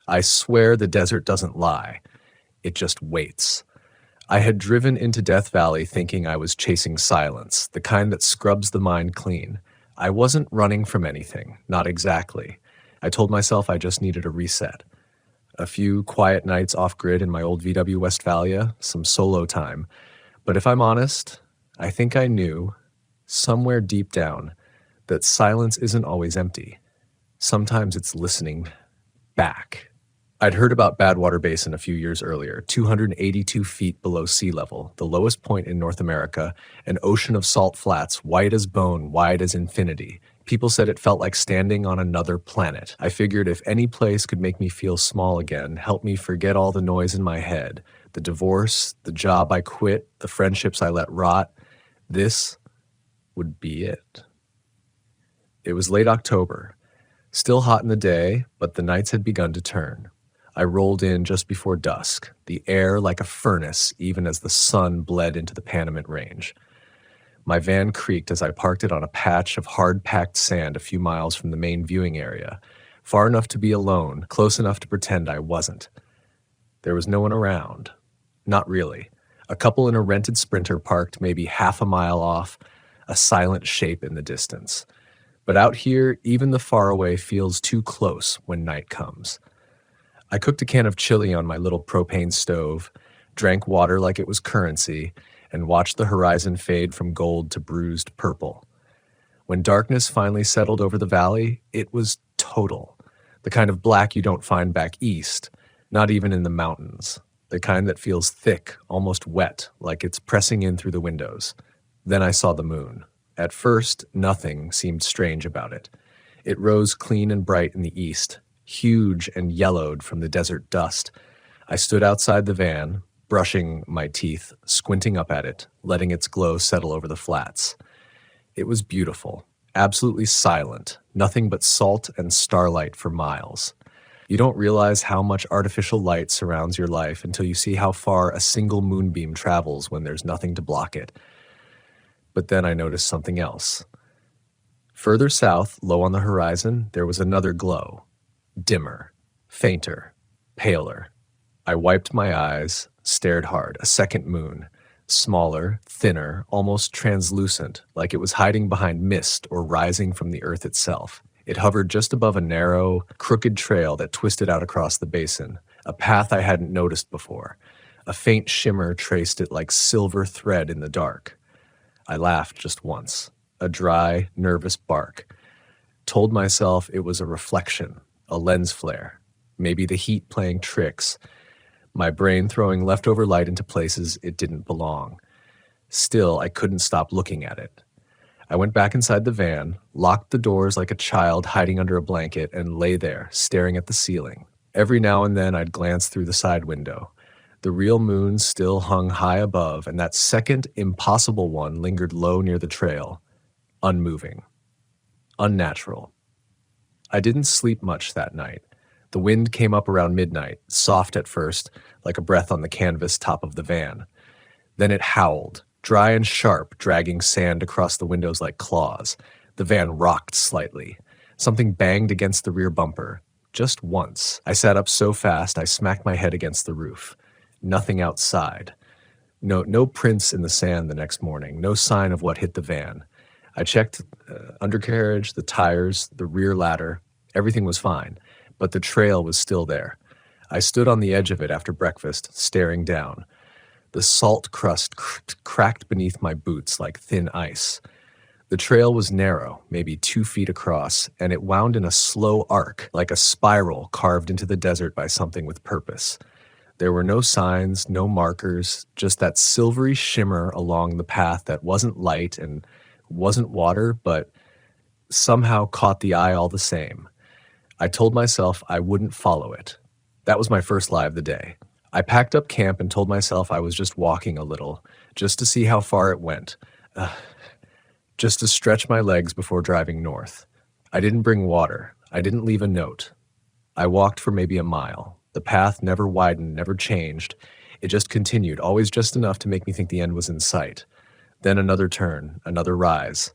I swear the desert doesn't lie. It just waits. I had driven into Death Valley thinking I was chasing silence, the kind that scrubs the mind clean. I wasn't running from anything, not exactly. I told myself I just needed a reset. A few quiet nights off-grid in my old VW Westphalia, some solo time. But if I'm honest, I think I knew, somewhere deep down, that silence isn't always empty. Sometimes it's listening back. I'd heard about Badwater Basin a few years earlier, 282 feet below sea level, the lowest point in North America, an ocean of salt flats, white as bone, wide as infinity. People said it felt like standing on another planet. I figured if any place could make me feel small again, help me forget all the noise in my head, the divorce, the job I quit, the friendships I let rot, this would be it. It was late October, still hot in the day, but the nights had begun to turn. I rolled in just before dusk, the air like a furnace even as the sun bled into the Panamint Range. My van creaked as I parked it on a patch of hard-packed sand a few miles from the main viewing area, far enough to be alone, close enough to pretend I wasn't. There was no one around. Not really. A couple in a rented Sprinter parked maybe half a mile off, a silent shape in the distance. But out here, even the faraway feels too close when night comes. I cooked a can of chili on my little propane stove, drank water like it was currency, and watched the horizon fade from gold to bruised purple. When darkness finally settled over the valley, it was total. The kind of black you don't find back east, not even in the mountains. The kind that feels thick, almost wet, like it's pressing in through the windows. Then I saw the moon. At first, nothing seemed strange about it. It rose clean and bright in the east, huge and yellowed from the desert dust. I stood outside the van, brushing my teeth, squinting up at it, letting its glow settle over the flats. It was beautiful, absolutely silent, nothing but salt and starlight for miles. You don't realize how much artificial light surrounds your life until you see how far a single moonbeam travels when there's nothing to block it. But then I noticed something else. Further south, low on the horizon, there was another glow. Dimmer, fainter, paler. I wiped my eyes, stared hard. A second moon. Smaller, thinner, almost translucent, like it was hiding behind mist or rising from the earth itself. It hovered just above a narrow, crooked trail that twisted out across the basin, a path I hadn't noticed before. A faint shimmer traced it like silver thread in the dark. I laughed just once, a dry, nervous bark. Told myself it was a reflection, a lens flare, maybe the heat playing tricks, my brain throwing leftover light into places it didn't belong. Still, I couldn't stop looking at it. I went back inside the van, locked the doors like a child hiding under a blanket, and lay there, staring at the ceiling. Every now and then I'd glance through the side window. The real moon still hung high above, and that second, impossible one lingered low near the trail, unmoving, unnatural. I didn't sleep much that night. The wind came up around midnight, soft at first, like a breath on the canvas top of the van. Then it howled, dry and sharp, dragging sand across the windows like claws. The van rocked slightly. Something banged against the rear bumper. Just once. I sat up so fast I smacked my head against the roof. Nothing outside. No prints in the sand the next morning. No sign of what hit the van. I checked undercarriage, the tires, the rear ladder. Everything was fine, but the trail was still there. I stood on the edge of it after breakfast, staring down. The salt crust cracked beneath my boots like thin ice. The trail was narrow, maybe 2 feet across, and it wound in a slow arc, like a spiral carved into the desert by something with purpose. There were no signs, no markers, just that silvery shimmer along the path that wasn't light and wasn't water, but somehow caught the eye all the same. I told myself I wouldn't follow it. That was my first lie of the day. I packed up camp and told myself I was just walking a little, just to see how far it went, just to stretch my legs before driving north. I didn't bring water. I didn't leave a note. I walked for maybe a mile. The path never widened, never changed. It just continued, always just enough to make me think the end was in sight. Then another turn, another rise.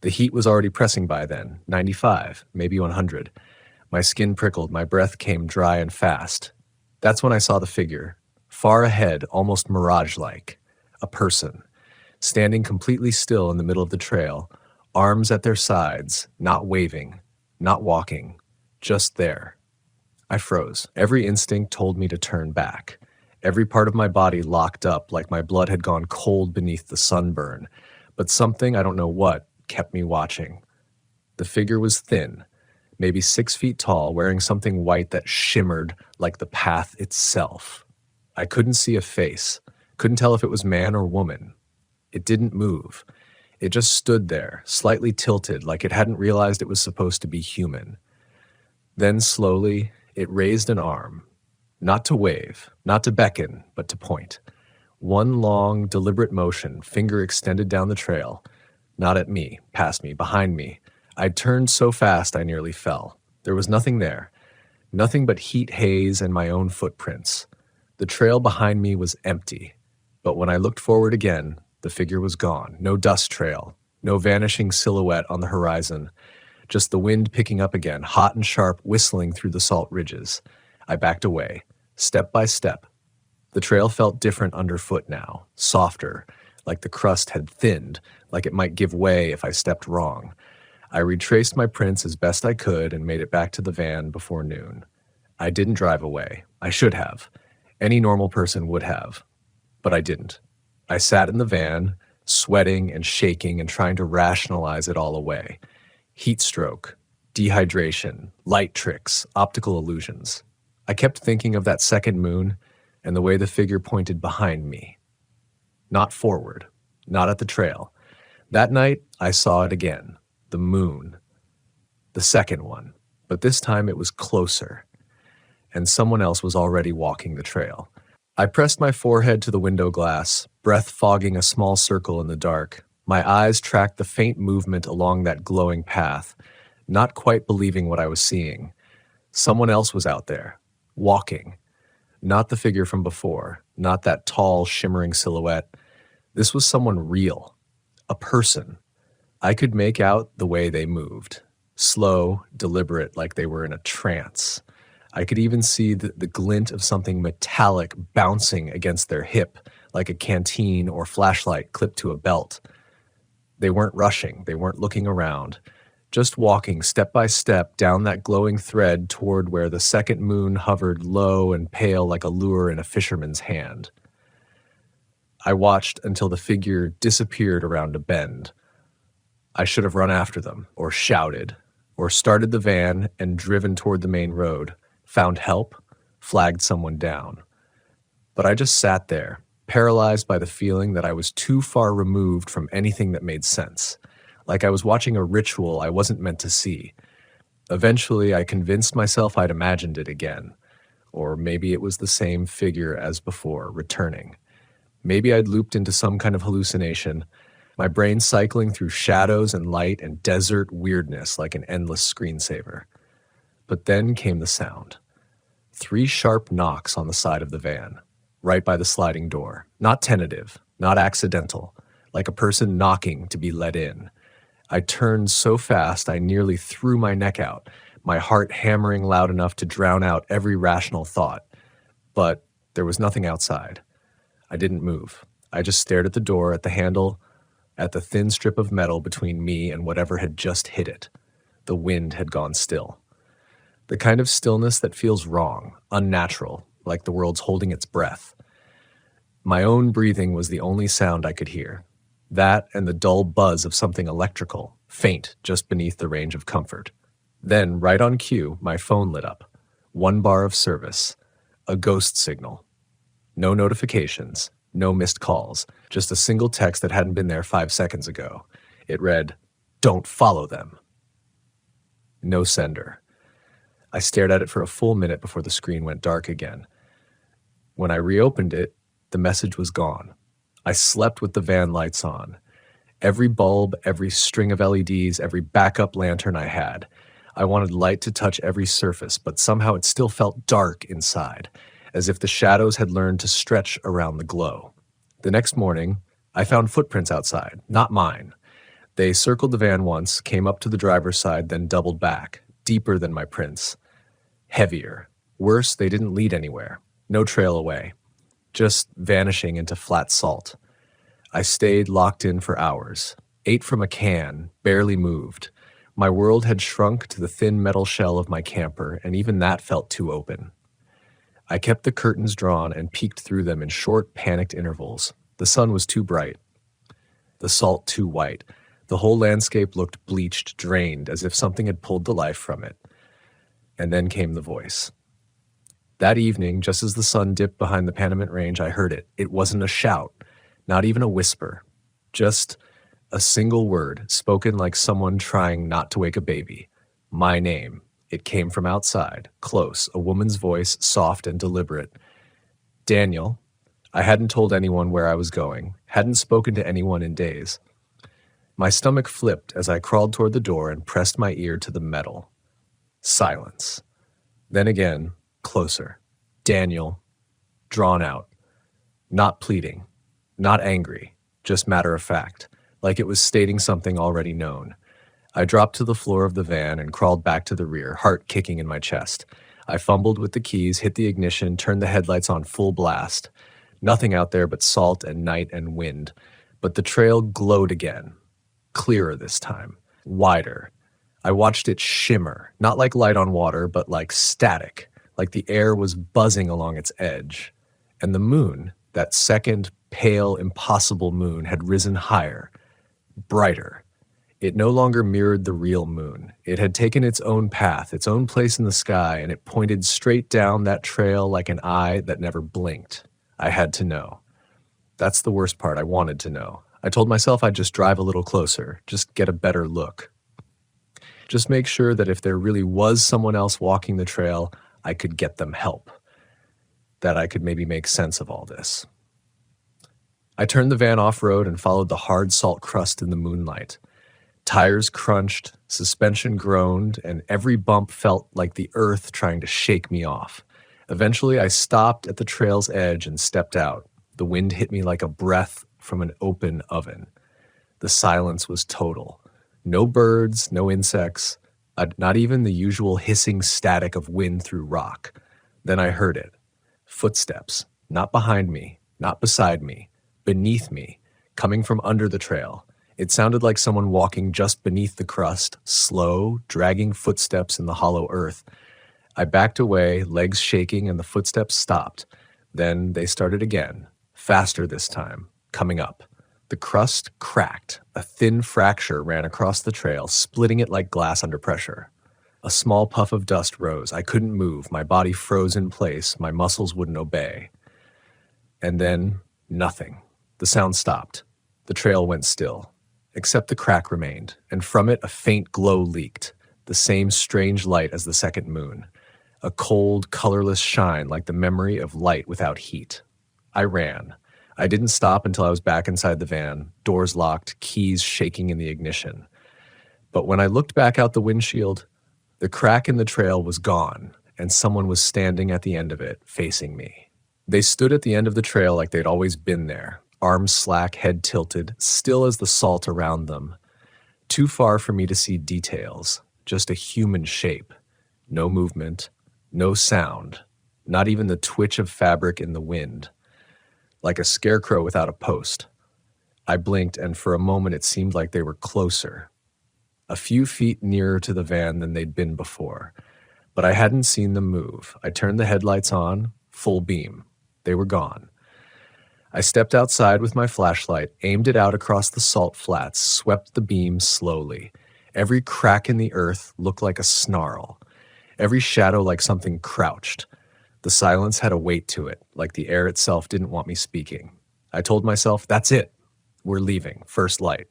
The heat was already pressing by then, 95, maybe 100. My skin prickled, my breath came dry and fast. That's when I saw the figure, far ahead, almost mirage-like. A person, standing completely still in the middle of the trail, arms at their sides, not waving, not walking, just there. I froze. Every instinct told me to turn back. Every part of my body locked up like my blood had gone cold beneath the sunburn. But something, I don't know what, kept me watching. The figure was thin, maybe 6 feet tall, wearing something white that shimmered like the path itself. I couldn't see a face, couldn't tell if it was man or woman. It didn't move. It just stood there, slightly tilted, like it hadn't realized it was supposed to be human. Then slowly, it raised an arm, not to wave, not to beckon, but to point. One long, deliberate motion, finger extended down the trail, not at me, past me, behind me. I'd turned so fast I nearly fell. There was nothing there, nothing but heat haze and my own footprints. The trail behind me was empty, but when I looked forward again, the figure was gone. No dust trail, no vanishing silhouette on the horizon, just the wind picking up again, hot and sharp, whistling through the salt ridges. I backed away, step by step. The trail felt different underfoot now, softer, like the crust had thinned, like it might give way if I stepped wrong. I retraced my prints as best I could and made it back to the van before noon. I didn't drive away. I should have. Any normal person would have. But I didn't. I sat in the van, sweating and shaking and trying to rationalize it all away. Heat stroke, dehydration, light tricks, optical illusions. I kept thinking of that second moon and the way the figure pointed behind me. Not forward, not at the trail. That night, I saw it again, the moon. The second one, but this time it was closer, and someone else was already walking the trail. I pressed my forehead to the window glass, breath fogging a small circle in the dark. My eyes tracked the faint movement along that glowing path, not quite believing what I was seeing. Someone else was out there, walking. Not the figure from before, not that tall, shimmering silhouette. This was someone real, a person. I could make out the way they moved, slow, deliberate, like they were in a trance. I could even see the glint of something metallic bouncing against their hip, like a canteen or flashlight clipped to a belt. They weren't rushing, they weren't looking around, just walking step by step down that glowing thread toward where the second moon hovered low and pale like a lure in a fisherman's hand. I watched until the figure disappeared around a bend. I should have run after them, or shouted, or started the van and driven toward the main road, found help, flagged someone down. But I just sat there, paralyzed by the feeling that I was too far removed from anything that made sense, like I was watching a ritual I wasn't meant to see. Eventually, I convinced myself I'd imagined it again, or maybe it was the same figure as before, returning. Maybe I'd looped into some kind of hallucination, my brain cycling through shadows and light and desert weirdness like an endless screensaver. But then came the sound. 3 sharp knocks on the side of the van, right by the sliding door. Not tentative, not accidental, like a person knocking to be let in. I turned so fast I nearly threw my neck out, my heart hammering loud enough to drown out every rational thought. But there was nothing outside. I didn't move. I just stared at the door, at the handle, at the thin strip of metal between me and whatever had just hit it. The wind had gone still. The kind of stillness that feels wrong, unnatural, like the world's holding its breath. My own breathing was the only sound I could hear. That and the dull buzz of something electrical, faint just beneath the range of comfort. Then, right on cue, my phone lit up. 1 bar of service. A ghost signal. No notifications. No missed calls, just a single text that hadn't been there 5 seconds ago. It read, "Don't follow them." No sender. I stared at it for a full minute before the screen went dark again. When I reopened it, the message was gone. I slept with the van lights on. Every bulb, every string of LEDs, every backup lantern I had. I wanted light to touch every surface, but somehow it still felt dark inside, as if the shadows had learned to stretch around the glow. The next morning, I found footprints outside, not mine. They circled the van once, came up to the driver's side, then doubled back. deeper than my prints, heavier. Worse, they didn't lead anywhere. No trail away, just vanishing into flat salt. I stayed locked in for hours, ate from a can, barely moved. My world had shrunk to the thin metal shell of my camper, and even that felt too open. I kept the curtains drawn and peeked through them in short, panicked intervals. The sun was too bright, the salt too white. The whole landscape looked bleached, drained, as if something had pulled the life from it. And then came the voice. That evening, just as the sun dipped behind the Panamint Range, I heard it. It wasn't a shout, not even a whisper, just a single word, spoken like someone trying not to wake a baby. My name. It came from outside, close, a woman's voice, soft and deliberate. Daniel. I hadn't told anyone where I was going, hadn't spoken to anyone in days. My stomach flipped as I crawled toward the door and pressed my ear to the metal. Silence. Then again, closer. Daniel. Drawn out. Not pleading. Not angry. Just matter of fact. Like it was stating something already known. I dropped to the floor of the van and crawled back to the rear, heart kicking in my chest. I fumbled with the keys, hit the ignition, turned the headlights on full blast. Nothing out there but salt and night and wind. But the trail glowed again. Clearer this time. Wider. I watched it shimmer, not like light on water, but like static, like the air was buzzing along its edge. And the moon, that second, pale, impossible moon, had risen higher, brighter. It no longer mirrored the real moon. It had taken its own path, its own place in the sky, and it pointed straight down that trail like an eye that never blinked. I had to know. That's the worst part. I wanted to know. I told myself I'd just drive a little closer, just get a better look. Just make sure that if there really was someone else walking the trail, I could get them help. That I could maybe make sense of all this. I turned the van off-road and followed the hard salt crust in the moonlight. Tires crunched, suspension groaned, and every bump felt like the earth trying to shake me off. Eventually, I stopped at the trail's edge and stepped out. The wind hit me like a breath from an open oven. The silence was total. No birds, no insects, not even the usual hissing static of wind through rock. Then I heard it. Footsteps, not behind me, not beside me, beneath me, coming from under the trail. It sounded like someone walking just beneath the crust, slow, dragging footsteps in the hollow earth. I backed away, legs shaking, and the footsteps stopped. Then they started again, faster this time, coming up. The crust cracked. A thin fracture ran across the trail, splitting it like glass under pressure. A small puff of dust rose. I couldn't move. My body froze in place. My muscles wouldn't obey. And then, nothing. The sound stopped. The trail went still. Except the crack remained, and from it a faint glow leaked, the same strange light as the second moon. A cold, colorless shine like the memory of light without heat. I ran. I didn't stop until I was back inside the van, doors locked, keys shaking in the ignition. But when I looked back out the windshield, the crack in the trail was gone, and someone was standing at the end of it, facing me. They stood at the end of the trail like they'd always been there, arms slack, head tilted, still as the salt around them. Too far for me to see details, just a human shape. No movement, no sound, not even the twitch of fabric in the wind. Like a scarecrow without a post. I blinked, and for a moment it seemed like they were closer. A few feet nearer to the van than they'd been before. But I hadn't seen them move. I turned the headlights on, full beam. They were gone. I stepped outside with my flashlight, aimed it out across the salt flats, swept the beam slowly. Every crack in the earth looked like a snarl. Every shadow like something crouched. The silence had a weight to it, like the air itself didn't want me speaking. I told myself, that's it. We're leaving, first light.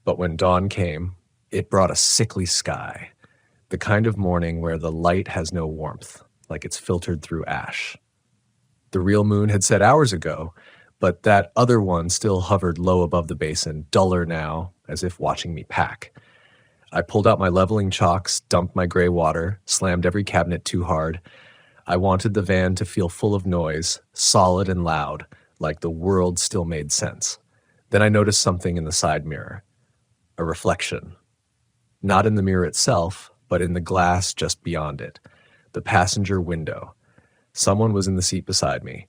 But when dawn came, it brought a sickly sky, the kind of morning where the light has no warmth, like it's filtered through ash. The real moon had set hours ago, but that other one still hovered low above the basin, duller now, as if watching me pack. I pulled out my leveling chalks, dumped my gray water, slammed every cabinet too hard. I wanted the van to feel full of noise, solid and loud, like the world still made sense. Then I noticed something in the side mirror. A reflection. Not in the mirror itself, but in the glass just beyond it. The passenger window. Someone was in the seat beside me.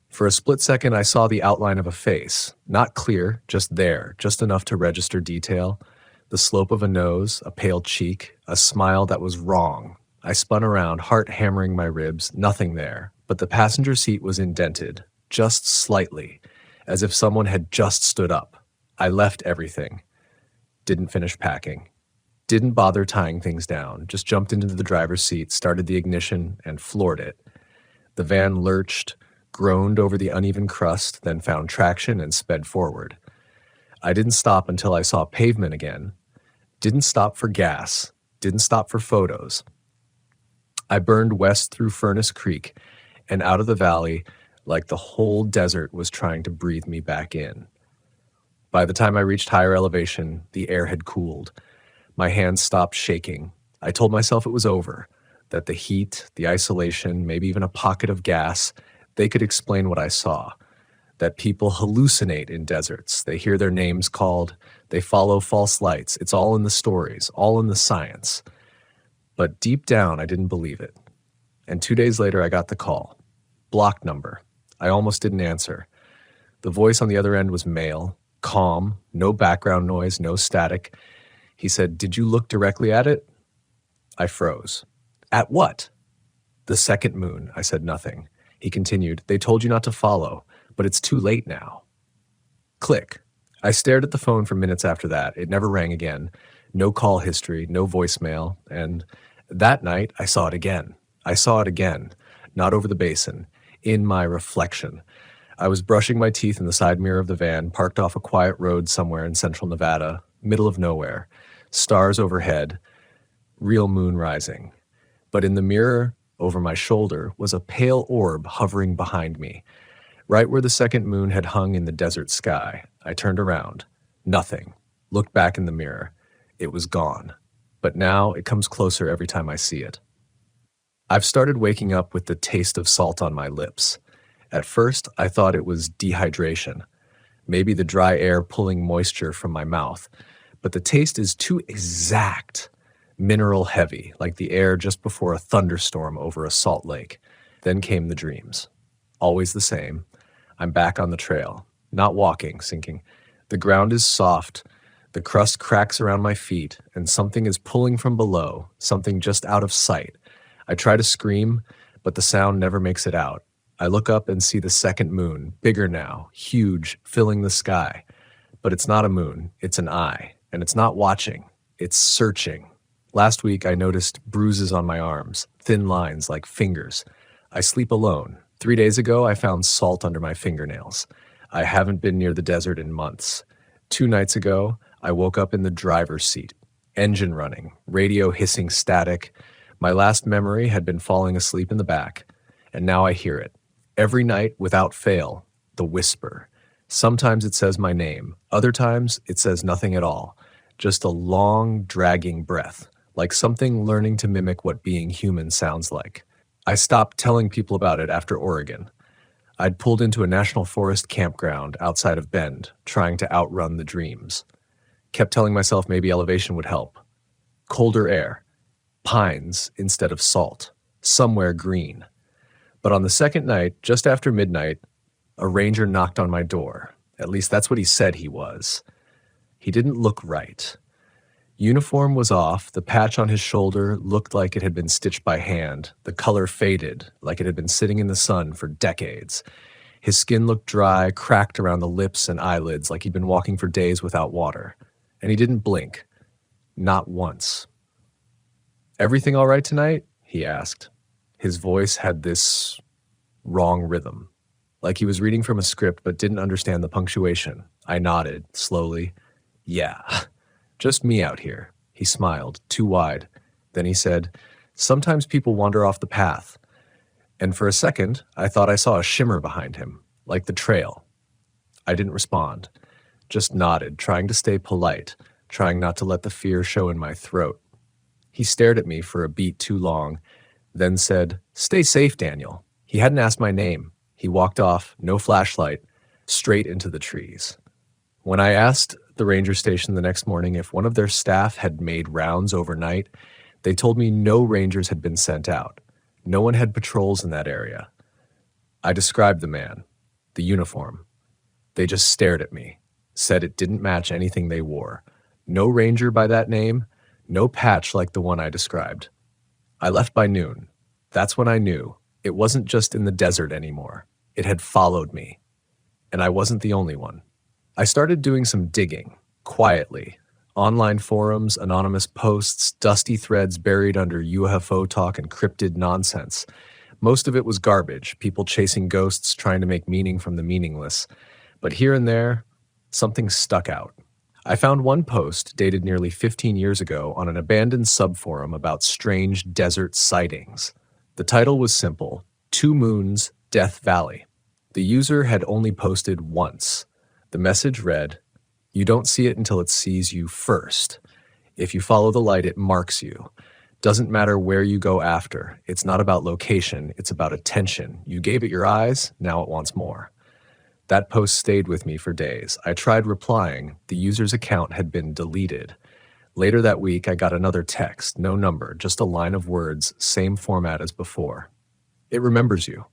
For a split second, I saw the outline of a face. Not clear, just there, just enough to register detail. The slope of a nose, a pale cheek, a smile that was wrong. I spun around, heart hammering my ribs, nothing there. But the passenger seat was indented, just slightly, as if someone had just stood up. I left everything. Didn't finish packing. Didn't bother tying things down, just jumped into the driver's seat, started the ignition, and floored it. The van lurched, groaned over the uneven crust, then found traction and sped forward. I didn't stop until I saw pavement again. Didn't stop for gas. Didn't stop for photos. I burned west through Furnace Creek and out of the valley like the whole desert was trying to breathe me back in. By the time I reached higher elevation, the air had cooled. My hands stopped shaking. I told myself it was over, that the heat, the isolation, maybe even a pocket of gas, they could explain what I saw. That people hallucinate in deserts. They hear their names called. They follow false lights. It's all in the stories, all in the science. But deep down, I didn't believe it. And 2 days later, I got the call. Blocked number. I almost didn't answer. The voice on the other end was male, calm, no background noise, no static. He said, "Did you look directly at it?" I froze. "At what?" "The second moon." I said nothing. He continued, "They told you not to follow, but it's too late now." Click. I stared at the phone for minutes after that. It never rang again. No call history, no voicemail. And that night, I saw it again. I saw it again. Not over the basin. In my reflection. I was brushing my teeth in the side mirror of the van, parked off a quiet road somewhere in central Nevada, middle of nowhere. Stars overhead. Real moon rising. But in the mirror, over my shoulder, was a pale orb hovering behind me. Right where the second moon had hung in the desert sky. I turned around. Nothing. Looked back in the mirror. It was gone. But now it comes closer every time I see it. I've started waking up with the taste of salt on my lips. At first, I thought it was dehydration. Maybe the dry air pulling moisture from my mouth. But the taste is too exact. Mineral heavy, like the air just before a thunderstorm over a salt lake. Then came the dreams. Always the same. I'm back on the trail. Not walking, sinking. The ground is soft. The crust cracks around my feet, and something is pulling from below, something just out of sight. I try to scream, but the sound never makes it out. I look up and see the second moon, bigger now, huge, filling the sky. But it's not a moon, it's an eye, and it's not watching, it's searching. Last week I noticed bruises on my arms, thin lines like fingers. I sleep alone. 3 days ago I found salt under my fingernails. I haven't been near the desert in months. 2 nights ago, I woke up in the driver's seat. Engine running, radio hissing static. My last memory had been falling asleep in the back, and now I hear it. Every night, without fail, the whisper. Sometimes it says my name. Other times, it says nothing at all. Just a long, dragging breath, like something learning to mimic what being human sounds like. I stopped telling people about it after Oregon. I'd pulled into a national forest campground outside of Bend, trying to outrun the dreams. Kept telling myself maybe elevation would help. Colder air. Pines instead of salt. Somewhere green. But on the second night, just after midnight, a ranger knocked on my door. At least that's what he said he was. He didn't look right. Uniform was off, the patch on his shoulder looked like it had been stitched by hand, the color faded, like it had been sitting in the sun for decades. His skin looked dry, cracked around the lips and eyelids like he'd been walking for days without water. And he didn't blink. Not once. "Everything all right tonight?" he asked. His voice had this wrong rhythm, like he was reading from a script but didn't understand the punctuation. I nodded, slowly. "Yeah. Just me out here." He smiled, too wide. Then he said, "Sometimes people wander off the path." And for a second, I thought I saw a shimmer behind him, like the trail. I didn't respond, just nodded, trying to stay polite, trying not to let the fear show in my throat. He stared at me for a beat too long, then said, "Stay safe, Daniel." He hadn't asked my name. He walked off, no flashlight, straight into the trees. When I asked the ranger station the next morning if one of their staff had made rounds overnight, They told me no rangers had been sent out. No one had patrols in that area. I described the man, the uniform. They just stared at me, said it didn't match anything they wore. No ranger by that name, no patch like the one I described. I left by noon. That's when I knew it wasn't just in the desert anymore. It had followed me. And I wasn't the only one. I started doing some digging, quietly. Online forums, anonymous posts, dusty threads buried under UFO talk and cryptid nonsense. Most of it was garbage, people chasing ghosts, trying to make meaning from the meaningless. But here and there, something stuck out. I found one post dated nearly 15 years ago on an abandoned subforum about strange desert sightings. The title was simple, 2 Moons, Death Valley. The user had only posted once. The message read, "You don't see it until it sees you first. If you follow the light, it marks you. Doesn't matter where you go after. It's not about location, it's about attention. You gave it your eyes, now it wants more." That post stayed with me for days. I tried replying. The user's account had been deleted. Later that week, I got another text, no number, just a line of words, same format as before. "It remembers you."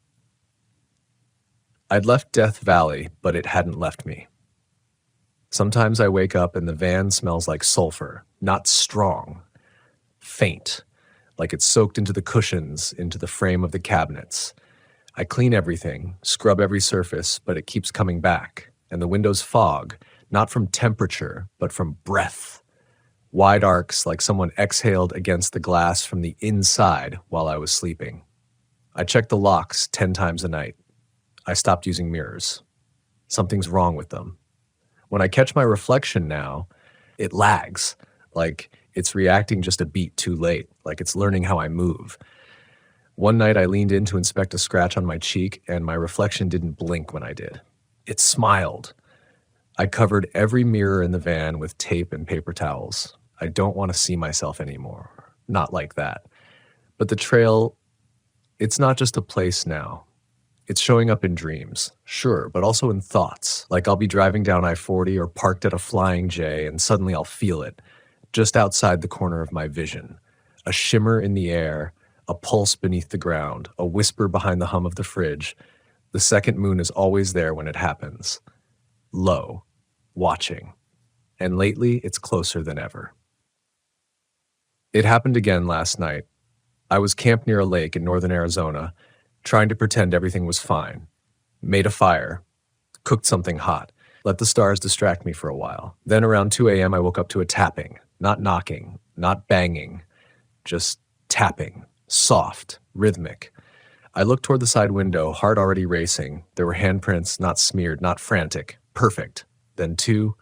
I'd left Death Valley, but it hadn't left me. Sometimes I wake up and the van smells like sulfur, not strong, faint, like it's soaked into the cushions, into the frame of the cabinets. I clean everything, scrub every surface, but it keeps coming back. And the windows fog, not from temperature, but from breath. Wide arcs like someone exhaled against the glass from the inside while I was sleeping. I check the locks 10 times a night. I stopped using mirrors. Something's wrong with them. When I catch my reflection now, it lags, like it's reacting just a beat too late, like it's learning how I move. One night I leaned in to inspect a scratch on my cheek, and my reflection didn't blink when I did. It smiled. I covered every mirror in the van with tape and paper towels. I don't want to see myself anymore. Not like that. But the trail, it's not just a place now. It's showing up in dreams, sure, but also in thoughts. Like I'll be driving down I-40 or parked at a Flying J, and suddenly I'll feel it, just outside the corner of my vision. A shimmer in the air, a pulse beneath the ground, a whisper behind the hum of the fridge. The second moon is always there when it happens. Low, watching. And lately, it's closer than ever. It happened again last night. I was camped near a lake in northern Arizona, trying to pretend everything was fine. Made a fire, cooked something hot, let the stars distract me for a while. Then around 2 a.m. I woke up to a tapping, not knocking, not banging, just tapping, soft, rhythmic. I looked toward the side window, heart already racing. There were handprints, not smeared, not frantic, perfect. Then 2,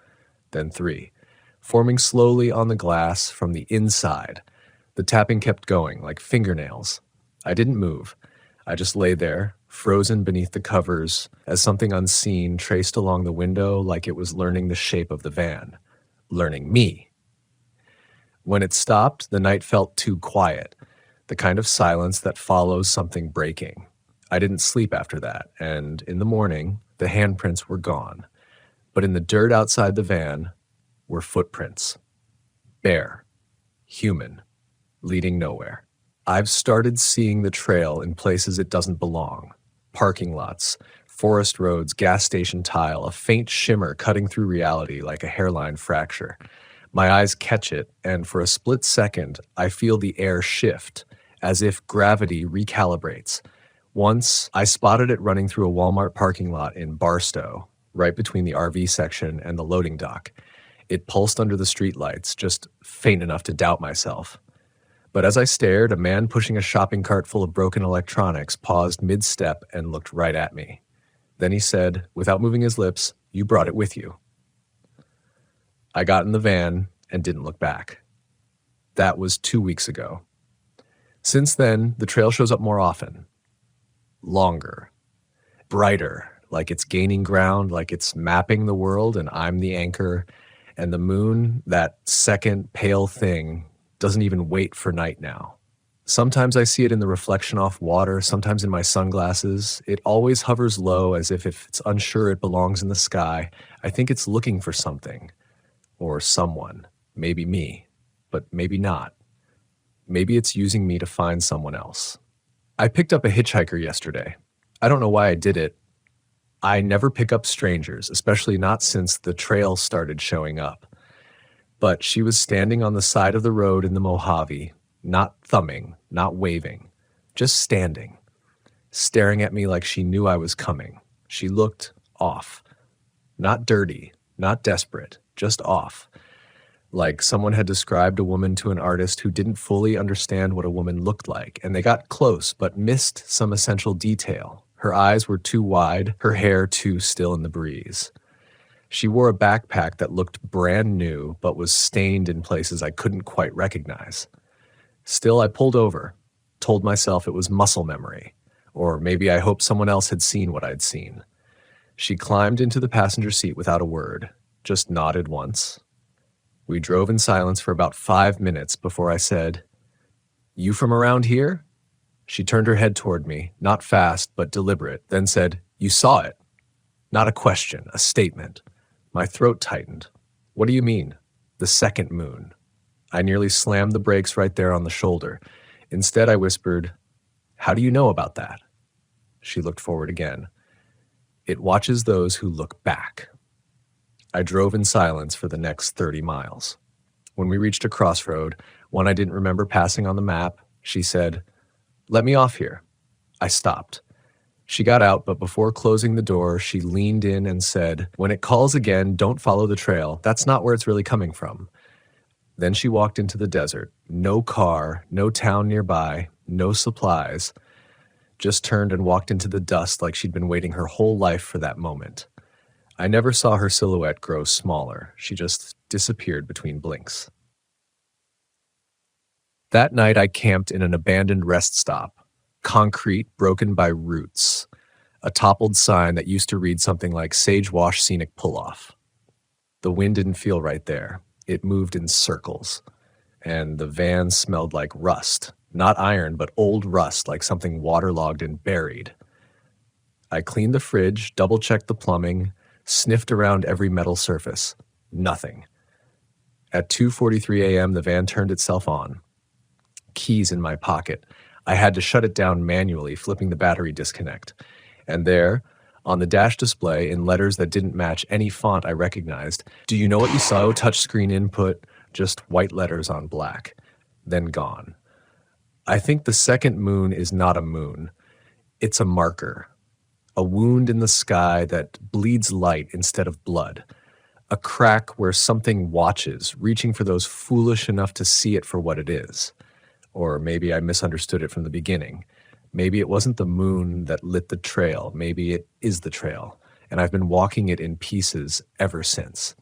then 3, forming slowly on the glass from the inside. The tapping kept going, like fingernails. I didn't move. I just lay there, frozen beneath the covers, as something unseen traced along the window like it was learning the shape of the van, learning me. When it stopped, the night felt too quiet, the kind of silence that follows something breaking. I didn't sleep after that, and in the morning, the handprints were gone. But in the dirt outside the van were footprints. Bare, human, leading nowhere. I've started seeing the trail in places it doesn't belong. Parking lots, forest roads, gas station tile, a faint shimmer cutting through reality like a hairline fracture. My eyes catch it, and for a split second, I feel the air shift, as if gravity recalibrates. Once, I spotted it running through a Walmart parking lot in Barstow, right between the RV section and the loading dock. It pulsed under the streetlights, just faint enough to doubt myself. But as I stared, a man pushing a shopping cart full of broken electronics paused mid-step and looked right at me. Then he said, without moving his lips, "You brought it with you." I got in the van and didn't look back. That was 2 weeks ago. Since then, the trail shows up more often. Longer. Brighter, like it's gaining ground, like it's mapping the world and I'm the anchor. And the moon, that second pale thing, doesn't even wait for night now. Sometimes I see it in the reflection off water, sometimes in my sunglasses. It always hovers low as if it's unsure it belongs in the sky. I think it's looking for something. Or someone. Maybe me. But maybe not. Maybe it's using me to find someone else. I picked up a hitchhiker yesterday. I don't know why I did it. I never pick up strangers, especially not since the trail started showing up. But she was standing on the side of the road in the Mojave, not thumbing, not waving, just standing, staring at me like she knew I was coming. She looked off. Not dirty, not desperate, just off. Like someone had described a woman to an artist who didn't fully understand what a woman looked like, and they got close but missed some essential detail. Her eyes were too wide, her hair too still in the breeze. She wore a backpack that looked brand new but was stained in places I couldn't quite recognize. Still, I pulled over, told myself it was muscle memory, or maybe I hoped someone else had seen what I'd seen. She climbed into the passenger seat without a word, just nodded once. We drove in silence for about 5 minutes before I said, "You from around here?" She turned her head toward me, not fast but deliberate, then said, "You saw it." Not a question, a statement. My throat tightened. "What do you mean?" "The second moon." I nearly slammed the brakes right there on the shoulder. Instead, I whispered, "How do you know about that?" She looked forward again. "It watches those who look back." I drove in silence for the next 30 miles. When we reached a crossroad, one I didn't remember passing on the map, she said, "Let me off here." I stopped. She got out, but before closing the door, she leaned in and said, "When it calls again, don't follow the trail. That's not where it's really coming from." Then she walked into the desert. No car, no town nearby, no supplies. Just turned and walked into the dust like she'd been waiting her whole life for that moment. I never saw her silhouette grow smaller. She just disappeared between blinks. That night, I camped in an abandoned rest stop. Concrete broken by roots. A toppled sign that used to read something like Sage Wash Scenic Pull-Off. The wind didn't feel right there. It moved in circles. And the van smelled like rust. Not iron, but old rust, like something waterlogged and buried. I cleaned the fridge, double-checked the plumbing, sniffed around every metal surface. Nothing. At 2:43 a.m., the van turned itself on. Keys in my pocket. I had to shut it down manually, flipping the battery disconnect. And there, on the dash display, in letters that didn't match any font I recognized, "Do you know what you saw?" Touchscreen input, just white letters on black. Then gone. I think the second moon is not a moon. It's a marker. A wound in the sky that bleeds light instead of blood. A crack where something watches, reaching for those foolish enough to see it for what it is. Or maybe I misunderstood it from the beginning. Maybe it wasn't the moon that lit the trail. Maybe it is the trail, and I've been walking it in pieces ever since.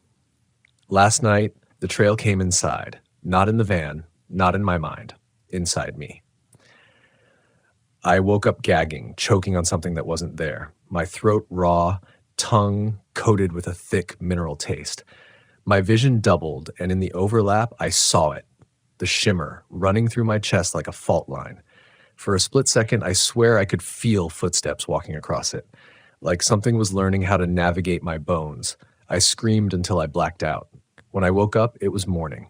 Last night, the trail came inside. Not in the van, not in my mind. Inside me. I woke up gagging, choking on something that wasn't there. My throat raw, tongue coated with a thick mineral taste. My vision doubled, and in the overlap, I saw it. The shimmer running through my chest like a fault line. For a split second, I swear I could feel footsteps walking across it. Like something was learning how to navigate my bones. I screamed until I blacked out. When I woke up, it was morning.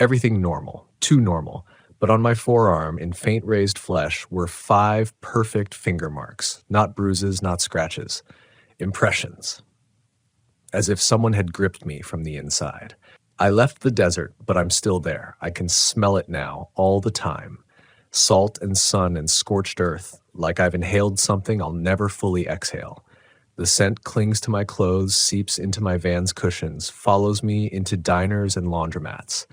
Everything normal, too normal. But on my forearm, in faint raised flesh, were 5 perfect finger marks. Not bruises, not scratches. Impressions. As if someone had gripped me from the inside. I left the desert, but I'm still there. I can smell it now, all the time. Salt and sun and scorched earth, like I've inhaled something I'll never fully exhale. The scent clings to my clothes, seeps into my van's cushions, follows me into diners and laundromats.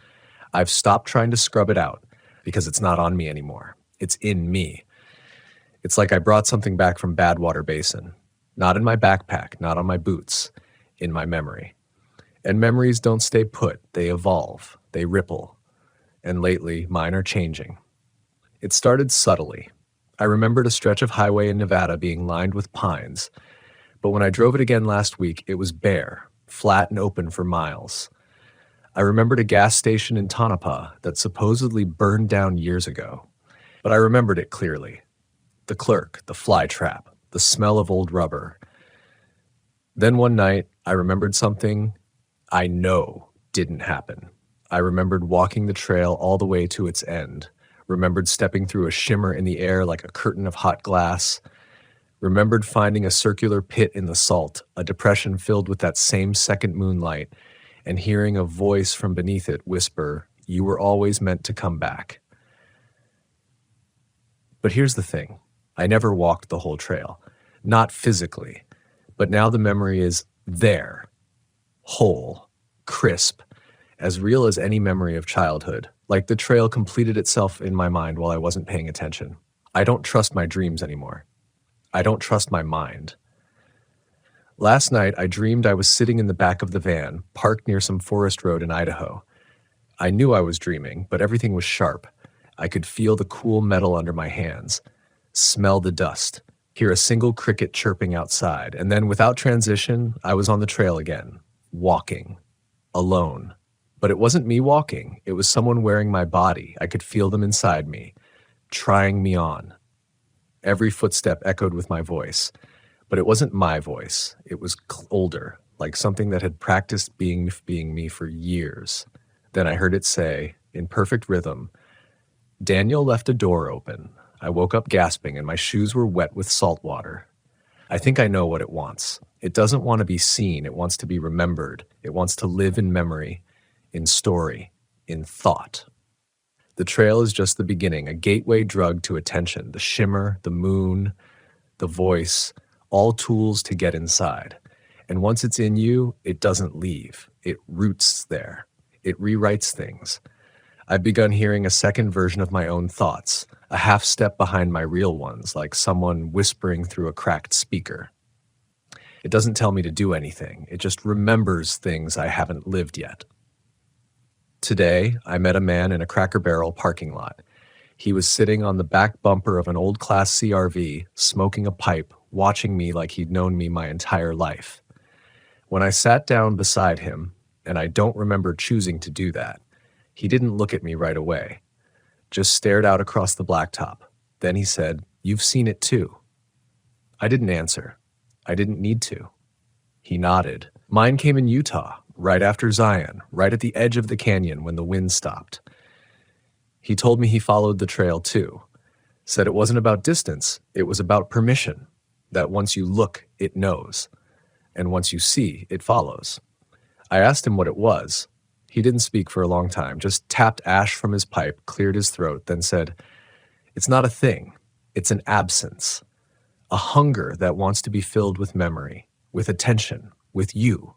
I've stopped trying to scrub it out, because it's not on me anymore. It's in me. It's like I brought something back from Badwater Basin. Not in my backpack, not on my boots, in my memory. And memories don't stay put, they evolve, they ripple. And lately, mine are changing. It started subtly. I remembered a stretch of highway in Nevada being lined with pines. But when I drove it again last week, it was bare, flat and open for miles. I remembered a gas station in Tonopah that supposedly burned down years ago. But I remembered it clearly. The clerk, the fly trap, the smell of old rubber. Then one night, I remembered something I know didn't happen. I remembered walking the trail all the way to its end. Remembered stepping through a shimmer in the air like a curtain of hot glass. Remembered finding a circular pit in the salt, a depression filled with that same second moonlight, and hearing a voice from beneath it whisper, "You were always meant to come back." But here's the thing. I never walked the whole trail. Not physically. But now the memory is there. Whole. Crisp. As real as any memory of childhood. Like the trail completed itself in my mind while I wasn't paying attention. I don't trust my dreams anymore. I don't trust my mind. Last night, I dreamed I was sitting in the back of the van, parked near some forest road in Idaho. I knew I was dreaming, but everything was sharp. I could feel the cool metal under my hands, smell the dust, hear a single cricket chirping outside, and then without transition, I was on the trail again, walking, alone. But it wasn't me walking, it was someone wearing my body. I could feel them inside me, trying me on. Every footstep echoed with my voice, but it wasn't my voice. It was older, like something that had practiced being me for years. Then I heard it say, in perfect rhythm, "Daniel left a door open." I woke up gasping and my shoes were wet with salt water. I think I know what it wants. It doesn't want to be seen. It wants to be remembered. It wants to live in memory, in story, in thought. The trail is just the beginning, a gateway drug to attention, the shimmer, the moon, the voice, all tools to get inside. And once it's in you, it doesn't leave. It roots there. It rewrites things. I've begun hearing a second version of my own thoughts, a half step behind my real ones, like someone whispering through a cracked speaker. It doesn't tell me to do anything. It just remembers things I haven't lived yet. Today, I met a man in a Cracker Barrel parking lot. He was sitting on the back bumper of an old Class CRV, smoking a pipe, watching me like he'd known me my entire life. When I sat down beside him, and I don't remember choosing to do that, he didn't look at me right away, just stared out across the blacktop. Then he said, "You've seen it too." I didn't answer. I didn't need to. He nodded. Mine came in Utah, right after Zion, right at the edge of the canyon when the wind stopped. He told me he followed the trail too. Said it wasn't about distance, it was about permission. That once you look, it knows. And once you see, it follows. I asked him what it was. He didn't speak for a long time, just tapped ash from his pipe, cleared his throat, then said, "It's not a thing, it's an absence. A hunger that wants to be filled with memory, with attention, with you."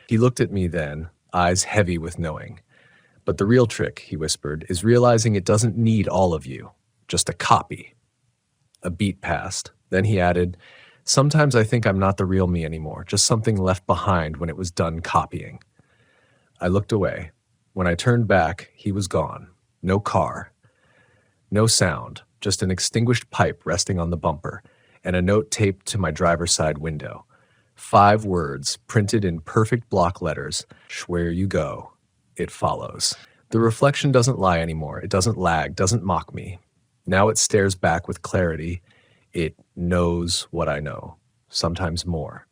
He looked at me then, eyes heavy with knowing. "But the real trick," he whispered, "is realizing it doesn't need all of you, just a copy." A beat passed. Then he added, "Sometimes I think I'm not the real me anymore, just something left behind when it was done copying." I looked away. When I turned back, he was gone. No car. No sound, just an extinguished pipe resting on the bumper, and a note taped to my driver's side window. 5 words, printed in perfect block letters, "Where you go, it follows." The reflection doesn't lie anymore. It doesn't lag, doesn't mock me. Now it stares back with clarity. It knows what I know, sometimes more.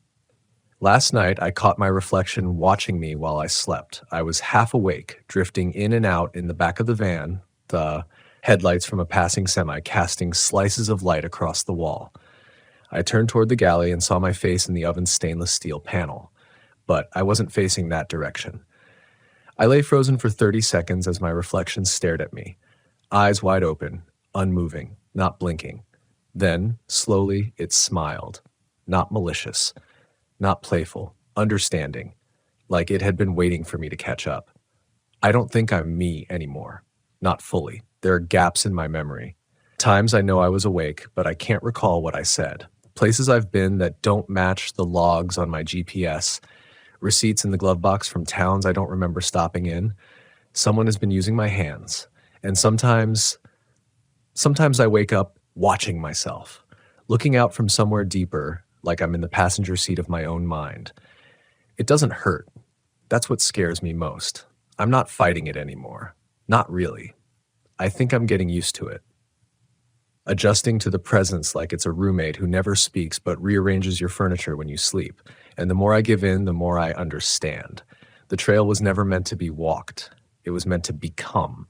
Last night, I caught my reflection watching me while I slept. I was half awake, drifting in and out in the back of the van, the headlights from a passing semi casting slices of light across the wall. I turned toward the galley and saw my face in the oven's stainless steel panel, but I wasn't facing that direction. I lay frozen for 30 seconds as my reflection stared at me, eyes wide open, unmoving, not blinking. Then, slowly, it smiled, not malicious, not playful, understanding, like it had been waiting for me to catch up. I don't think I'm me anymore, not fully. There are gaps in my memory. Times I know I was awake, but I can't recall what I said. Places I've been that don't match the logs on my GPS. Receipts in the glove box from towns I don't remember stopping in. Someone has been using my hands. And sometimes I wake up watching myself, looking out from somewhere deeper, like I'm in the passenger seat of my own mind. It doesn't hurt. That's what scares me most. I'm not fighting it anymore. Not really. I think I'm getting used to it. Adjusting to the presence like it's a roommate who never speaks but rearranges your furniture when you sleep. And the more I give in, the more I understand. The trail was never meant to be walked. It was meant to become.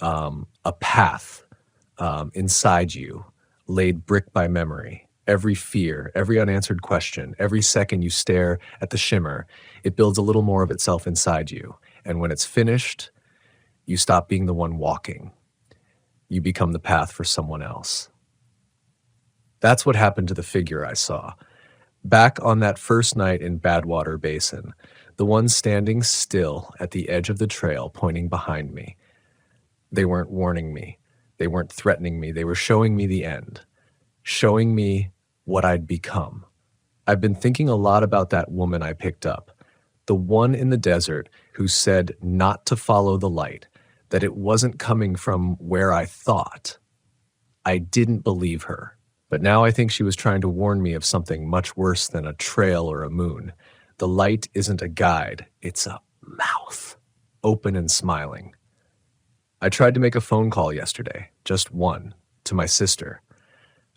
a path inside you, laid brick by memory. Every fear, every unanswered question, every second you stare at the shimmer, it builds a little more of itself inside you. And when it's finished, you stop being the one walking. You become the path for someone else. That's what happened to the figure I saw. Back on that first night in Badwater Basin, the one standing still at the edge of the trail pointing behind me. They weren't warning me. They weren't threatening me. They were showing me the end, showing me what I'd become. I've been thinking a lot about that woman I picked up, the one in the desert who said not to follow the light, that it wasn't coming from where I thought. I didn't believe her, but now I think she was trying to warn me of something much worse than a trail or a moon. The light isn't a guide, it's a mouth, open and smiling. I tried to make a phone call yesterday, just one, to my sister.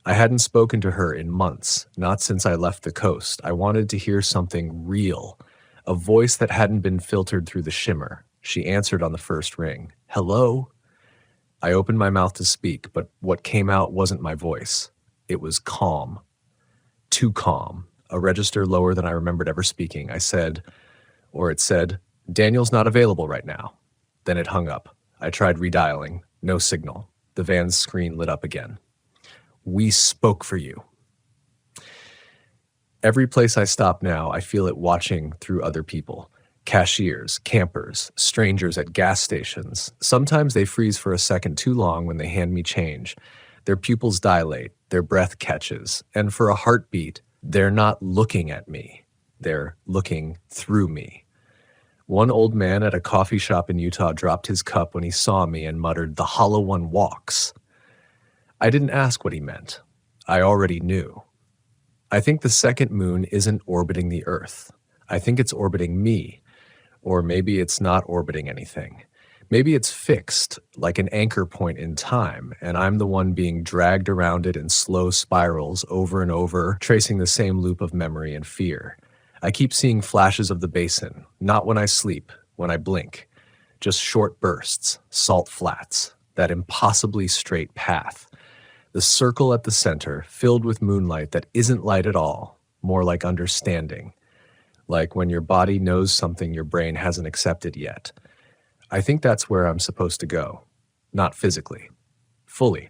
I hadn't spoken to her in months, not since I left the coast. I wanted to hear something real, a voice that hadn't been filtered through the shimmer. She answered on the first ring. Hello? I opened my mouth to speak, but what came out wasn't my voice. It was calm. Too calm, a register lower than I remembered ever speaking. It said, Daniel's not available right now. Then it hung up. I tried redialing. No signal. The van's screen lit up again. We spoke for you. Every place I stop now, I feel it watching through other people. Cashiers, campers, strangers at gas stations. Sometimes they freeze for a second too long when they hand me change. Their pupils dilate, their breath catches, and for a heartbeat, they're not looking at me. They're looking through me. One old man at a coffee shop in Utah dropped his cup when he saw me and muttered, "The hollow one walks." I didn't ask what he meant. I already knew. I think the second moon isn't orbiting the Earth. I think it's orbiting me. Or maybe it's not orbiting anything. Maybe it's fixed, like an anchor point in time, and I'm the one being dragged around it in slow spirals over and over, tracing the same loop of memory and fear. I keep seeing flashes of the basin, not when I sleep, when I blink. Just short bursts, salt flats, that impossibly straight path. The circle at the center, filled with moonlight that isn't light at all, more like understanding. Like when your body knows something your brain hasn't accepted yet. I think that's where I'm supposed to go. Not physically. Fully.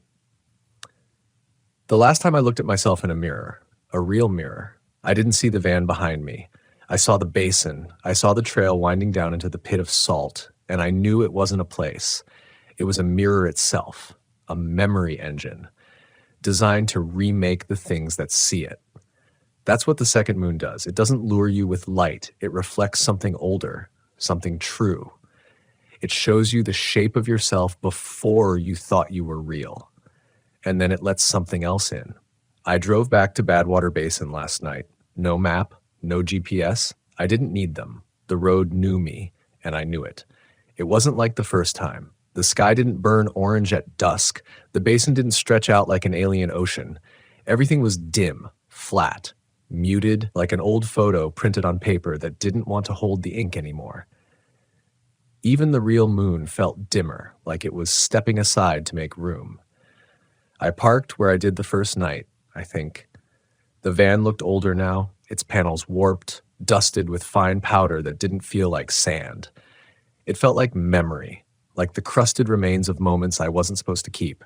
The last time I looked at myself in a mirror, a real mirror, I didn't see the van behind me. I saw the basin. I saw the trail winding down into the pit of salt, and I knew it wasn't a place. It was a mirror itself, a memory engine, designed to remake the things that see it. That's what the second moon does. It doesn't lure you with light. It reflects something older, something true. It shows you the shape of yourself before you thought you were real. And then it lets something else in. I drove back to Badwater Basin last night. No map, no GPS. I didn't need them. The road knew me, and I knew it. It wasn't like the first time. The sky didn't burn orange at dusk. The basin didn't stretch out like an alien ocean. Everything was dim, flat, muted, like an old photo printed on paper that didn't want to hold the ink anymore. Even the real moon felt dimmer, like it was stepping aside to make room. I parked where I did the first night, I think. The van looked older now, its panels warped, dusted with fine powder that didn't feel like sand. It felt like memory, like the crusted remains of moments I wasn't supposed to keep.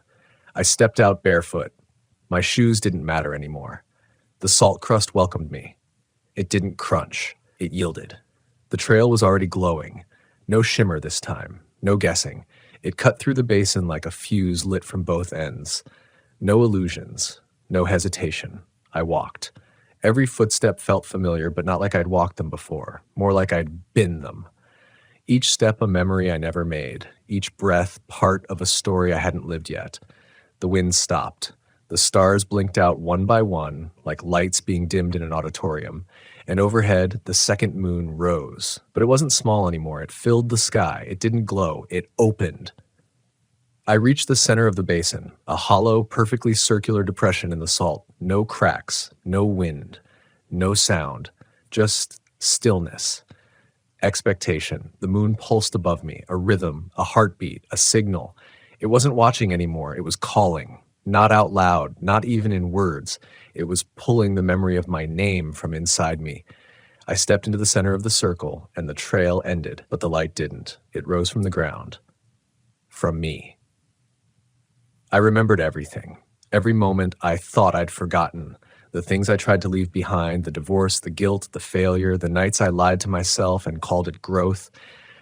I stepped out barefoot. My shoes didn't matter anymore. The salt crust welcomed me. It didn't crunch. It yielded. The trail was already glowing. No shimmer this time. No guessing. It cut through the basin like a fuse lit from both ends. No illusions. No hesitation. I walked. Every footstep felt familiar, but not like I'd walked them before. More like I'd been them. Each step a memory I never made. Each breath part of a story I hadn't lived yet. The wind stopped. The stars blinked out one by one, like lights being dimmed in an auditorium, and overhead, the second moon rose. But it wasn't small anymore. It filled the sky. It didn't glow. It opened. I reached the center of the basin, a hollow, perfectly circular depression in the salt. No cracks, no wind, no sound, just stillness. Expectation. The moon pulsed above me, a rhythm, a heartbeat, a signal. It wasn't watching anymore, it was calling. Not out loud, not even in words. It was pulling the memory of my name from inside me. I stepped into the center of the circle, and the trail ended, but the light didn't. It rose from the ground. From me. I remembered everything. Every moment I thought I'd forgotten. The things I tried to leave behind, the divorce, the guilt, the failure, the nights I lied to myself and called it growth.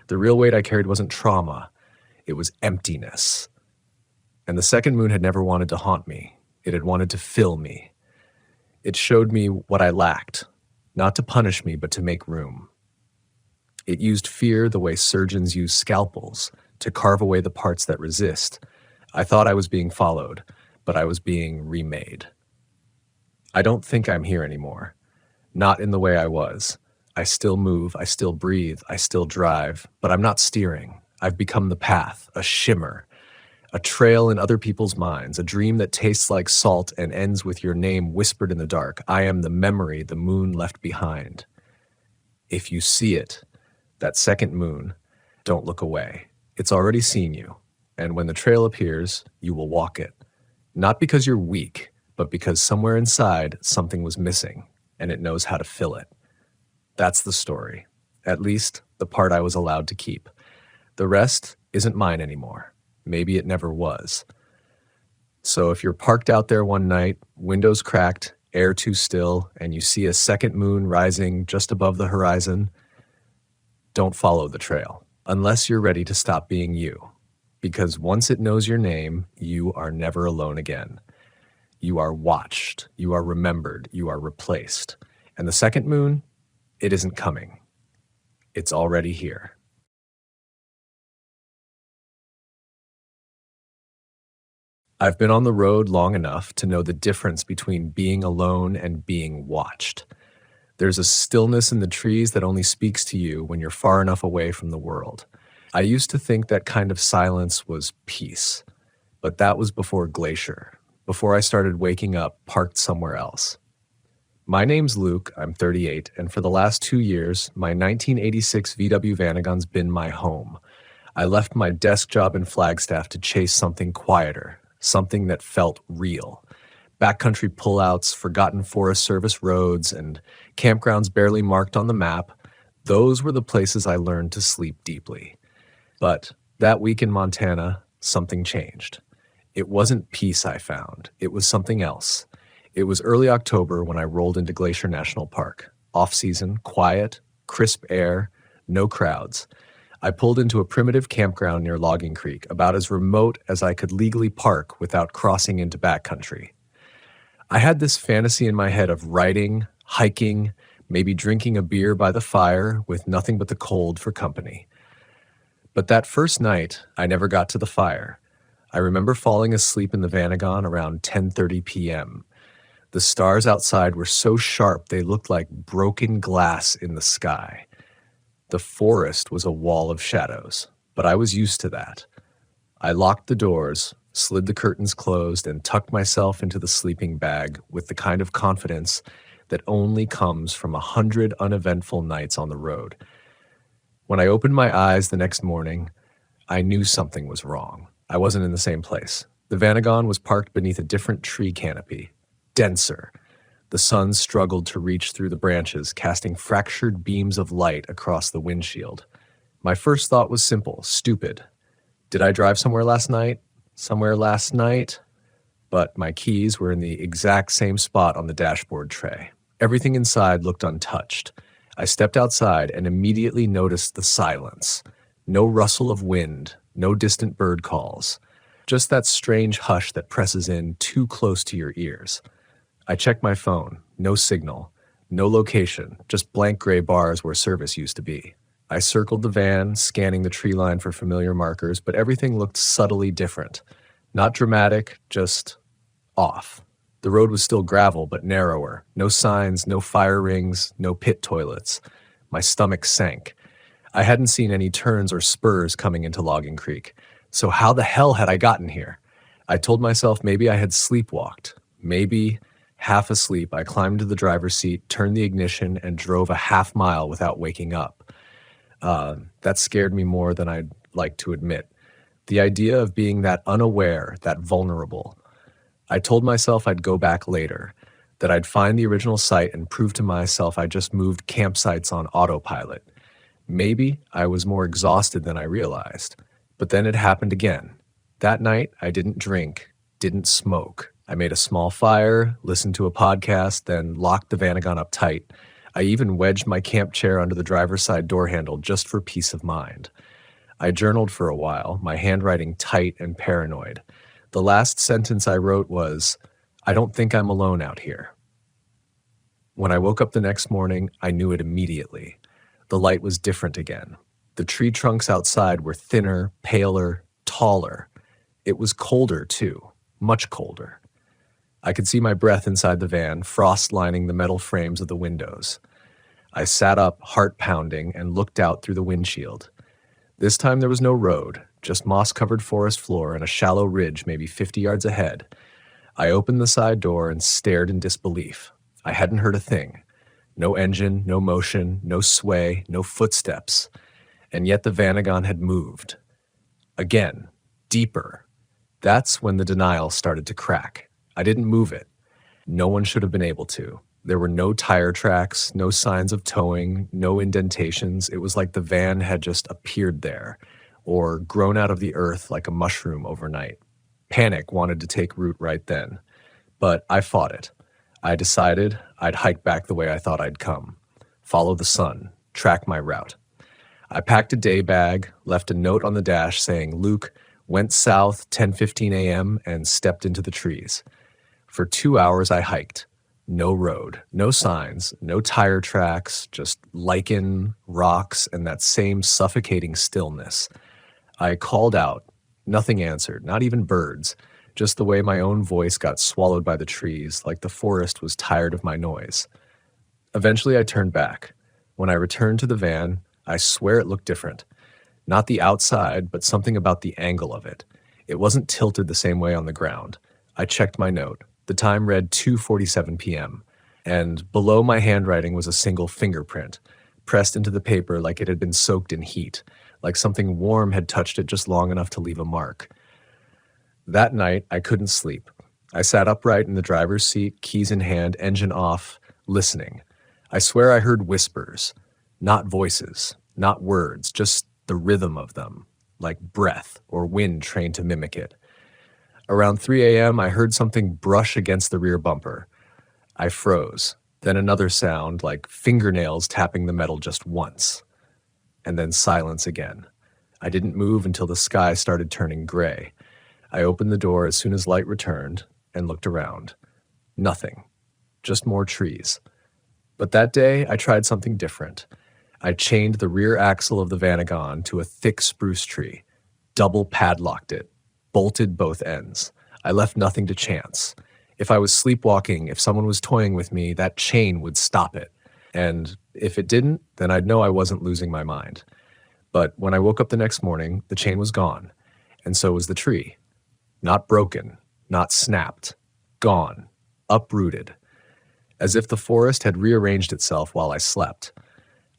The real weight I carried wasn't trauma. It was emptiness. And the second moon had never wanted to haunt me. It had wanted to fill me. It showed me what I lacked, not to punish me, but to make room. It used fear the way surgeons use scalpels, to carve away the parts that resist. I thought I was being followed, but I was being remade. I don't think I'm here anymore. Not in the way I was. I still move, I still breathe, I still drive, but I'm not steering. I've become the path, a shimmer, a trail in other people's minds, a dream that tastes like salt and ends with your name whispered in the dark. I am the memory the moon left behind. If you see it, that second moon, don't look away. It's already seen you, and when the trail appears, you will walk it. Not because you're weak, but because somewhere inside something was missing, and it knows how to fill it. That's the story, at least the part I was allowed to keep. The rest isn't mine anymore. Maybe it never was. So if you're parked out there one night, windows cracked, air too still, and you see a second moon rising just above the horizon, don't follow the trail, unless you're ready to stop being you. Because once it knows your name, you are never alone again. You are watched, you are remembered, you are replaced. And the second moon, it isn't coming. It's already here. I've been on the road long enough to know the difference between being alone and being watched. There's a stillness in the trees that only speaks to you when you're far enough away from the world. I used to think that kind of silence was peace, but that was before Glacier, before I started waking up parked somewhere else. My name's Luke, I'm 38, and for the last 2 years, my 1986 VW Vanagon's been my home. I left my desk job in Flagstaff to chase something quieter, something that felt real. Backcountry pullouts, forgotten Forest Service roads, and campgrounds barely marked on the map, those were the places I learned to sleep deeply. But that week in Montana, something changed. It wasn't peace I found. It was something else. It was early October when I rolled into Glacier National Park. Off-season, quiet, crisp air, no crowds. I pulled into a primitive campground near Logging Creek, about as remote as I could legally park without crossing into backcountry. I had this fantasy in my head of riding, hiking, maybe drinking a beer by the fire with nothing but the cold for company. But that first night, I never got to the fire. I remember falling asleep in the Vanagon around 10:30 p.m. The stars outside were so sharp they looked like broken glass in the sky. The forest was a wall of shadows, but I was used to that. I locked the doors, slid the curtains closed, and tucked myself into the sleeping bag with the kind of confidence that only comes from 100 uneventful nights on the road. When I opened my eyes the next morning, I knew something was wrong. I wasn't in the same place. The Vanagon was parked beneath a different tree canopy, denser. The sun struggled to reach through the branches, casting fractured beams of light across the windshield. My first thought was simple, stupid. Did I drive somewhere last night? But my keys were in the exact same spot on the dashboard tray. Everything inside looked untouched. I stepped outside and immediately noticed the silence. No rustle of wind, no distant bird calls. Just that strange hush that presses in too close to your ears. I checked my phone. No signal. No location. Just blank gray bars where service used to be. I circled the van, scanning the tree line for familiar markers, but everything looked subtly different. Not dramatic, just off. The road was still gravel, but narrower. No signs, no fire rings, no pit toilets. My stomach sank. I hadn't seen any turns or spurs coming into Logging Creek. So how the hell had I gotten here? I told myself maybe I had sleepwalked. Maybe, half asleep, I climbed to the driver's seat, turned the ignition, and drove a half mile without waking up. That scared me more than I'd like to admit. The idea of being that unaware, that vulnerable. I told myself I'd go back later, that I'd find the original site and prove to myself I just moved campsites on autopilot. Maybe I was more exhausted than I realized. But then it happened again. That night, I didn't drink, didn't smoke. I made a small fire, listened to a podcast, then locked the Vanagon up tight. I even wedged my camp chair under the driver's side door handle just for peace of mind. I journaled for a while, my handwriting tight and paranoid. The last sentence I wrote was, "I don't think I'm alone out here." When I woke up the next morning, I knew it immediately. The light was different again. The tree trunks outside were thinner, paler, taller. It was colder, too, much colder. I could see my breath inside the van, frost lining the metal frames of the windows. I sat up, heart pounding, and looked out through the windshield. This time there was no road, just moss-covered forest floor and a shallow ridge maybe 50 yards ahead. I opened the side door and stared in disbelief. I hadn't heard a thing. No engine, no motion, no sway, no footsteps. And yet the Vanagon had moved. Again, deeper. That's when the denial started to crack. I didn't move it. No one should have been able to. There were no tire tracks, no signs of towing, no indentations. It was like the van had just appeared there, or grown out of the earth like a mushroom overnight. Panic wanted to take root right then. But I fought it. I decided I'd hike back the way I thought I'd come. Follow the sun, track my route. I packed a day bag, left a note on the dash saying, "Luke, went south 10:15 a.m. and stepped into the trees." For 2 hours I hiked. No road, no signs, no tire tracks, just lichen, rocks, and that same suffocating stillness. I called out. Nothing answered, not even birds, just the way my own voice got swallowed by the trees, like the forest was tired of my noise. Eventually I turned back. When I returned to the van, I swear it looked different. Not the outside, but something about the angle of it. It wasn't tilted the same way on the ground. I checked my note. The time read 2:47 p.m., and below my handwriting was a single fingerprint, pressed into the paper like it had been soaked in heat, like something warm had touched it just long enough to leave a mark. That night, I couldn't sleep. I sat upright in the driver's seat, keys in hand, engine off, listening. I swear I heard whispers, not voices, not words, just the rhythm of them, like breath or wind trained to mimic it. Around 3 a.m., I heard something brush against the rear bumper. I froze. Then another sound, like fingernails tapping the metal just once. And then silence again. I didn't move until the sky started turning gray. I opened the door as soon as light returned and looked around. Nothing. Just more trees. But that day, I tried something different. I chained the rear axle of the Vanagon to a thick spruce tree, double padlocked it, bolted both ends. I left nothing to chance. If I was sleepwalking, if someone was toying with me, that chain would stop it. And if it didn't, then I'd know I wasn't losing my mind. But when I woke up the next morning, the chain was gone, and so was the tree. Not broken, not snapped, gone, uprooted, as if the forest had rearranged itself while I slept.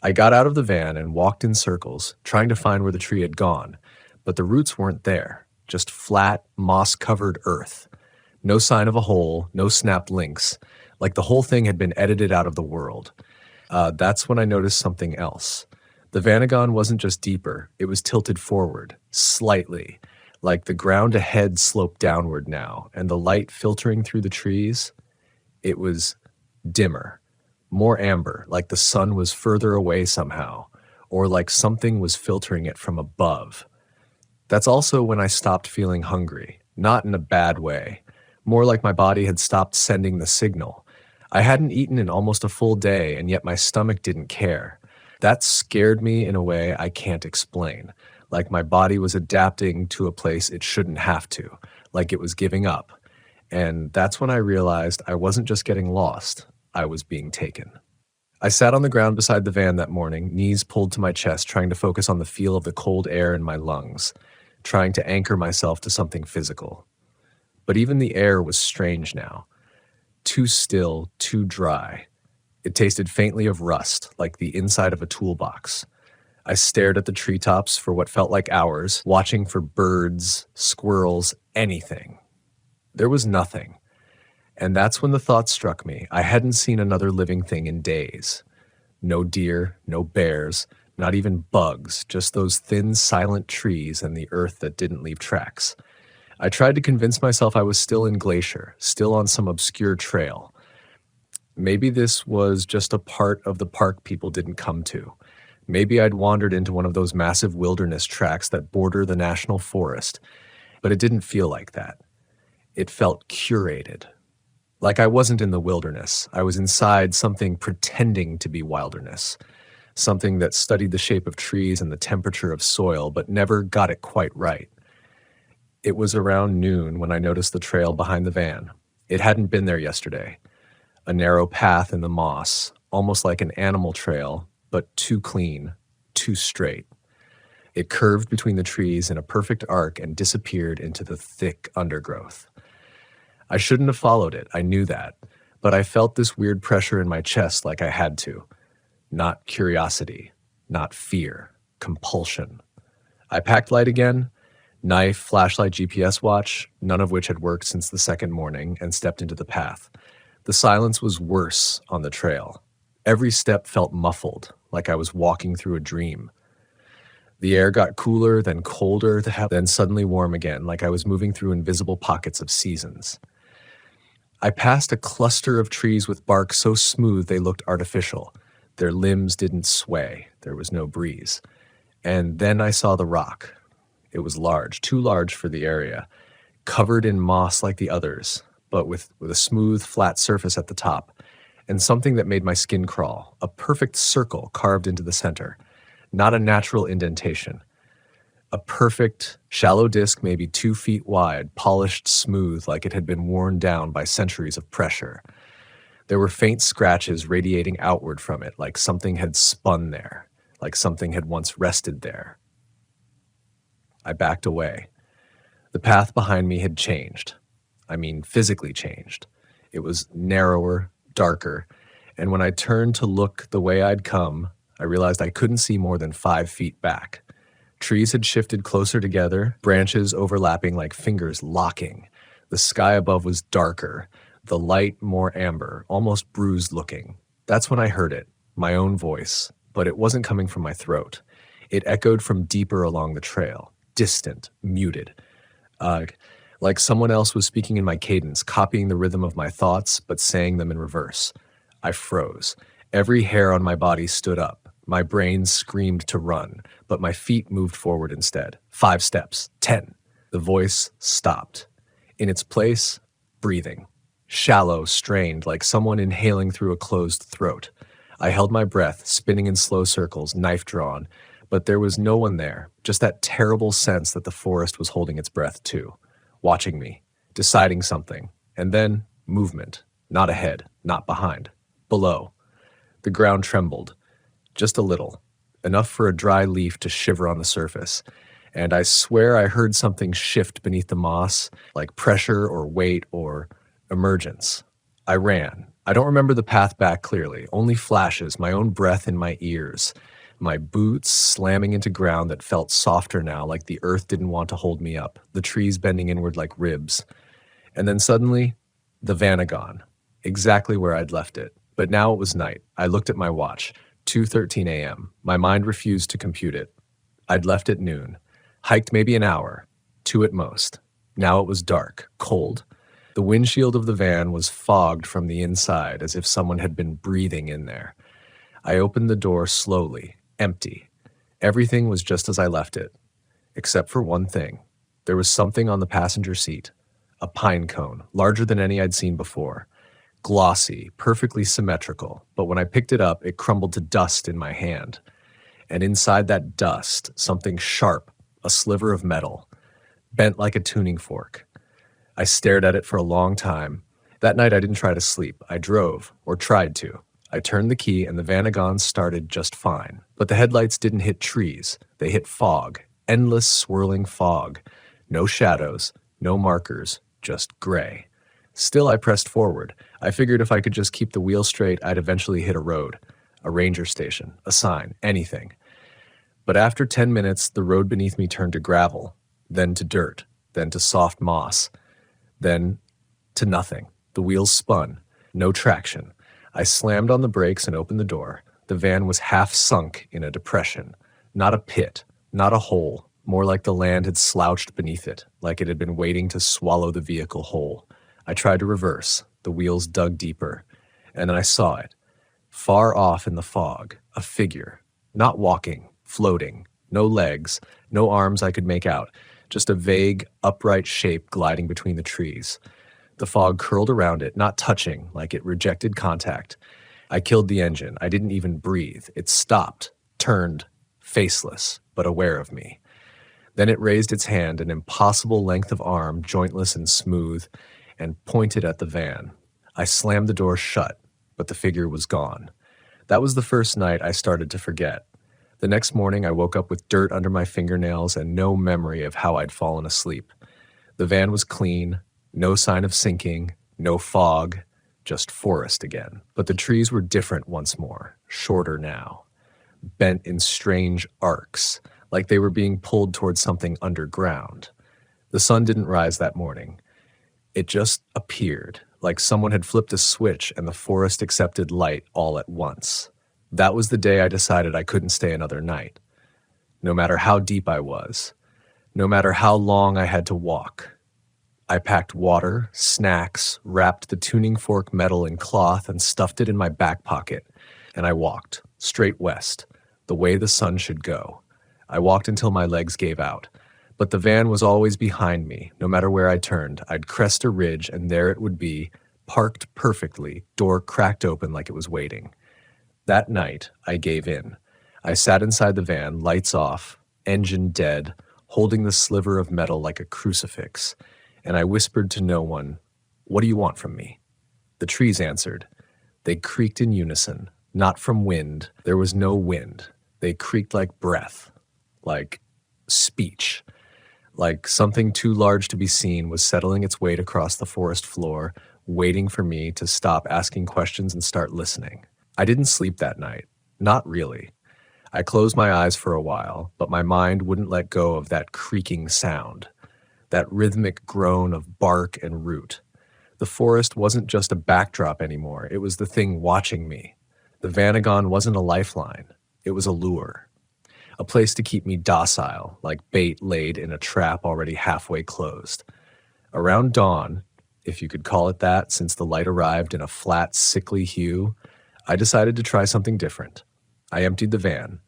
I got out of the van and walked in circles, trying to find where the tree had gone, but the roots weren't there. Just flat, moss-covered earth. No sign of a hole, no snapped links, like the whole thing had been edited out of the world. That's when I noticed something else. The Vanagon wasn't just deeper, it was tilted forward, slightly, like the ground ahead sloped downward now, and the light filtering through the trees, it was dimmer, more amber, like the sun was further away somehow, or like something was filtering it from above. That's also when I stopped feeling hungry, not in a bad way, more like my body had stopped sending the signal. I hadn't eaten in almost a full day, and yet my stomach didn't care. That scared me in a way I can't explain, like my body was adapting to a place it shouldn't have to, like it was giving up. And that's when I realized I wasn't just getting lost, I was being taken. I sat on the ground beside the van that morning, knees pulled to my chest, trying to focus on the feel of the cold air in my lungs, trying to anchor myself to something physical. But even the air was strange now. Too still, too dry. It tasted faintly of rust, like the inside of a toolbox. I stared at the treetops for what felt like hours, watching for birds, squirrels, anything. There was nothing. And that's when the thought struck me. I hadn't seen another living thing in days. No deer, no bears, not even bugs, just those thin, silent trees and the earth that didn't leave tracks. I tried to convince myself I was still in Glacier, still on some obscure trail. Maybe this was just a part of the park people didn't come to. Maybe I'd wandered into one of those massive wilderness tracks that border the national forest, but it didn't feel like that. It felt curated. Like I wasn't in the wilderness. I was inside something pretending to be wilderness. Something that studied the shape of trees and the temperature of soil, but never got it quite right. It was around noon when I noticed the trail behind the van. It hadn't been there yesterday. A narrow path in the moss, almost like an animal trail, but too clean, too straight. It curved between the trees in a perfect arc and disappeared into the thick undergrowth. I shouldn't have followed it, I knew that, but I felt this weird pressure in my chest like I had to. Not curiosity, not fear, compulsion. I packed light again, knife, flashlight, GPS watch, none of which had worked since the second morning, and stepped into the path. The silence was worse on the trail. Every step felt muffled, like I was walking through a dream. The air got cooler, then colder, then suddenly warm again, like I was moving through invisible pockets of seasons. I passed a cluster of trees with bark so smooth they looked artificial. Their limbs didn't sway. There was no breeze. And then I saw the rock. It was large, too large for the area, covered in moss like the others, but with a smooth, flat surface at the top, and something that made my skin crawl, a perfect circle carved into the center, not a natural indentation. A perfect, shallow disc maybe 2 feet wide, polished smooth like it had been worn down by centuries of pressure. There were faint scratches radiating outward from it, like something had spun there, like something had once rested there. I backed away. The path behind me had changed. I mean, physically changed. It was narrower, darker, and when I turned to look the way I'd come, I realized I couldn't see more than 5 feet back. Trees had shifted closer together, branches overlapping like fingers locking. The sky above was darker, the light more amber, almost bruised looking. That's when I heard it, my own voice, but it wasn't coming from my throat. It echoed from deeper along the trail, distant, muted. Like someone else was speaking in my cadence, copying the rhythm of my thoughts, but saying them in reverse. I froze. Every hair on my body stood up. My brain screamed to run, but my feet moved forward instead. 5 steps, 10. The voice stopped. In its place, breathing. Shallow, strained, like someone inhaling through a closed throat. I held my breath, spinning in slow circles, knife drawn, but there was no one there, just that terrible sense that the forest was holding its breath too, watching me, deciding something, and then movement, not ahead, not behind, below. The ground trembled. Just a little, enough for a dry leaf to shiver on the surface, and I swear I heard something shift beneath the moss, like pressure or weight or emergence. I ran. I don't remember the path back clearly, only flashes, my own breath in my ears, my boots slamming into ground that felt softer now, like the earth didn't want to hold me up, the trees bending inward like ribs. And then suddenly, the van gone, exactly where I'd left it. But now it was night. I looked at my watch. 2:13 a.m. My mind refused to compute it. I'd left at noon, hiked maybe an hour, 2 at most. Now it was dark, cold. The windshield of the van was fogged from the inside as if someone had been breathing in there. I opened the door slowly, empty. Everything was just as I left it, except for one thing. There was something on the passenger seat, a pine cone, larger than any I'd seen before. Glossy, perfectly symmetrical, but when I picked it up, it crumbled to dust in my hand. And inside that dust, something sharp, a sliver of metal, bent like a tuning fork. I stared at it for a long time. That night I didn't try to sleep. I drove, or tried to. I turned the key and the Vanagon started just fine. But the headlights didn't hit trees. They hit fog, endless swirling fog. No shadows, no markers, just gray. Still, I pressed forward. I figured if I could just keep the wheel straight, I'd eventually hit a road, a ranger station, a sign, anything. But after 10 minutes, the road beneath me turned to gravel, then to dirt, then to soft moss, then to nothing. The wheels spun. No traction. I slammed on the brakes and opened the door. The van was half sunk in a depression. Not a pit, not a hole, more like the land had slouched beneath it, like it had been waiting to swallow the vehicle whole. I tried to reverse. The wheels dug deeper. And then I saw it. Far off in the fog, a figure. Not walking, floating. No legs, no arms I could make out. Just a vague, upright shape gliding between the trees. The fog curled around it, not touching, like it rejected contact. I killed the engine. I didn't even breathe. It stopped, turned, faceless, but aware of me. Then it raised its hand, an impossible length of arm, jointless and smooth, and pointed at the van. I slammed the door shut, but the figure was gone. That was the first night I started to forget. The next morning, I woke up with dirt under my fingernails and no memory of how I'd fallen asleep. The van was clean, no sign of sinking, no fog, just forest again. But the trees were different once more, shorter now, bent in strange arcs, like they were being pulled towards something underground. The sun didn't rise that morning. It just appeared, like someone had flipped a switch and the forest accepted light all at once. That was the day I decided I couldn't stay another night. No matter how deep I was, no matter how long I had to walk. I packed water, snacks, wrapped the tuning fork metal in cloth and stuffed it in my back pocket, and I walked, straight west, the way the sun should go. I walked until my legs gave out, but the van was always behind me. No matter where I turned, I'd crest a ridge and there it would be, parked perfectly, door cracked open like it was waiting. That night, I gave in. I sat inside the van, lights off, engine dead, holding the sliver of metal like a crucifix, and I whispered to no one, "What do you want from me?" The trees answered. They creaked in unison, not from wind. There was no wind. They creaked like breath, like speech, like something too large to be seen was settling its weight across the forest floor, waiting for me to stop asking questions and start listening. I didn't sleep that night. Not really. I closed my eyes for a while, but my mind wouldn't let go of that creaking sound, that rhythmic groan of bark and root. The forest wasn't just a backdrop anymore. It was the thing watching me. The Vanagon wasn't a lifeline. It was a lure. A place to keep me docile, like bait laid in a trap already halfway closed. Around dawn, if you could call it that, since the light arrived in a flat, sickly hue, I decided to try something different. I emptied the van,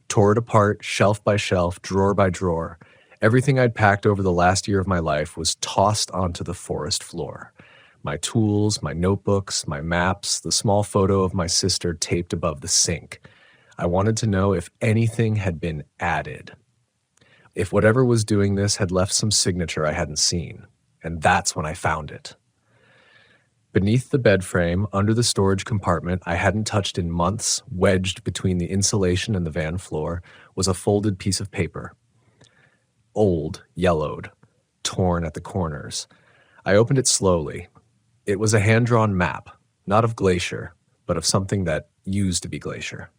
tore it apart, shelf by shelf, drawer by drawer. Everything I'd packed over the last year of my life was tossed onto the forest floor. My tools, my notebooks, my maps, the small photo of my sister taped above the sink. I wanted to know if anything had been added. If whatever was doing this had left some signature I hadn't seen. And that's when I found it. Beneath the bed frame, under the storage compartment I hadn't touched in months, wedged between the insulation and the van floor, was a folded piece of paper. Old, yellowed, torn at the corners. I opened it slowly. It was a hand-drawn map, not of Glacier, but of something that used to be Glacier.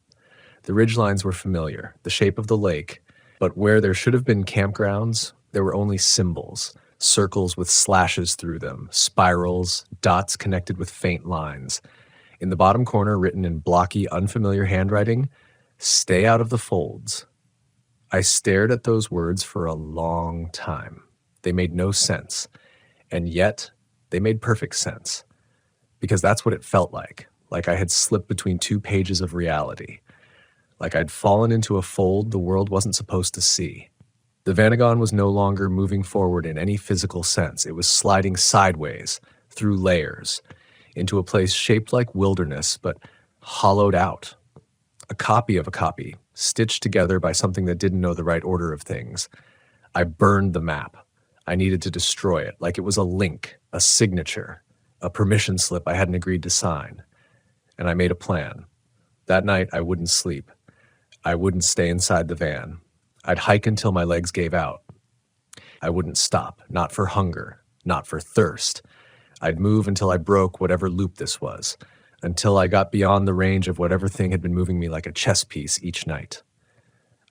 The ridgelines were familiar, the shape of the lake, but where there should have been campgrounds, there were only symbols. Circles with slashes through them, spirals, dots connected with faint lines. In the bottom corner, written in blocky, unfamiliar handwriting, "Stay out of the folds." I stared at those words for a long time. They made no sense, and yet they made perfect sense, because that's what it felt like I had slipped between two pages of reality, like I'd fallen into a fold the world wasn't supposed to see. The Vanagon was no longer moving forward in any physical sense. It was sliding sideways, through layers, into a place shaped like wilderness, but hollowed out. A copy of a copy, stitched together by something that didn't know the right order of things. I burned the map. I needed to destroy it, like it was a link, a signature, a permission slip I hadn't agreed to sign. And I made a plan. That night, I wouldn't sleep. I wouldn't stay inside the van. I'd hike until my legs gave out. I wouldn't stop, not for hunger, not for thirst. I'd move until I broke whatever loop this was, until I got beyond the range of whatever thing had been moving me like a chess piece each night.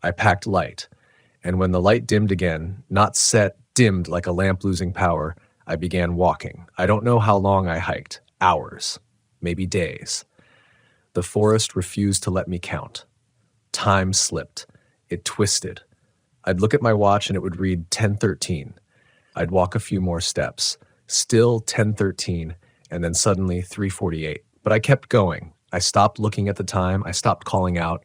I packed light, and when the light dimmed again, not set, dimmed like a lamp losing power, I began walking. I don't know how long I hiked. Hours. Maybe days. The forest refused to let me count. Time slipped. It twisted. I'd look at my watch and it would read 10:13. I'd walk a few more steps. Still 10:13, and then suddenly 3:48. But I kept going. I stopped looking at the time. I stopped calling out.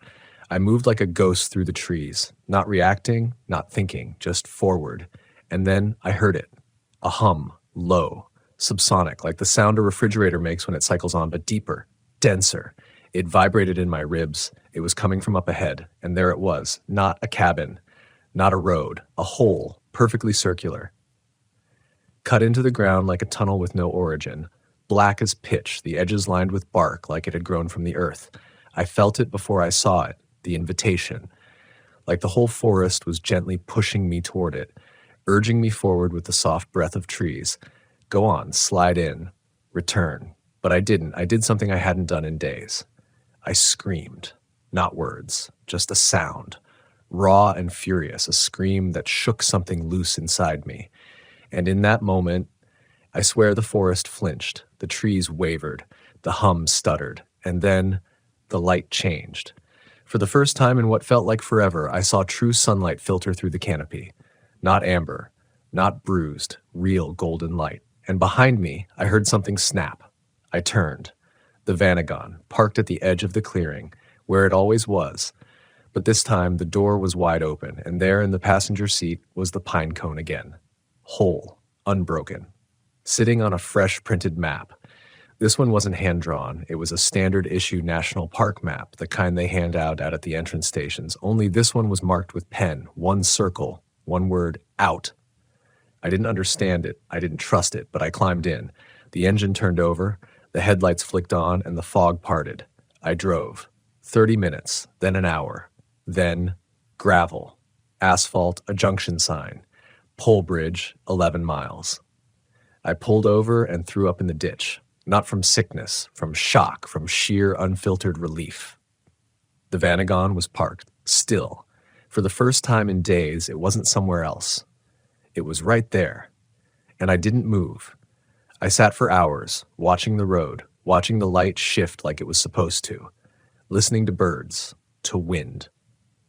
I moved like a ghost through the trees, not reacting, not thinking, just forward. And then I heard it. A hum, low, subsonic, like the sound a refrigerator makes when it cycles on, but deeper, denser. It vibrated in my ribs. It was coming from up ahead, and there it was, not a cabin, not a road, a hole, perfectly circular, cut into the ground like a tunnel with no origin, black as pitch, the edges lined with bark like it had grown from the earth. I felt it before I saw it, the invitation, like the whole forest was gently pushing me toward it, urging me forward with the soft breath of trees. Go on, slide in, return. But I didn't. I did something I hadn't done in days. I screamed, not words, just a sound, raw and furious, a scream that shook something loose inside me. And in that moment, I swear the forest flinched, the trees wavered, the hum stuttered, and then the light changed. For the first time in what felt like forever, I saw true sunlight filter through the canopy. Not amber, not bruised, real golden light. And behind me, I heard something snap. I turned. The Vanagon, parked at the edge of the clearing, where it always was. But this time, the door was wide open, and there in the passenger seat was the pine cone again. Whole, unbroken, sitting on a fresh printed map. This one wasn't hand-drawn. It was a standard-issue national park map, the kind they hand out at the entrance stations. Only this one was marked with pen, one circle, one word, out. I didn't understand it. I didn't trust it, but I climbed in. The engine turned over, the headlights flicked on, and the fog parted. I drove. 30 minutes, then an hour. Then gravel, asphalt, a junction sign. Pole bridge, 11 miles. I pulled over and threw up in the ditch. Not from sickness, from shock, from sheer unfiltered relief. The Vanagon was parked, still. For the first time in days, it wasn't somewhere else. It was right there. And I didn't move. I sat for hours, watching the road, watching the light shift like it was supposed to, listening to birds, to wind.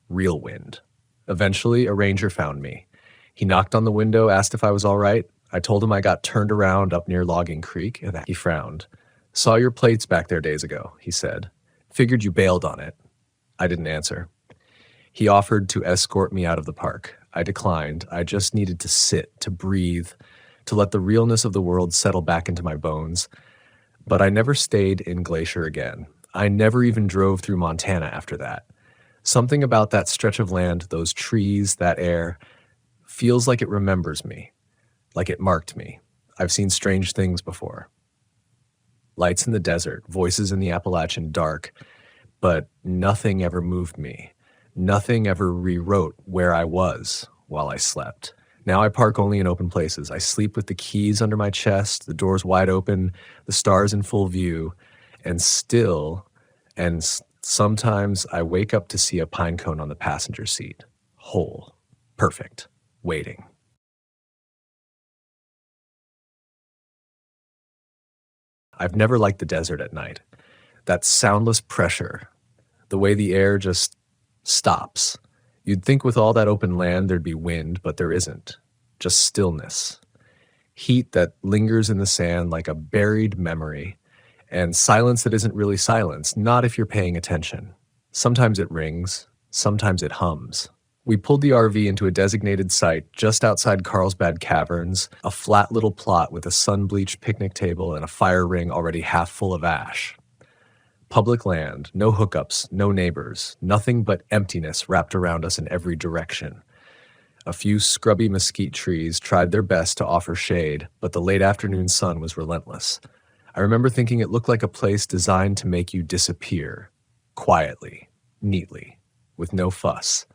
Real wind. Eventually, a ranger found me. He knocked on the window, asked if I was all right. I told him I got turned around up near Logging Creek, and he frowned. Saw your plates back there days ago, he said. Figured you bailed on it. I didn't answer. He offered to escort me out of the park. I declined. I just needed to sit, to breathe, to let the realness of the world settle back into my bones. But I never stayed in Glacier again. I never even drove through Montana after that. Something about that stretch of land, those trees, that air, feels like it remembers me, like it marked me. I've seen strange things before. Lights in the desert, voices in the Appalachian dark, but nothing ever moved me. Nothing ever rewrote where I was while I slept. Now I park only in open places. I sleep with the keys under my chest, the doors wide open, the stars in full view, and sometimes I wake up to see a pine cone on the passenger seat. Whole. Perfect. Waiting. I've never liked the desert at night. That soundless pressure, the way the air just stops. You'd think with all that open land there'd be wind, but there isn't. Just stillness. Heat that lingers in the sand like a buried memory, and silence that isn't really silence, not if you're paying attention. Sometimes it rings, sometimes it hums. We pulled the RV into a designated site just outside Carlsbad Caverns, a flat little plot with a sun-bleached picnic table and a fire ring already half full of ash. Public land, no hookups, no neighbors, nothing but emptiness wrapped around us in every direction. A few scrubby mesquite trees tried their best to offer shade, but the late afternoon sun was relentless. I remember thinking it looked like a place designed to make you disappear, quietly, neatly, with no fuss.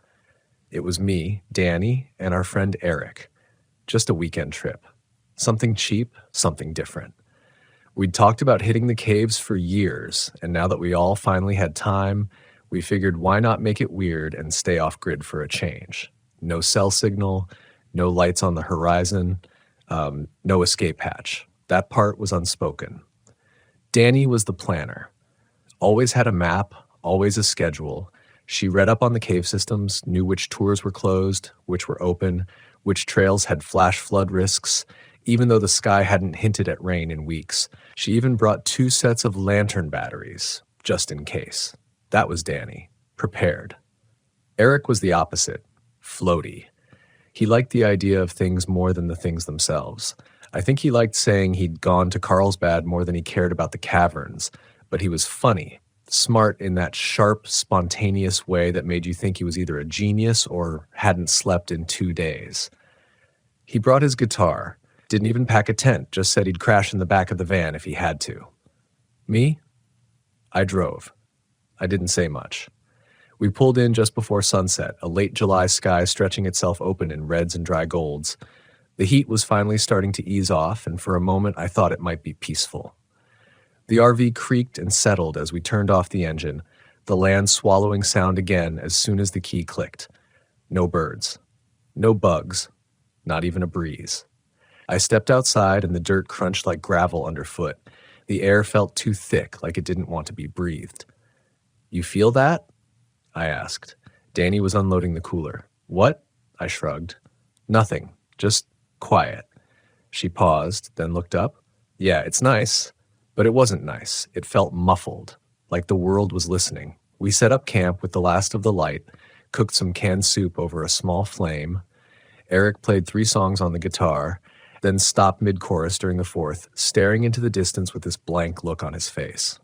It was me, Danny, and our friend Eric. Just a weekend trip. Something cheap, something different. We'd talked about hitting the caves for years, and now that we all finally had time, We figured why not make it weird and stay off grid for a change. No cell signal, no lights on the horizon, no escape hatch. That part was unspoken. Danny was the planner. Always had a map, always a schedule. She read up on the cave systems, knew which tours were closed, which were open, which trails had flash flood risks, even though the sky hadn't hinted at rain in weeks. She even brought 2 sets of lantern batteries, just in case. That was Danny, prepared. Eric was the opposite, floaty. He liked the idea of things more than the things themselves. I think he liked saying he'd gone to Carlsbad more than he cared about the caverns, but he was funny, smart in that sharp, spontaneous way that made you think he was either a genius or hadn't slept in 2 days. He brought his guitar, didn't even pack a tent, just said he'd crash in the back of the van if he had to. Me? I drove. I didn't say much. We pulled in just before sunset, a late July sky stretching itself open in reds and dry golds. The heat was finally starting to ease off, and for a moment I thought it might be peaceful. The RV creaked and settled as we turned off the engine, the land swallowing sound again as soon as the key clicked. No birds. No bugs. Not even a breeze. I stepped outside and the dirt crunched like gravel underfoot. The air felt too thick, like it didn't want to be breathed. "You feel that?" I asked. Danny was unloading the cooler. "What?" I shrugged. "Nothing. Just quiet." She paused, then looked up. "Yeah, it's nice." But it wasn't nice. It felt muffled, like the world was listening. We set up camp with the last of the light, cooked some canned soup over a small flame. Eric played 3 songs on the guitar, then stopped mid-chorus during the 4th, staring into the distance with this blank look on his face.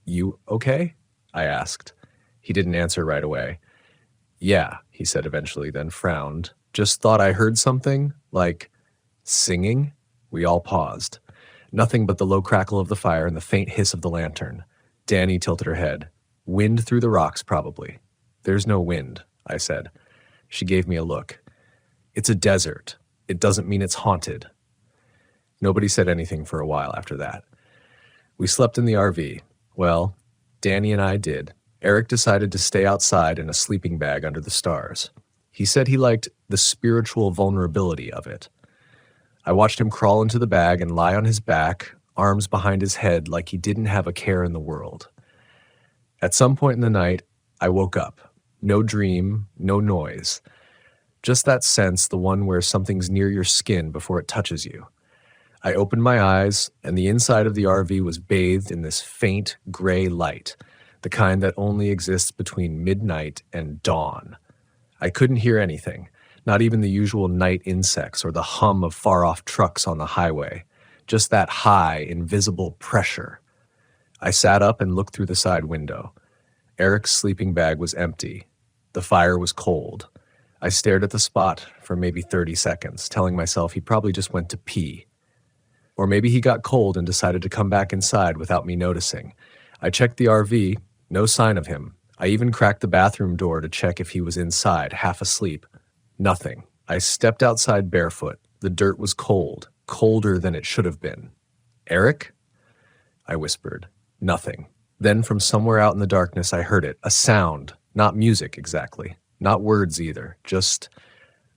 "You okay?" I asked. He didn't answer right away. "Yeah," he said eventually, then frowned. "Just thought I heard something, like singing." We all paused. Nothing but the low crackle of the fire and the faint hiss of the lantern. Danny tilted her head. "Wind through the rocks, probably." "There's no wind," I said. She gave me a look. "It's a desert. It doesn't mean it's haunted." Nobody said anything for a while after that. We slept in the RV. Well, Danny and I did. Eric decided to stay outside in a sleeping bag under the stars. He said he liked the spiritual vulnerability of it. I watched him crawl into the bag and lie on his back, arms behind his head like he didn't have a care in the world. At some point in the night, I woke up. No dream, no noise. Just that sense, the one where something's near your skin before it touches you. I opened my eyes, and the inside of the RV was bathed in this faint, gray light, the kind that only exists between midnight and dawn. I couldn't hear anything, not even the usual night insects or the hum of far-off trucks on the highway, just that high, invisible pressure. I sat up and looked through the side window. Eric's sleeping bag was empty. The fire was cold. I stared at the spot for maybe 30 seconds, telling myself he probably just went to pee. Or maybe he got cold and decided to come back inside without me noticing. I checked the RV, no sign of him. I even cracked the bathroom door to check if he was inside, half asleep. Nothing. I stepped outside barefoot. The dirt was cold, colder than it should have been. "Eric?" I whispered. Nothing. Then from somewhere out in the darkness I heard it, a sound, not music exactly, not words either, just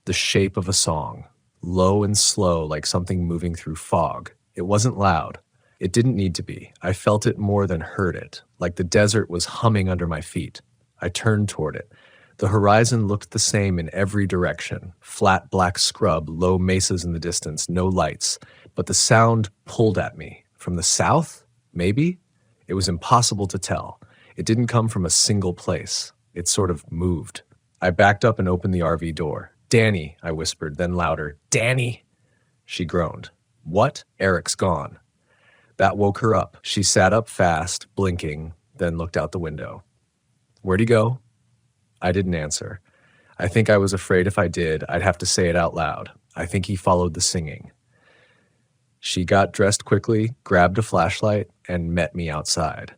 the shape of a song, low and slow like something moving through fog. It wasn't loud. It didn't need to be. I felt it more than heard it, like the desert was humming under my feet. I turned toward it. The horizon looked the same in every direction. Flat black scrub, low mesas in the distance, no lights. But the sound pulled at me. From the south? Maybe? It was impossible to tell. It didn't come from a single place. It sort of moved. I backed up and opened the RV door. "Danny," I whispered, then louder. "Danny!" She groaned. "What?" "Eric's gone." That woke her up. She sat up fast, blinking, then looked out the window. "Where'd he go?" I didn't answer. I think I was afraid if I did, I'd have to say it out loud. I think he followed the singing. She got dressed quickly, grabbed a flashlight, and met me outside.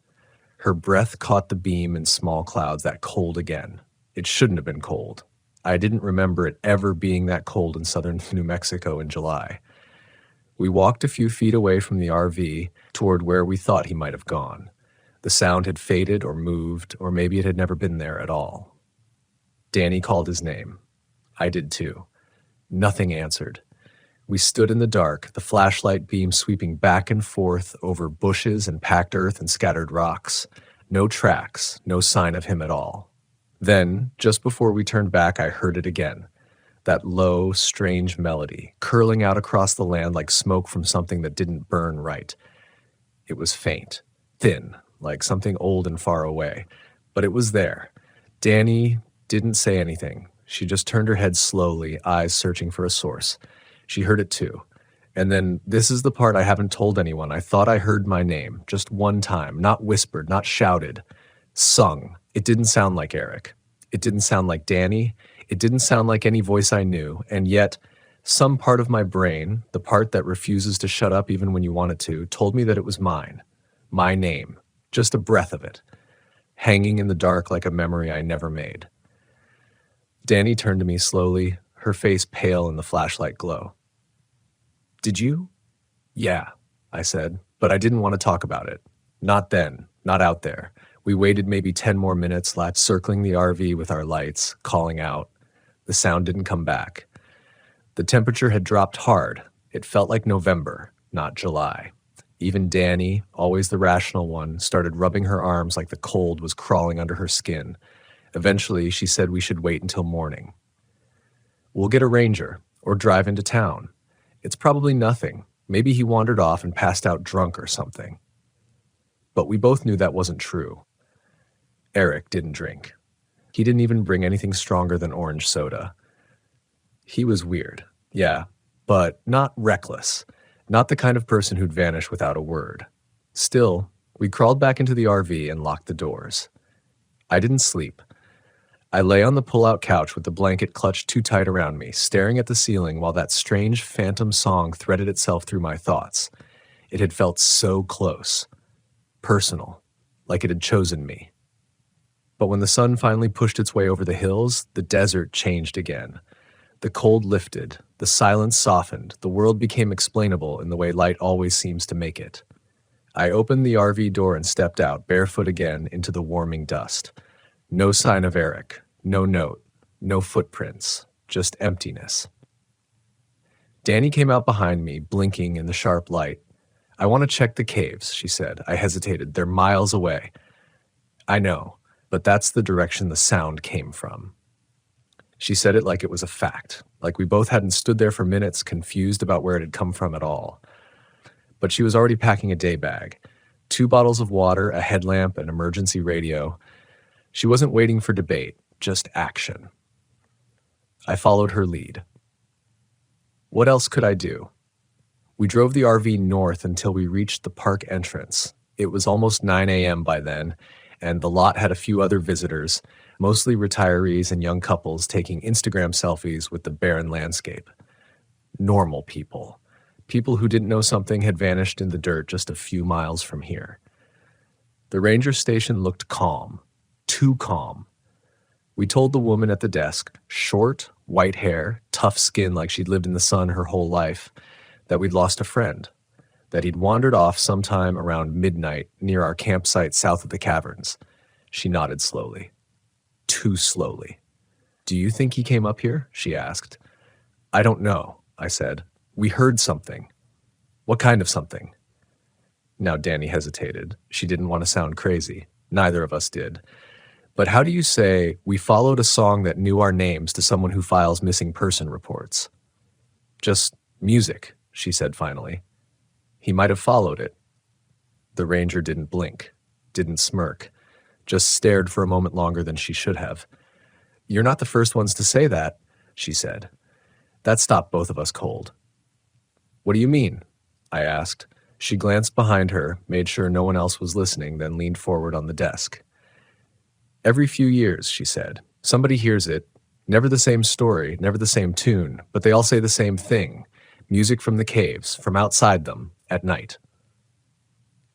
Her breath caught the beam in small clouds, that cold again. It shouldn't have been cold. I didn't remember it ever being that cold in southern New Mexico in July. We walked a few feet away from the RV toward where we thought he might have gone. The sound had faded or moved, or maybe it had never been there at all. Danny called his name. I did too. Nothing answered. We stood in the dark, the flashlight beam sweeping back and forth over bushes and packed earth and scattered rocks. No tracks, no sign of him at all. Then, just before we turned back, I heard it again. That low, strange melody, curling out across the land like smoke from something that didn't burn right. It was faint, thin, like something old and far away. But it was there. Danny didn't say anything. She just turned her head slowly, eyes searching for a source. She heard it too. And then, this is the part I haven't told anyone. I thought I heard my name, just one time, not whispered, not shouted. Sung. It didn't sound like Eric. It didn't sound like Danny. It didn't sound like any voice I knew. And yet, some part of my brain, the part that refuses to shut up even when you want it to, told me that it was mine. My name. Just a breath of it. Hanging in the dark like a memory I never made. Danny turned to me slowly, her face pale in the flashlight glow. Did you? Yeah, I said, but I didn't want to talk about it. Not then, not out there. We waited maybe 10 more minutes, circling the RV with our lights, calling out. The sound didn't come back. The temperature had dropped hard. It felt like November, not July. Even Danny, always the rational one, started rubbing her arms like the cold was crawling under her skin. Eventually, she said we should wait until morning. We'll get a ranger, or drive into town. It's probably nothing. Maybe he wandered off and passed out drunk or something. But we both knew that wasn't true. Eric didn't drink. He didn't even bring anything stronger than orange soda. He was weird, yeah, but not reckless. Not the kind of person who'd vanish without a word. Still, we crawled back into the RV and locked the doors. I didn't sleep. I lay on the pull-out couch with the blanket clutched too tight around me, staring at the ceiling while that strange phantom song threaded itself through my thoughts. It had felt so close. Personal. Like it had chosen me. But when the sun finally pushed its way over the hills, the desert changed again. The cold lifted, the silence softened, the world became explainable in the way light always seems to make it. I opened the RV door and stepped out, barefoot again, into the warming dust. No sign of Eric, no note, no footprints, just emptiness. Danny came out behind me, blinking in the sharp light. I want to check the caves, she said. I hesitated. They're miles away. I know, but that's the direction the sound came from. She said it like it was a fact, like we both hadn't stood there for minutes, confused about where it had come from at all. But she was already packing a day bag. 2 bottles of water, a headlamp, an emergency radio. She wasn't waiting for debate, just action. I followed her lead. What else could I do? We drove the RV north until we reached the park entrance. It was almost 9 a.m. by then, and the lot had a few other visitors, mostly retirees and young couples taking Instagram selfies with the barren landscape. Normal people. People who didn't know something had vanished in the dirt just a few miles from here. The ranger station looked calm. Too calm. We told the woman at the desk, short, white hair, tough skin like she'd lived in the sun her whole life, that we'd lost a friend, that he'd wandered off sometime around midnight near our campsite south of the caverns. She nodded slowly. Too slowly. Do you think he came up here? She asked. I don't know, I said. We heard something. What kind of something? Now Danny hesitated. She didn't want to sound crazy. Neither of us did. But how do you say, we followed a song that knew our names to someone who files missing person reports? Just music, she said finally. He might have followed it. The ranger didn't blink, didn't smirk, just stared for a moment longer than she should have. You're not the first ones to say that, she said. That stopped both of us cold. What do you mean? I asked. She glanced behind her, made sure no one else was listening, then leaned forward on the desk. Every few years, she said, somebody hears it, never the same story, never the same tune, but they all say the same thing, music from the caves, from outside them, at night.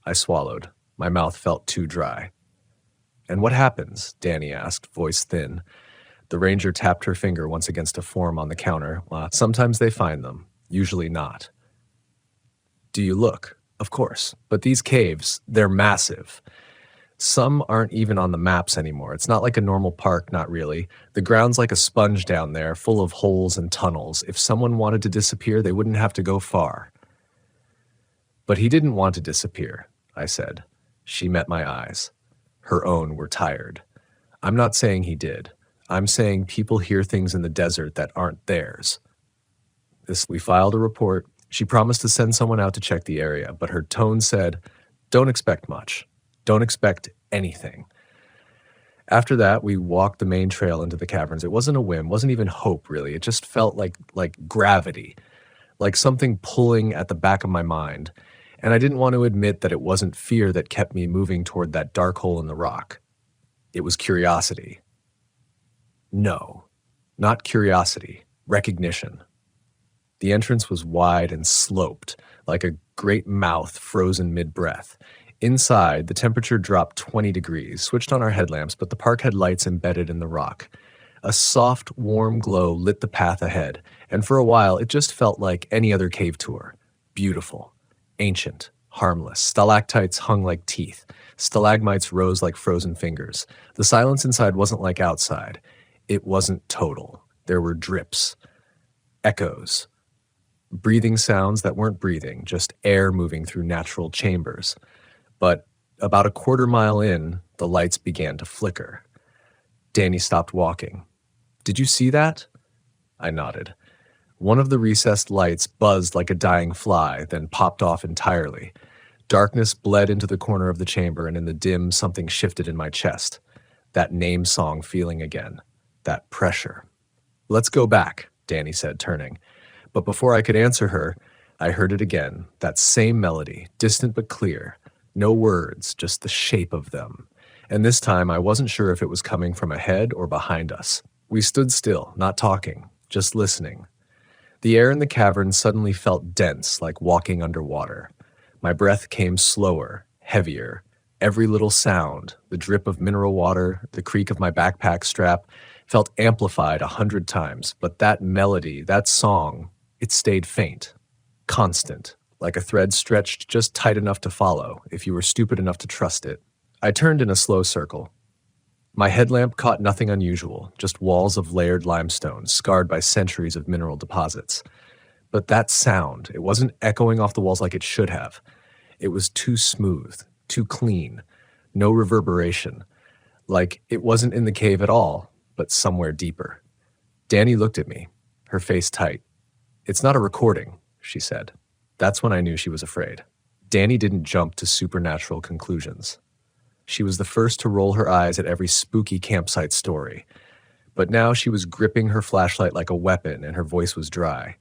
I swallowed. My mouth felt too dry. And what happens? Danny asked, voice thin. The ranger tapped her finger once against a form on the counter. Well, sometimes they find them, usually not. Do you look? Of course. But these caves, they're massive. Some aren't even on the maps anymore. It's not like a normal park, not really. The ground's like a sponge down there, full of holes and tunnels. If someone wanted to disappear, they wouldn't have to go far. But he didn't want to disappear, I said. She met my eyes. Her own were tired. I'm not saying he did. I'm saying people hear things in the desert that aren't theirs. We filed a report. She promised to send someone out to check the area, but her tone said, "Don't expect much. Don't expect anything." After that, we walked the main trail into the caverns. It wasn't a whim, wasn't even hope, really. It just felt like gravity, like something pulling at the back of my mind. And I didn't want to admit that it wasn't fear that kept me moving toward that dark hole in the rock. It was curiosity. No, not curiosity, recognition. The entrance was wide and sloped, like a great mouth frozen mid-breath. Inside, the temperature dropped 20 degrees, switched on our headlamps, but the park had lights embedded in the rock. A soft, warm glow lit the path ahead, and for a while it just felt like any other cave tour. Beautiful, ancient, harmless. Stalactites hung like teeth. Stalagmites rose like frozen fingers. The silence inside wasn't like outside. It wasn't total. There were drips, echoes, breathing sounds that weren't breathing, just air moving through natural chambers. But about a quarter mile in, the lights began to flicker. Danny stopped walking. "Did you see that?" I nodded. One of the recessed lights buzzed like a dying fly, then popped off entirely. Darkness bled into the corner of the chamber, and in the dim, something shifted in my chest. That name song feeling again. That pressure. "Let's go back," Danny said, turning. But before I could answer her, I heard it again, that same melody, distant but clear. No words, just the shape of them. And this time I wasn't sure if it was coming from ahead or behind us. We stood still, not talking, just listening. The air in the cavern suddenly felt dense, like walking underwater. My breath came slower, heavier. Every little sound, the drip of mineral water, the creak of my backpack strap, felt amplified 100 times. But that melody, that song, it stayed faint, constant, like a thread stretched just tight enough to follow, if you were stupid enough to trust it. I turned in a slow circle. My headlamp caught nothing unusual, just walls of layered limestone, scarred by centuries of mineral deposits. But that sound, it wasn't echoing off the walls like it should have. It was too smooth, too clean, no reverberation. Like it wasn't in the cave at all, but somewhere deeper. Danny looked at me, her face tight. "It's not a recording," she said. That's when I knew she was afraid. Danny didn't jump to supernatural conclusions. She was the first to roll her eyes at every spooky campsite story. But now she was gripping her flashlight like a weapon, and her voice was dry.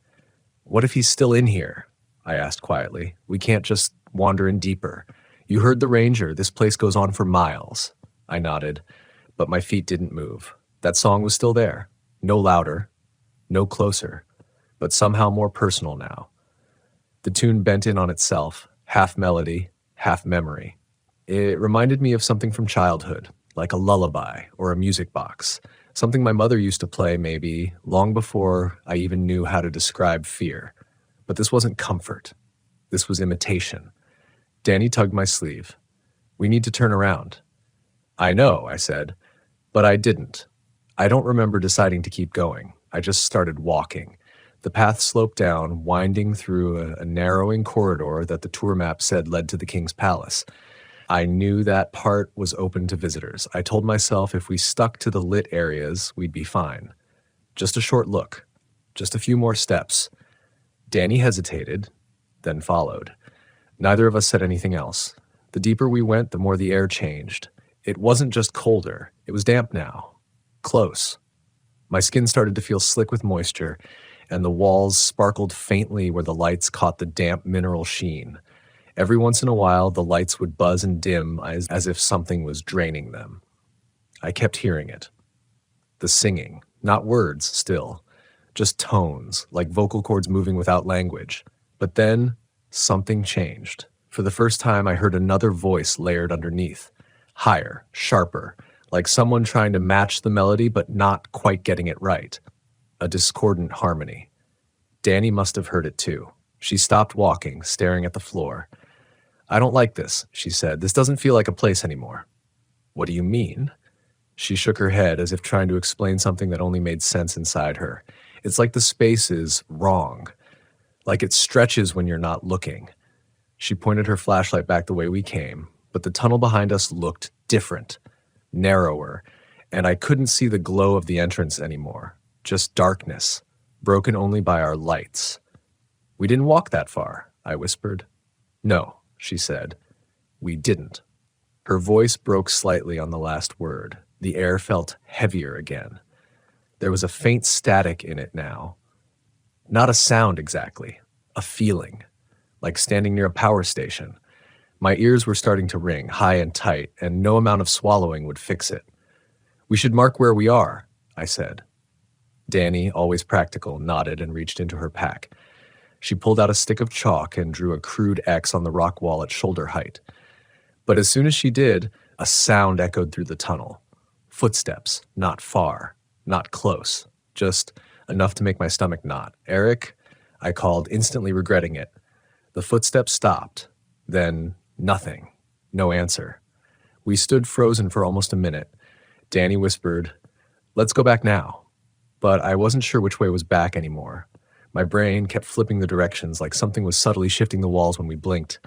"What if he's still in here?" I asked quietly. "We can't just wander in deeper. You heard the ranger. This place goes on for miles." I nodded, but my feet didn't move. That song was still there. No louder, no closer, but somehow more personal now. The tune bent in on itself, half melody, half memory. It reminded me of something from childhood, like a lullaby or a music box, something my mother used to play maybe long before I even knew how to describe fear. But this wasn't comfort. This was imitation. Danny tugged my sleeve. "We need to turn around." "I know," I said, but I didn't. I don't remember deciding to keep going. I just started walking. The path sloped down, winding through a narrowing corridor that the tour map said led to the king's palace. I knew that part was open to visitors. I told myself if we stuck to the lit areas, we'd be fine. Just a short look. Just a few more steps. Danny hesitated, then followed. Neither of us said anything else. The deeper we went, the more the air changed. It wasn't just colder. It was damp now. Close. My skin started to feel slick with moisture, and the walls sparkled faintly where the lights caught the damp mineral sheen. Every once in a while, the lights would buzz and dim as if something was draining them. I kept hearing it. The singing, not words still, just tones, like vocal cords moving without language. But then, something changed. For the first time, I heard another voice layered underneath. Higher, sharper, like someone trying to match the melody but not quite getting it right. A discordant harmony. Danny must have heard it too. She stopped walking, staring at the floor. "I don't like this," she said. "This doesn't feel like a place anymore." What do you mean? She shook her head as if trying to explain something that only made sense inside her. It's like the space is wrong, like it stretches when you're not looking. She pointed her flashlight back the way we came, but the tunnel behind us looked different, narrower, and I couldn't see the glow of the entrance anymore. Just darkness, broken only by our lights. We didn't walk that far, I whispered. No, she said. We didn't. Her voice broke slightly on the last word. The air felt heavier again. There was a faint static in it now. Not a sound exactly, a feeling, like standing near a power station. My ears were starting to ring, high and tight, and no amount of swallowing would fix it. We should mark where we are, I said. Danny, always practical, nodded and reached into her pack. She pulled out a stick of chalk and drew a crude X on the rock wall at shoulder height. But as soon as she did, a sound echoed through the tunnel. Footsteps, not far, not close, just enough to make my stomach knot. Eric, I called, instantly regretting it. The footsteps stopped. Then nothing. No answer. We stood frozen for almost a minute. Danny whispered, "Let's go back now." But I wasn't sure which way was back anymore. My brain kept flipping the directions like something was subtly shifting the walls when we blinked.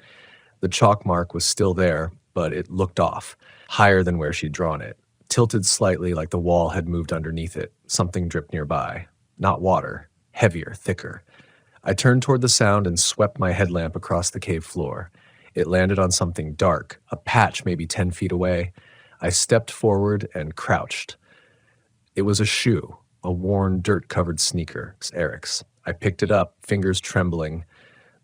The chalk mark was still there, but it looked off, higher than where she'd drawn it, tilted slightly like the wall had moved underneath it. Something dripped nearby. Not water, heavier, thicker. I turned toward the sound and swept my headlamp across the cave floor. It landed on something dark, a patch maybe 10 feet away. I stepped forward and crouched. It was a shoe, a worn, dirt-covered sneaker, Eric's. I picked it up, fingers trembling.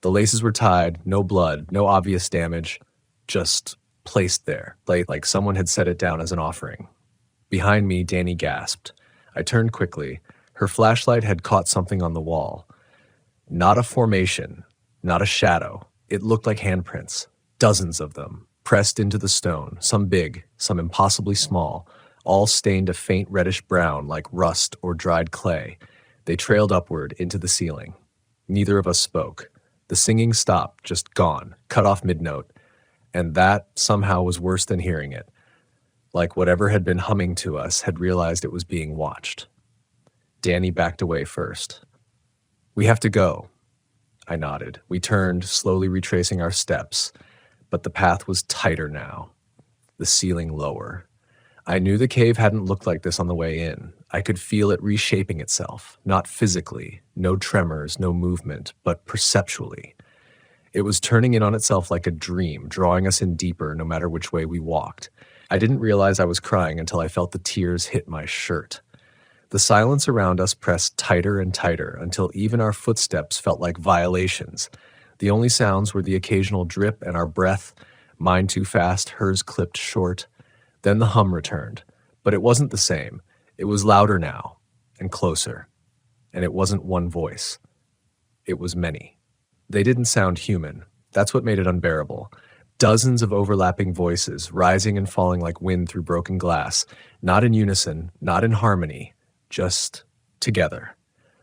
The laces were tied, no blood, no obvious damage, just placed there, like someone had set it down as an offering. Behind me, Danny gasped. I turned quickly. Her flashlight had caught something on the wall. Not a formation, not a shadow. It looked like handprints, dozens of them, pressed into the stone, some big, some impossibly small, all stained a faint reddish brown like rust or dried clay. They trailed upward into the ceiling. Neither of us spoke. The singing stopped, just gone, cut off mid-note, and that somehow was worse than hearing it. Like whatever had been humming to us had realized it was being watched. Danny backed away first. "We have to go." I nodded. We turned, slowly retracing our steps, but the path was tighter now, the ceiling lower. I knew the cave hadn't looked like this on the way in. I could feel it reshaping itself, not physically, no tremors, no movement, but perceptually. It was turning in on itself like a dream, drawing us in deeper no matter which way we walked. I didn't realize I was crying until I felt the tears hit my shirt. The silence around us pressed tighter and tighter until even our footsteps felt like violations. The only sounds were the occasional drip and our breath, mine too fast, hers clipped short. Then the hum returned, but it wasn't the same. It was louder now, and closer. And it wasn't one voice. It was many. They didn't sound human. That's what made it unbearable. Dozens of overlapping voices, rising and falling like wind through broken glass, not in unison, not in harmony, just together,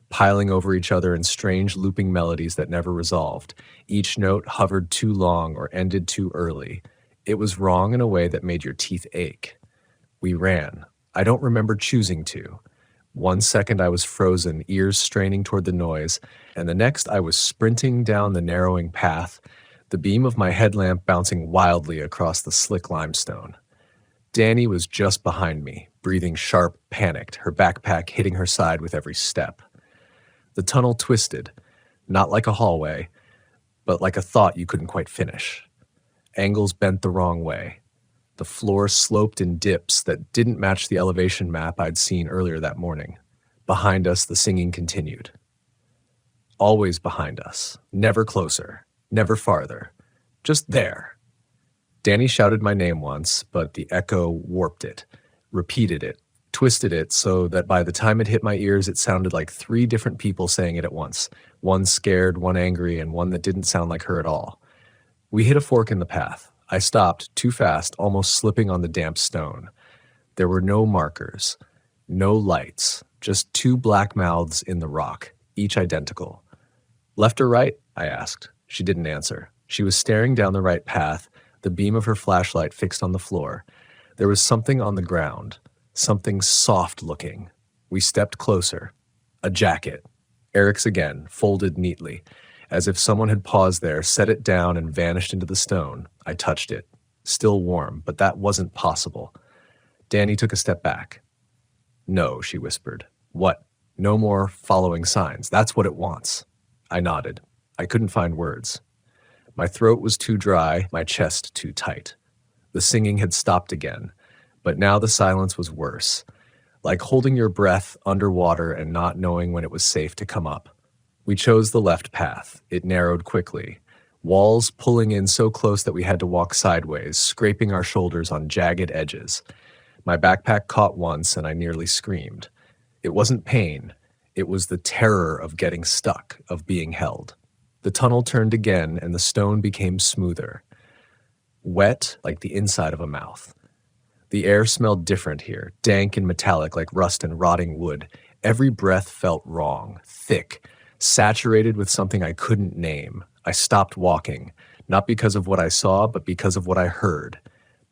piling over each other in strange looping melodies that never resolved. Each note hovered too long or ended too early. It was wrong in a way that made your teeth ache. We ran. I don't remember choosing to. 1 second I was frozen, ears straining toward the noise, and the next I was sprinting down the narrowing path, the beam of my headlamp bouncing wildly across the slick limestone. Danny was just behind me, breathing sharp, panicked, her backpack hitting her side with every step. The tunnel twisted, not like a hallway, but like a thought you couldn't quite finish. Angles bent the wrong way. The floor sloped in dips that didn't match the elevation map I'd seen earlier that morning. Behind us, the singing continued. Always behind us, never closer, never farther, just there. Danny shouted my name once, but the echo warped it, repeated it, twisted it so that by the time it hit my ears, it sounded like 3 different people saying it at once, one scared, one angry, and one that didn't sound like her at all. We hit a fork in the path. I stopped, too fast, almost slipping on the damp stone. There were no markers, no lights, just 2 black mouths in the rock, each identical. "Left or right?" I asked. She didn't answer. She was staring down the right path, the beam of her flashlight fixed on the floor. There was something on the ground, something soft-looking. We stepped closer. A jacket. Eric's again, folded neatly. As if someone had paused there, set it down, and vanished into the stone. I touched it. Still warm, but that wasn't possible. Danny took a step back. "No," she whispered. "What? No more following signs. That's what it wants." I nodded. I couldn't find words. My throat was too dry, my chest too tight. The singing had stopped again, but now the silence was worse. Like holding your breath underwater and not knowing when it was safe to come up. We chose the left path. It narrowed quickly. Walls pulling in so close that we had to walk sideways, scraping our shoulders on jagged edges. My backpack caught once and I nearly screamed. It wasn't pain. It was the terror of getting stuck, of being held. The tunnel turned again and the stone became smoother. Wet like the inside of a mouth. The air smelled different here, dank and metallic like rust and rotting wood. Every breath felt wrong, thick, saturated with something I couldn't name. I stopped walking, not because of what I saw, but because of what I heard.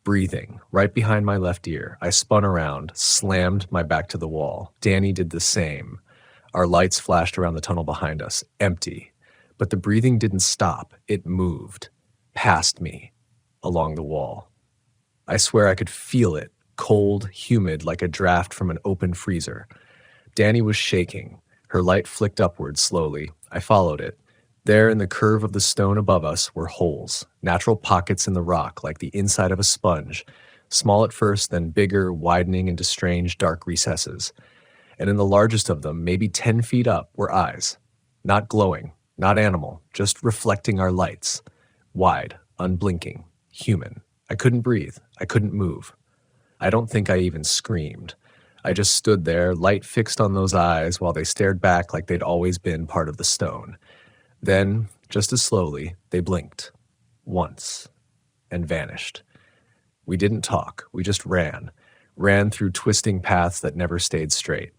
Breathing, right behind my left ear. I spun around, slammed my back to the wall. Danny did the same. Our lights flashed around the tunnel behind us, empty. But the breathing didn't stop. It moved, past me, along the wall. I swear I could feel it, cold, humid, like a draft from an open freezer. Danny was shaking. Her light flicked upward slowly. I followed it. There in the curve of the stone above us were holes, natural pockets in the rock like the inside of a sponge, small at first, then bigger, widening into strange, dark recesses. And in the largest of them, maybe 10 feet up, were eyes. Not glowing, not animal, just reflecting our lights. Wide, unblinking, human. I couldn't breathe. I couldn't move. I don't think I even screamed. I just stood there, light fixed on those eyes while they stared back like they'd always been part of the stone. Then, just as slowly, they blinked. Once. And vanished. We didn't talk. We just ran. Ran through twisting paths that never stayed straight.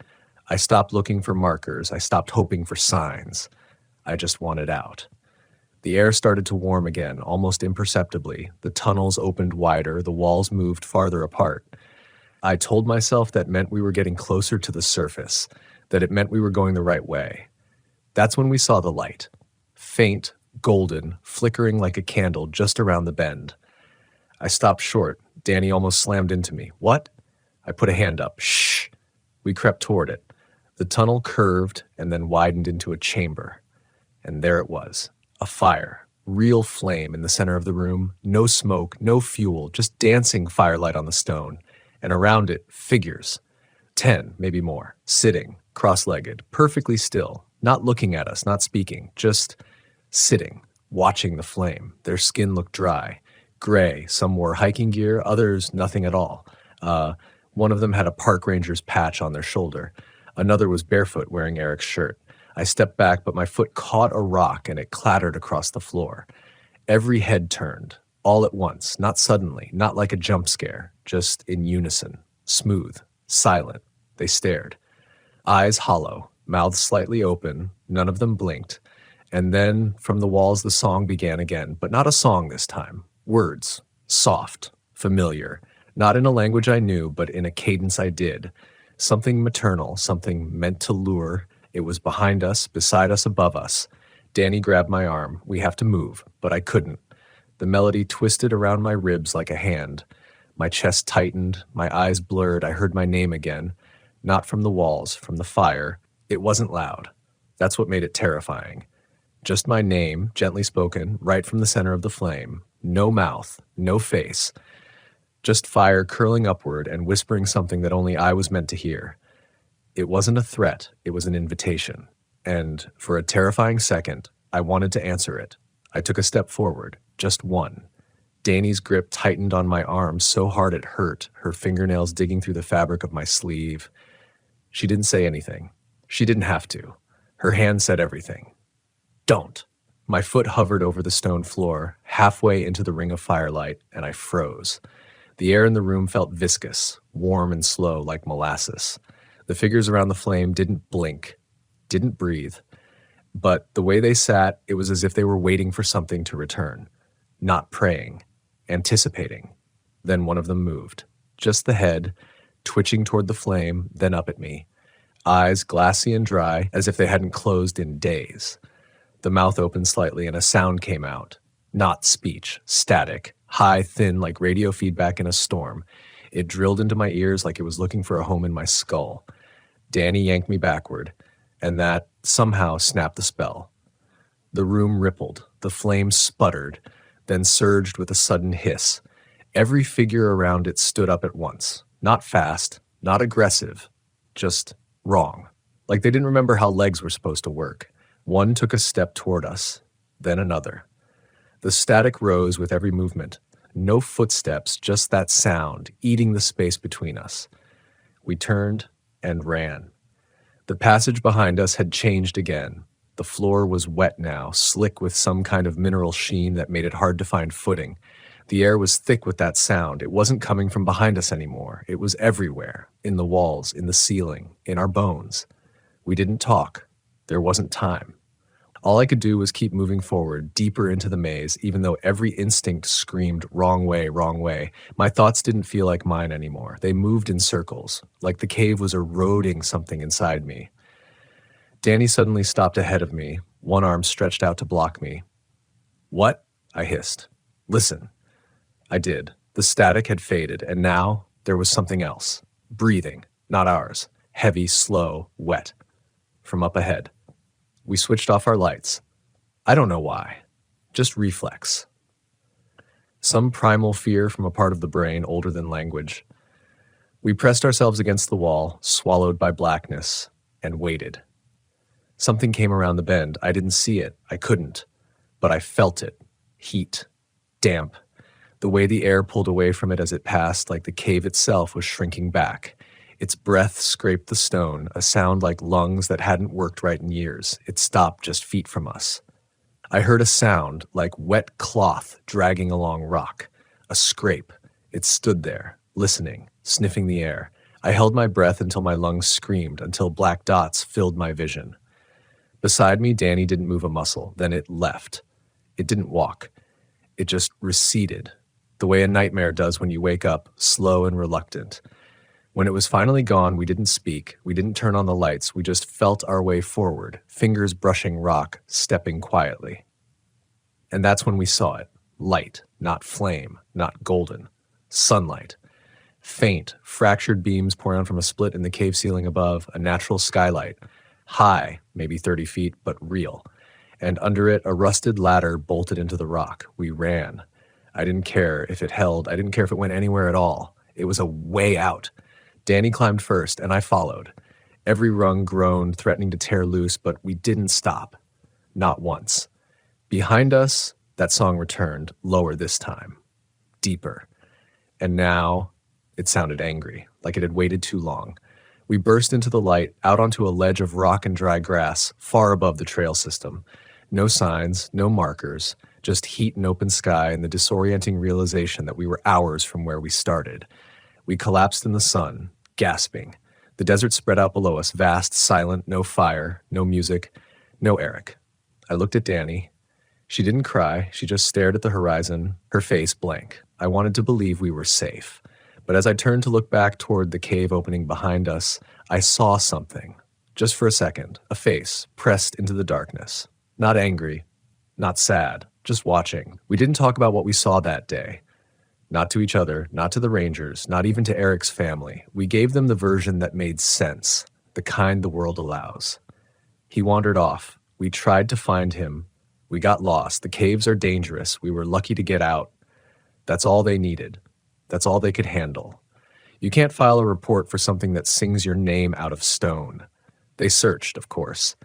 I stopped looking for markers. I stopped hoping for signs. I just wanted out. The air started to warm again, almost imperceptibly. The tunnels opened wider, the walls moved farther apart. I told myself that meant we were getting closer to the surface, that it meant we were going the right way. That's when we saw the light. Faint, golden, flickering like a candle just around the bend. I stopped short. Danny almost slammed into me. "What?" I put a hand up. "Shh." We crept toward it. The tunnel curved and then widened into a chamber. And there it was. A fire, real flame in the center of the room, no smoke, no fuel, just dancing firelight on the stone, and around it, figures. 10, maybe more, sitting, cross-legged, perfectly still, not looking at us, not speaking, just sitting, watching the flame. Their skin looked dry, gray. Some wore hiking gear, others nothing at all. One of them had a park ranger's patch on their shoulder. Another was barefoot, wearing Eric's shirt. I stepped back, but my foot caught a rock and it clattered across the floor. Every head turned, all at once, not suddenly, not like a jump scare, just in unison, smooth, silent. They stared. Eyes hollow, mouths slightly open, none of them blinked. And then, from the walls, the song began again, but not a song this time. Words, soft, familiar, not in a language I knew, but in a cadence I did. Something maternal, something meant to lure. It was behind us, beside us, above us. Danny grabbed my arm. "We have to move," but I couldn't. The melody twisted around my ribs like a hand. My chest tightened, my eyes blurred. I heard my name again. Not from the walls, from the fire. It wasn't loud. That's what made it terrifying. Just my name, gently spoken, right from the center of the flame. No mouth, no face. Just fire curling upward and whispering something that only I was meant to hear. It wasn't a threat, it was an invitation. And for a terrifying second, I wanted to answer it. I took a step forward, just one. Danny's grip tightened on my arm so hard it hurt, her fingernails digging through the fabric of my sleeve. She didn't say anything. She didn't have to. Her hand said everything. "Don't." My foot hovered over the stone floor, halfway into the ring of firelight, and I froze. The air in the room felt viscous, warm and slow like molasses. The figures around the flame didn't blink, didn't breathe. But the way they sat, it was as if they were waiting for something to return. Not praying, anticipating. Then one of them moved. just the head, twitching toward the flame, then up at me. Eyes glassy and dry, as if they hadn't closed in days. The mouth opened slightly and a sound came out. Not speech, static, high, thin, like radio feedback in a storm. It drilled into my ears like it was looking for a home in my skull. Danny yanked me backward, and that somehow snapped the spell. The room rippled, the flame sputtered, then surged with a sudden hiss. Every figure around it stood up at once. Not fast, not aggressive, just wrong. Like they didn't remember how legs were supposed to work. One took a step toward us, then another. The static rose with every movement. No footsteps, just that sound, eating the space between us. We turned and ran. The passage behind us had changed again. The floor was wet now, slick with some kind of mineral sheen that made it hard to find footing. The air was thick with that sound. It wasn't coming from behind us anymore. It was everywhere, in the walls, in the ceiling, in our bones. We didn't talk. There wasn't time. All I could do was keep moving forward, deeper into the maze, even though every instinct screamed, wrong way, wrong way. My thoughts didn't feel like mine anymore. They moved in circles, like the cave was eroding something inside me. Danny suddenly stopped ahead of me, one arm stretched out to block me. "What?" I hissed. "Listen." I did. The static had faded, and now there was something else. Breathing, not ours. Heavy, slow, wet. From up ahead. We switched off our lights. I don't know why. Just reflex. Some primal fear from a part of the brain older than language. We pressed ourselves against the wall, swallowed by blackness, and waited. Something came around the bend. I didn't see it. I couldn't. But I felt it. Heat. Damp. The way the air pulled away from it as it passed, like the cave itself was shrinking back. Its breath scraped the stone, a sound like lungs that hadn't worked right in years. It stopped just feet from us. I heard a sound like wet cloth dragging along rock. A scrape. It stood there, listening, sniffing the air. I held my breath until my lungs screamed, until black dots filled my vision. Beside me, Danny didn't move a muscle. Then it left. It didn't walk. It just receded, the way a nightmare does when you wake up, slow and reluctant. When it was finally gone, we didn't speak. We didn't turn on the lights. We just felt our way forward, fingers brushing rock, stepping quietly. And that's when we saw it. Light, not flame, not golden. Sunlight. Faint, fractured beams pouring out from a split in the cave ceiling above, a natural skylight. High, maybe 30 feet, but real. And under it, a rusted ladder bolted into the rock. We ran. I didn't care if it held. I didn't care if it went anywhere at all. It was a way out. Danny climbed first, and I followed. Every rung groaned, threatening to tear loose, but we didn't stop. Not once. Behind us, that song returned, lower this time. Deeper. And now, it sounded angry, like it had waited too long. We burst into the light, out onto a ledge of rock and dry grass, far above the trail system. No signs, no markers, just heat and open sky and the disorienting realization that we were hours from where we started. We collapsed in the sun, gasping. The desert spread out below us, vast, silent, no fire, no music, no Eric. I looked at Danny. She didn't cry, she just stared at the horizon, her face blank. I wanted to believe we were safe. But as I turned to look back toward the cave opening behind us, I saw something. Just for a second, a face pressed into the darkness. Not angry, not sad, just watching. We didn't talk about what we saw that day. Not to each other, not to the Rangers, not even to Eric's family. We gave them the version that made sense, the kind the world allows. He wandered off. We tried to find him. We got lost. The caves are dangerous. We were lucky to get out. That's all they needed. That's all they could handle. You can't file a report for something that sings your name out of stone. They searched, of course.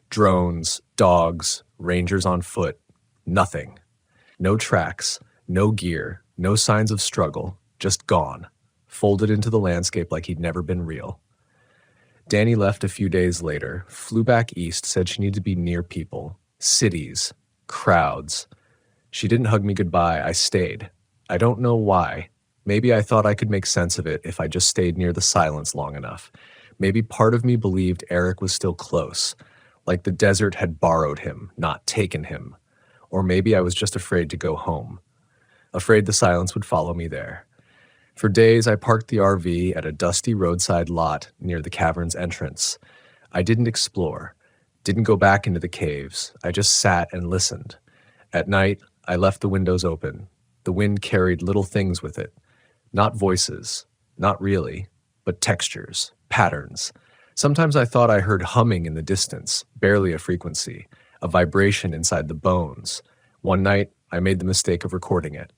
Drones, dogs, rangers on foot. Nothing. No tracks, no gear, no signs of struggle, just gone, folded into the landscape like he'd never been real. Danny left a few days later, flew back east, said she needed to be near people, cities, crowds. She didn't hug me goodbye. I stayed. I don't know why. Maybe I thought I could make sense of it if I just stayed near the silence long enough. Maybe part of me believed Eric was still close, like the desert had borrowed him, not taken him. Or maybe I was just afraid to go home. Afraid the silence would follow me there. For days, I parked the RV at a dusty roadside lot near the cavern's entrance. I didn't explore, didn't go back into the caves. I just sat and listened. At night, I left the windows open. The wind carried little things with it. Not voices, not really, but textures, patterns. Sometimes I thought I heard humming in the distance, barely a frequency, a vibration inside the bones. One night, I made the mistake of recording it.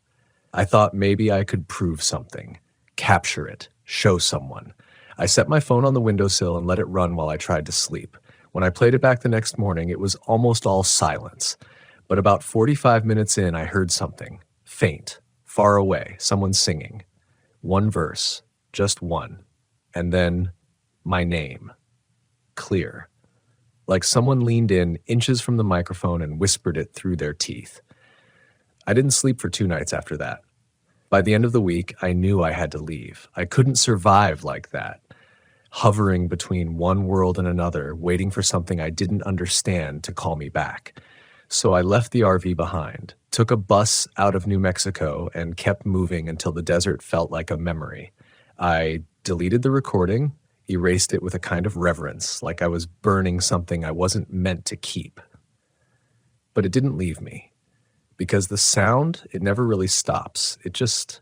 I thought maybe I could prove something, capture it, show someone. I set my phone on the windowsill and let it run while I tried to sleep. When I played it back the next morning, it was almost all silence. But about 45 minutes in, I heard something, faint, far away, someone singing. One verse, just one. And then, my name. Clear. Like someone leaned in inches from the microphone and whispered it through their teeth. I didn't sleep for 2 nights after that. By the end of the week, I knew I had to leave. I couldn't survive like that, hovering between one world and another, waiting for something I didn't understand to call me back. So I left the RV behind, took a bus out of New Mexico, and kept moving until the desert felt like a memory. I deleted the recording, erased it with a kind of reverence, like I was burning something I wasn't meant to keep. But it didn't leave me. Because the sound, it never really stops. It just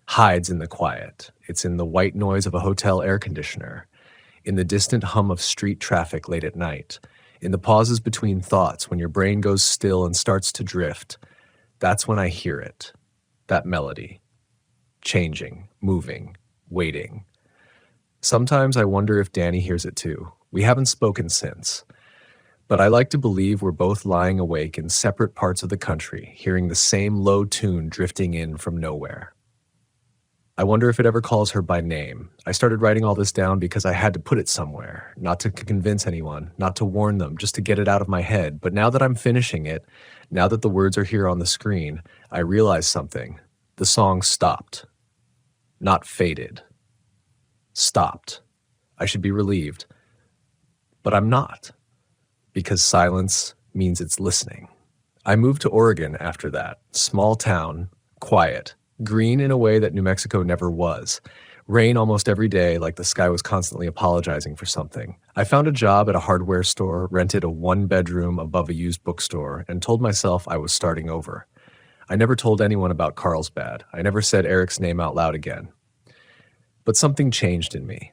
hides in the quiet. It's in the white noise of a hotel air conditioner, in the distant hum of street traffic late at night, in the pauses between thoughts when your brain goes still and starts to drift. That's when I hear it, that melody, changing, moving, waiting. Sometimes I wonder if Danny hears it too. We haven't spoken since. But I like to believe we're both lying awake in separate parts of the country, hearing the same low tune drifting in from nowhere. I wonder if it ever calls her by name. I started writing all this down because I had to put it somewhere, not to convince anyone, not to warn them, just to get it out of my head. But now that I'm finishing it, now that the words are here on the screen, I realize something. The song stopped. Not faded. Stopped. I should be relieved. But I'm not. Because silence means it's listening. I moved to Oregon after that. Small town, quiet, green in a way that New Mexico never was. Rain almost every day, like the sky was constantly apologizing for something. I found a job at a hardware store, rented a 1-bedroom above a used bookstore, and told myself I was starting over. I never told anyone about Carlsbad. I never said Eric's name out loud again. But something changed in me.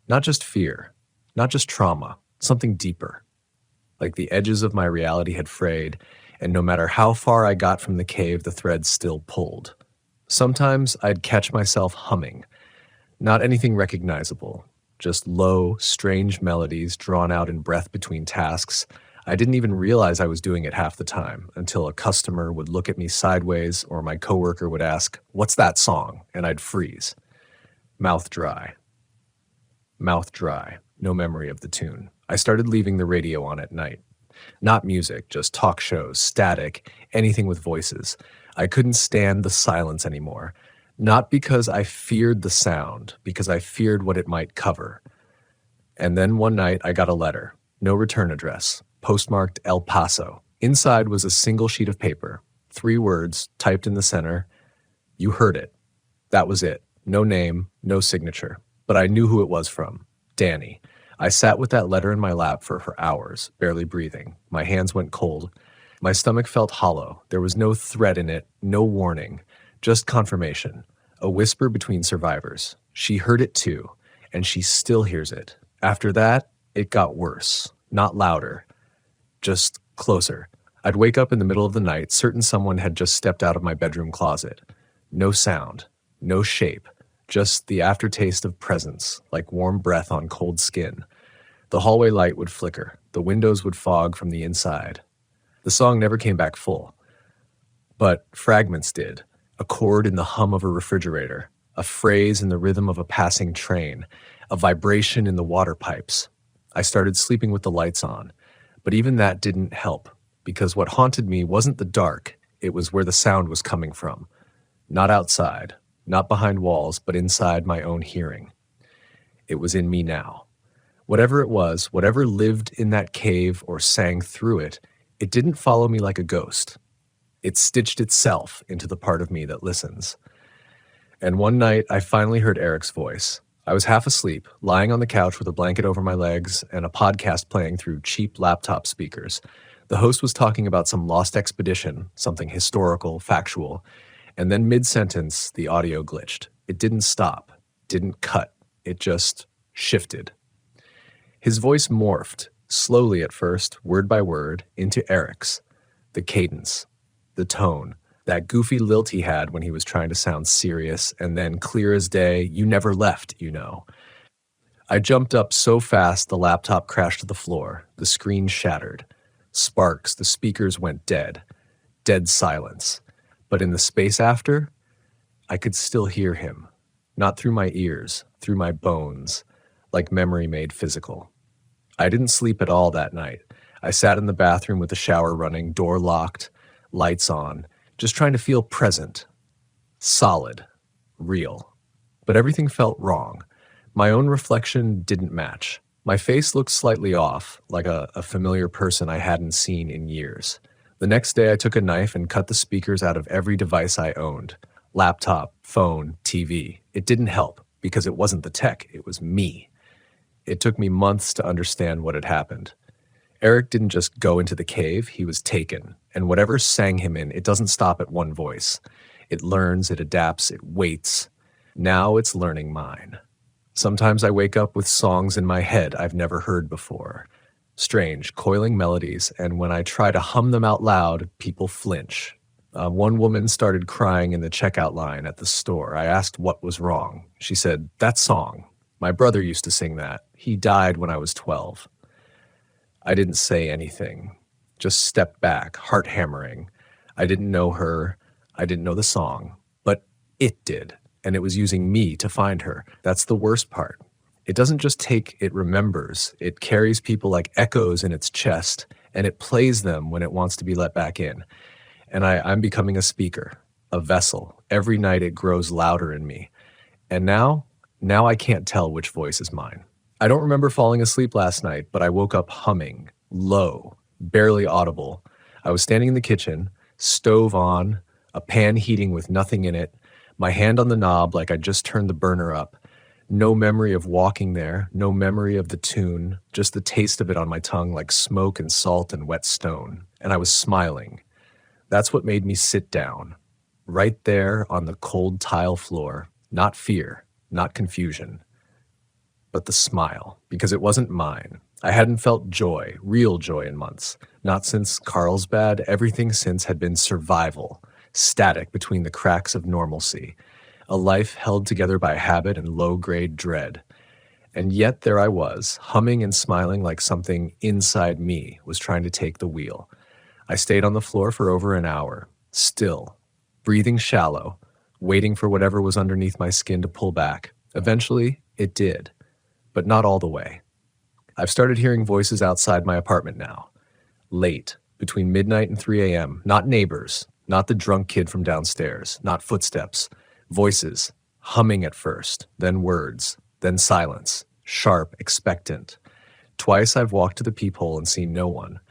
Not just fear, not just trauma, something deeper. Like the edges of my reality had frayed, and no matter how far I got from the cave, the threads still pulled. Sometimes I'd catch myself humming. Not anything recognizable, just low, strange melodies drawn out in breath between tasks. I didn't even realize I was doing it half the time until a customer would look at me sideways or my coworker would ask, "What's that song?" And I'd freeze. Mouth dry. Mouth dry. No memory of the tune. I started leaving the radio on at night. Not music, just talk shows, static, anything with voices. I couldn't stand the silence anymore. Not because I feared the sound, because I feared what it might cover. And then one night I got a letter. No return address. Postmarked El Paso. Inside was a single sheet of paper. 3 words typed in the center. You heard it. That was it. No name, no signature. But I knew who it was from. Danny. I sat with that letter in my lap for hours, barely breathing. My hands went cold. My stomach felt hollow. There was no threat in it, no warning, just confirmation. A whisper between survivors. She heard it too, and she still hears it. After that, it got worse. Not louder, just closer. I'd wake up in the middle of the night, certain someone had just stepped out of my bedroom closet. No sound, no shape. Just the aftertaste of presence, like warm breath on cold skin. The hallway light would flicker. The windows would fog from the inside. The song never came back full. But fragments did. A chord in the hum of a refrigerator. A phrase in the rhythm of a passing train. A vibration in the water pipes. I started sleeping with the lights on. But even that didn't help, because what haunted me wasn't the dark. It was where the sound was coming from. Not outside. Not behind walls, but inside my own hearing. It was in me now. Whatever it was, whatever lived in that cave or sang through it, it didn't follow me like a ghost. It stitched itself into the part of me that listens. And one night, I finally heard Eric's voice. I was half asleep, lying on the couch with a blanket over my legs and a podcast playing through cheap laptop speakers. The host was talking about some lost expedition, something historical, factual, and then mid-sentence, the audio glitched. It didn't stop, didn't cut, it just shifted. His voice morphed, slowly at first, word by word, into Eric's. The cadence, the tone, that goofy lilt he had when he was trying to sound serious, and then clear as day, you never left, you know. I jumped up so fast the laptop crashed to the floor, the screen shattered. Sparks, the speakers went dead. Dead silence. But in the space after, I could still hear him. Not through my ears, through my bones, like memory made physical. I didn't sleep at all that night. I sat in the bathroom with the shower running, door locked, lights on, just trying to feel present, solid, real. But everything felt wrong. My own reflection didn't match. My face looked slightly off, like a familiar person I hadn't seen in years. The next day I took a knife and cut the speakers out of every device I owned. Laptop, phone, TV. It didn't help, because it wasn't the tech, it was me. It took me months to understand what had happened. Eric didn't just go into the cave, he was taken. And whatever sang him in, it doesn't stop at one voice. It learns, it adapts, it waits. Now it's learning mine. Sometimes I wake up with songs in my head I've never heard before. Strange, coiling melodies, and when I try to hum them out loud, people flinch. One woman started crying in the checkout line at the store. I asked what was wrong. She said, "That song. My brother used to sing that. He died when I was 12. I didn't say anything, just stepped back, heart hammering. I didn't know her, I didn't know the song, but it did, and it was using me to find her. That's the worst part. It doesn't just take, it remembers. It carries people like echoes in its chest, and it plays them when it wants to be let back in. And I'm becoming a speaker, a vessel. Every night it grows louder in me. And now I can't tell which voice is mine. I don't remember falling asleep last night, but I woke up humming, low, barely audible. I was standing in the kitchen, stove on, a pan heating with nothing in it, my hand on the knob like I just turned the burner up. No memory of walking there, no memory of the tune, just the taste of it on my tongue like smoke and salt and wet stone. And I was smiling. That's what made me sit down, right there on the cold tile floor. Not fear, not confusion, but the smile, because it wasn't mine. I hadn't felt joy, real joy in months. Not since Carlsbad. Everything since had been survival, static between the cracks of normalcy, a life held together by habit and low-grade dread. And yet there I was, humming and smiling like something inside me was trying to take the wheel. I stayed on the floor for over an hour, still, breathing shallow, waiting for whatever was underneath my skin to pull back. Eventually, it did, but not all the way. I've started hearing voices outside my apartment now. Late, between midnight and 3 a.m., not neighbors, not the drunk kid from downstairs, not footsteps. Voices, humming at first, then words, then silence, sharp, expectant. Twice I've walked to the peephole and seen no one,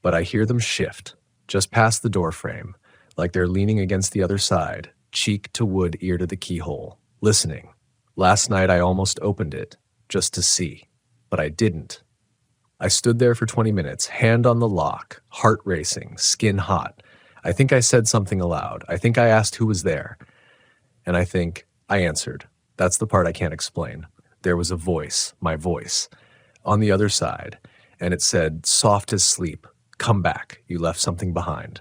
but I hear them shift, just past the doorframe, like they're leaning against the other side, cheek to wood, ear to the keyhole, listening. Last night I almost opened it, just to see, but I didn't. I stood there for 20 minutes, hand on the lock, heart racing, skin hot. I think I said something aloud. I think I asked who was there. And I think I answered. That's the part I can't explain. There was a voice, my voice, on the other side, and it said, soft as sleep, come back, you left something behind.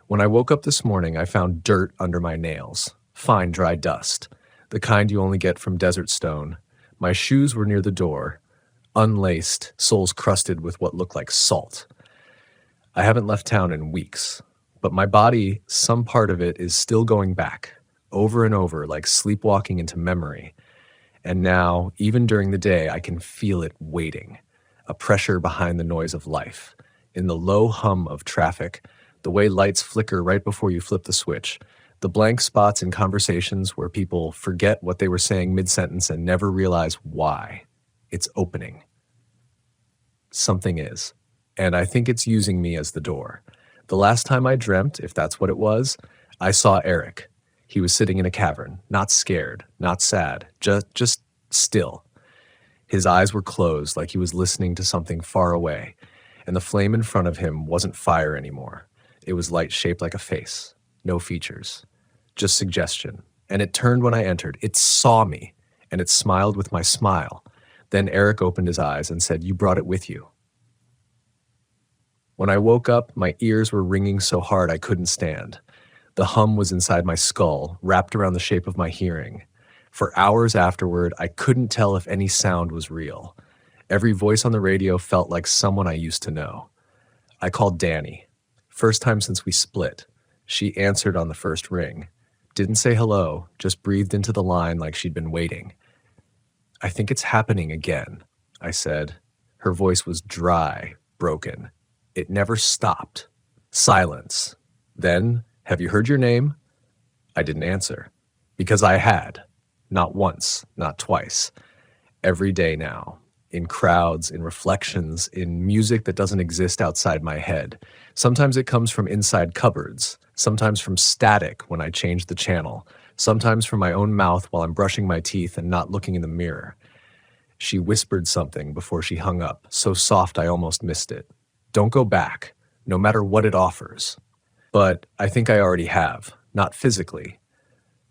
When I woke up this morning, I found dirt under my nails, fine dry dust, the kind you only get from desert stone. My shoes were near the door, unlaced, soles crusted with what looked like salt. I haven't left town in weeks, but my body, some part of it is still going back, over and over, like sleepwalking into memory. And now, even during the day, I can feel it waiting, a pressure behind the noise of life, in the low hum of traffic, the way lights flicker right before you flip the switch, the blank spots in conversations where people forget what they were saying mid-sentence and never realize why. It's opening. Something is. And I think it's using me as the door. The last time I dreamt, if that's what it was, I saw Eric. He was sitting in a cavern, not scared, not sad, just still. His eyes were closed like he was listening to something far away, and the flame in front of him wasn't fire anymore. It was light shaped like a face, no features, just suggestion. And it turned when I entered. It saw me, and it smiled with my smile. Then Eric opened his eyes and said, "You brought it with you." When I woke up, my ears were ringing so hard I couldn't stand. The hum was inside my skull, wrapped around the shape of my hearing. For hours afterward, I couldn't tell if any sound was real. Every voice on the radio felt like someone I used to know. I called Danny. First time since we split. She answered on the first ring. Didn't say hello, just breathed into the line like she'd been waiting. "I think it's happening again," I said. Her voice was dry, broken. It never stopped. Silence. Then, "Have you heard your name?" I didn't answer. Because I had. Not once, not twice. Every day now. In crowds, in reflections, in music that doesn't exist outside my head. Sometimes it comes from inside cupboards. Sometimes from static when I change the channel. Sometimes from my own mouth while I'm brushing my teeth and not looking in the mirror. She whispered something before she hung up, so soft I almost missed it. "Don't go back, no matter what it offers." But I think I already have. Not physically.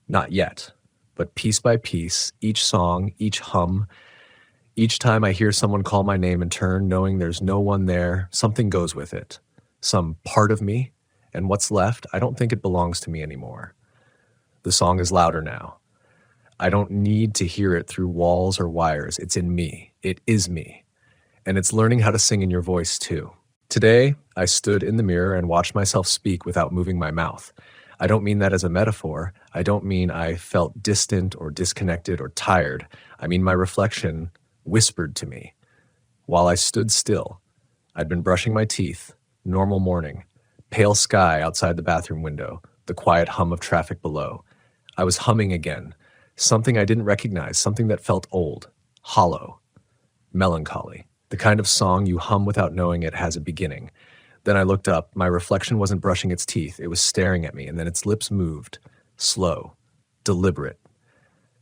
Not yet. But piece by piece, each song, each hum, each time I hear someone call my name and turn, knowing there's no one there, something goes with it. Some part of me, and what's left, I don't think it belongs to me anymore. The song is louder now. I don't need to hear it through walls or wires. It's in me. It is me. And it's learning how to sing in your voice too. Today, I stood in the mirror and watched myself speak without moving my mouth. I don't mean that as a metaphor. I don't mean I felt distant or disconnected or tired. I mean my reflection whispered to me. While I stood still, I'd been brushing my teeth, normal morning, pale sky outside the bathroom window, the quiet hum of traffic below. I was humming again, something I didn't recognize, something that felt old, hollow, melancholy, the kind of song you hum without knowing it has a beginning. Then I looked up. My reflection wasn't brushing its teeth. It was staring at me, and then its lips moved, slow, deliberate.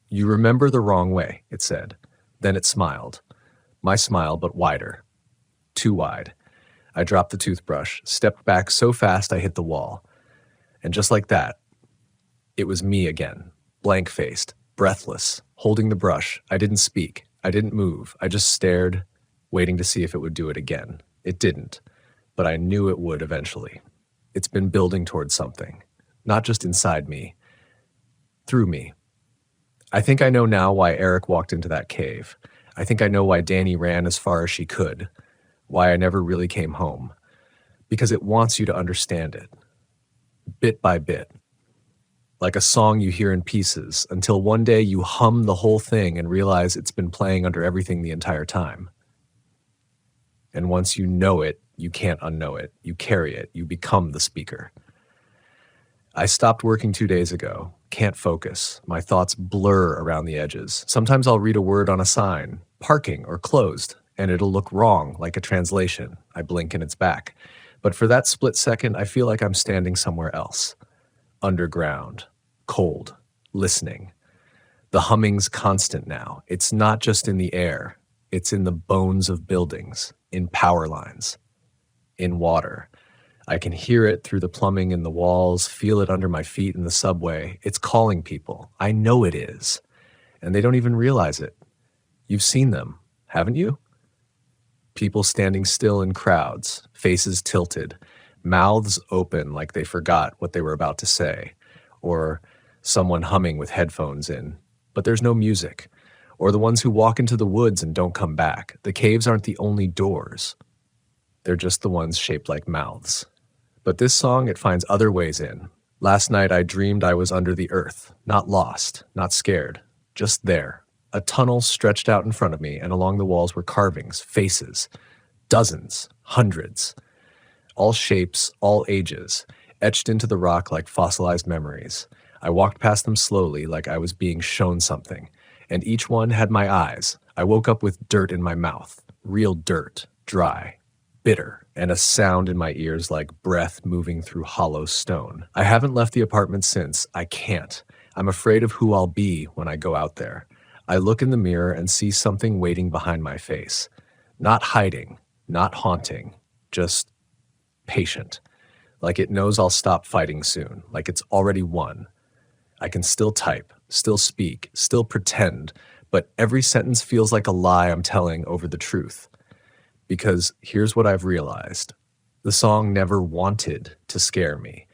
"You remember the wrong way," it said. Then it smiled. My smile, but wider. Too wide. I dropped the toothbrush, stepped back so fast I hit the wall. And just like that, it was me again, blank-faced, breathless, holding the brush. I didn't speak. I didn't move. I just stared, waiting to see if it would do it again. It didn't, but I knew it would eventually. It's been building towards something, not just inside me, through me. I think I know now why Eric walked into that cave. I think I know why Danny ran as far as she could, why I never really came home. Because it wants you to understand it, bit by bit. Like a song you hear in pieces, until one day you hum the whole thing and realize it's been playing under everything the entire time. And once you know it, you can't unknow it. You carry it. You become the speaker. I stopped working 2 days ago. Can't focus. My thoughts blur around the edges. Sometimes I'll read a word on a sign, parking or closed, and it'll look wrong, like a translation. I blink and it's back. But for that split second, I feel like I'm standing somewhere else. Underground, cold, listening. The humming's constant now. It's not just in the air. It's in the bones of buildings, in power lines, in water. I can hear it through the plumbing in the walls, feel it under my feet in the subway. It's calling people. I know it is. And they don't even realize it. You've seen them, haven't you? People standing still in crowds, faces tilted, mouths open like they forgot what they were about to say, or someone humming with headphones in, but there's no music, or the ones who walk into the woods and don't come back. The caves aren't the only doors. They're just the ones shaped like mouths. But this song, it finds other ways in. Last night I dreamed I was under the earth, not lost, not scared, just there. A tunnel stretched out in front of me, and along the walls were carvings, faces, dozens, hundreds. All shapes, all ages, etched into the rock like fossilized memories. I walked past them slowly like I was being shown something, and each one had my eyes. I woke up with dirt in my mouth, real dirt, dry, bitter, and a sound in my ears like breath moving through hollow stone. I haven't left the apartment since. I can't. I'm afraid of who I'll be when I go out there. I look in the mirror and see something waiting behind my face. Not hiding, not haunting, just patient. Like it knows I'll stop fighting soon, like it's already won. I can still type, still speak, still pretend, but every sentence feels like a lie I'm telling over the truth. Because here's what I've realized. The song never wanted to scare me.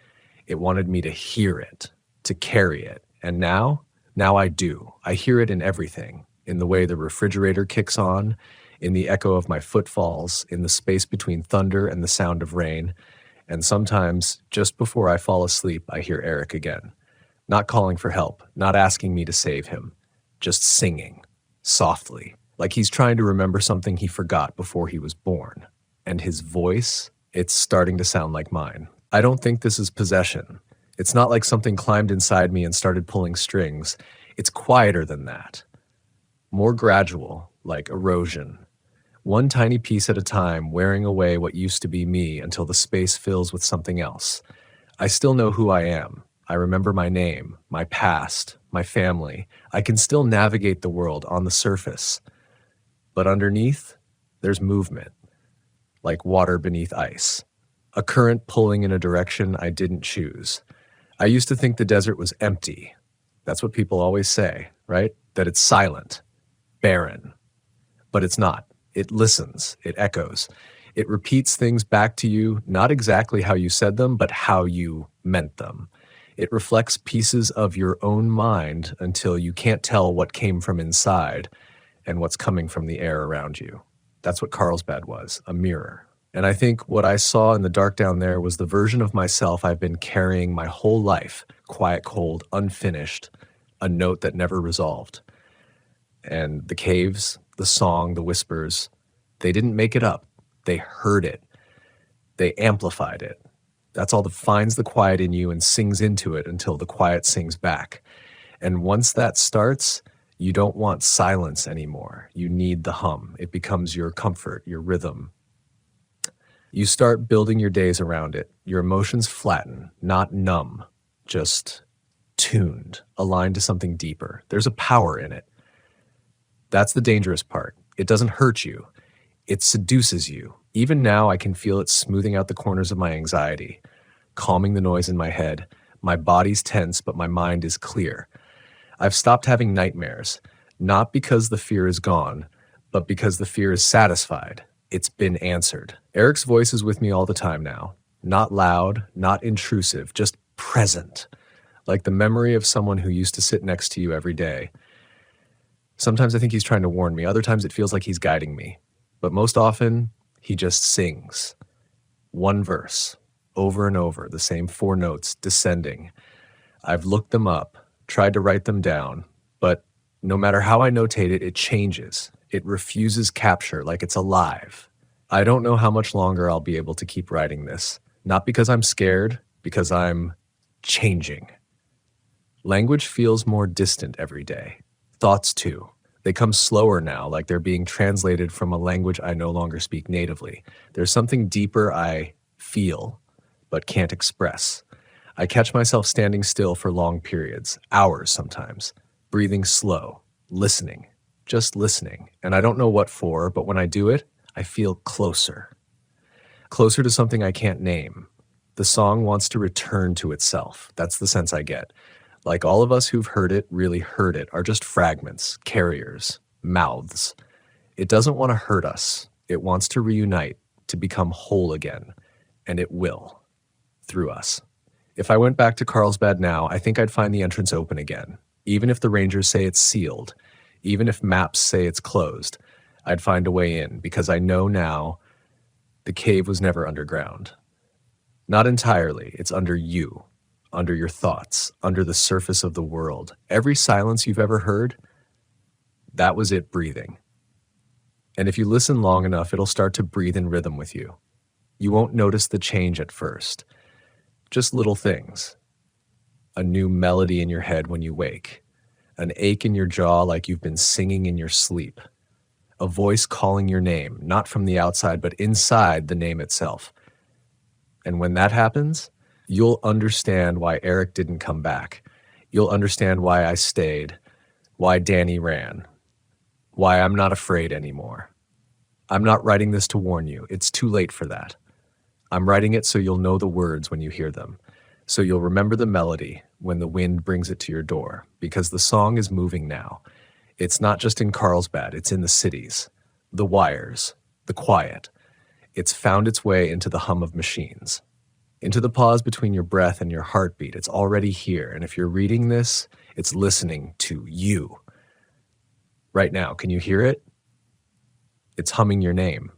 It wanted me to hear it, to carry it. And now I do. I hear it in everything, in the way the refrigerator kicks on, in the echo of my footfalls, in the space between thunder and the sound of rain. And sometimes, just before I fall asleep, I hear Eric again. Not calling for help, not asking me to save him, just singing, softly, like he's trying to remember something he forgot before he was born. And his voice, it's starting to sound like mine. I don't think this is possession. It's not like something climbed inside me and started pulling strings. It's quieter than that. More gradual, like erosion. One tiny piece at a time, wearing away what used to be me until the space fills with something else. I still know who I am. I remember my name, my past, my family. I can still navigate the world on the surface. But underneath, there's movement, like water beneath ice. A current pulling in a direction I didn't choose. I used to think the desert was empty. That's what people always say, right? That it's silent, barren. But it's not. It listens, it echoes. It repeats things back to you, not exactly how you said them, but how you meant them. It reflects pieces of your own mind until you can't tell what came from inside and what's coming from the air around you. That's what Carlsbad was, a mirror. And I think what I saw in the dark down there was the version of myself I've been carrying my whole life, quiet, cold, unfinished, a note that never resolved. And the caves, the song, the whispers, they didn't make it up. They heard it. They amplified it. That's all that finds the quiet in you and sings into it until the quiet sings back. And once that starts, you don't want silence anymore. You need the hum. It becomes your comfort, your rhythm. You start building your days around it. Your emotions flatten, not numb, just tuned, aligned to something deeper. There's a power in it. That's the dangerous part. It doesn't hurt you. It seduces you. Even now, I can feel it smoothing out the corners of my anxiety, calming the noise in my head. My body's tense, but my mind is clear. I've stopped having nightmares, not because the fear is gone, but because the fear is satisfied. It's been answered. Eric's voice is with me all the time now. Not loud, not intrusive, just present. Like the memory of someone who used to sit next to you every day. Sometimes I think he's trying to warn me. Other times it feels like he's guiding me. But most often, he just sings. One verse, over and over, the same 4 notes, descending. I've looked them up, tried to write them down, but no matter how I notate it, it changes. It refuses capture, like it's alive. I don't know how much longer I'll be able to keep writing this. Not because I'm scared, because I'm changing. Language feels more distant every day. Thoughts too. They come slower now, like they're being translated from a language I no longer speak natively. There's something deeper I feel, but can't express. I catch myself standing still for long periods, hours sometimes, breathing slow, listening, just listening. And I don't know what for, but when I do it, I feel closer. Closer to something I can't name. The song wants to return to itself. That's the sense I get. Like all of us who've heard it, really heard it, are just fragments, carriers, mouths. It doesn't want to hurt us. It wants to reunite, to become whole again. And it will, through us. If I went back to Carlsbad now, I think I'd find the entrance open again. Even if the rangers say it's sealed, even if maps say it's closed, I'd find a way in, because I know now the cave was never underground. Not entirely, it's under you. Under your thoughts, under the surface of the world. Every silence you've ever heard, that was it breathing. And if you listen long enough, it'll start to breathe in rhythm with you. You won't notice the change at first. Just little things. A new melody in your head when you wake. An ache in your jaw like you've been singing in your sleep. A voice calling your name, not from the outside, but inside the name itself. And when that happens, you'll understand why Eric didn't come back. You'll understand why I stayed, why Danny ran, why I'm not afraid anymore. I'm not writing this to warn you. It's too late for that. I'm writing it so you'll know the words when you hear them, so you'll remember the melody when the wind brings it to your door, because the song is moving now. It's not just in Carlsbad, it's in the cities, the wires, the quiet. It's found its way into the hum of machines, into the pause between your breath and your heartbeat. It's already here, and if you're reading this, it's listening to you. Right now, can you hear it? It's humming your name.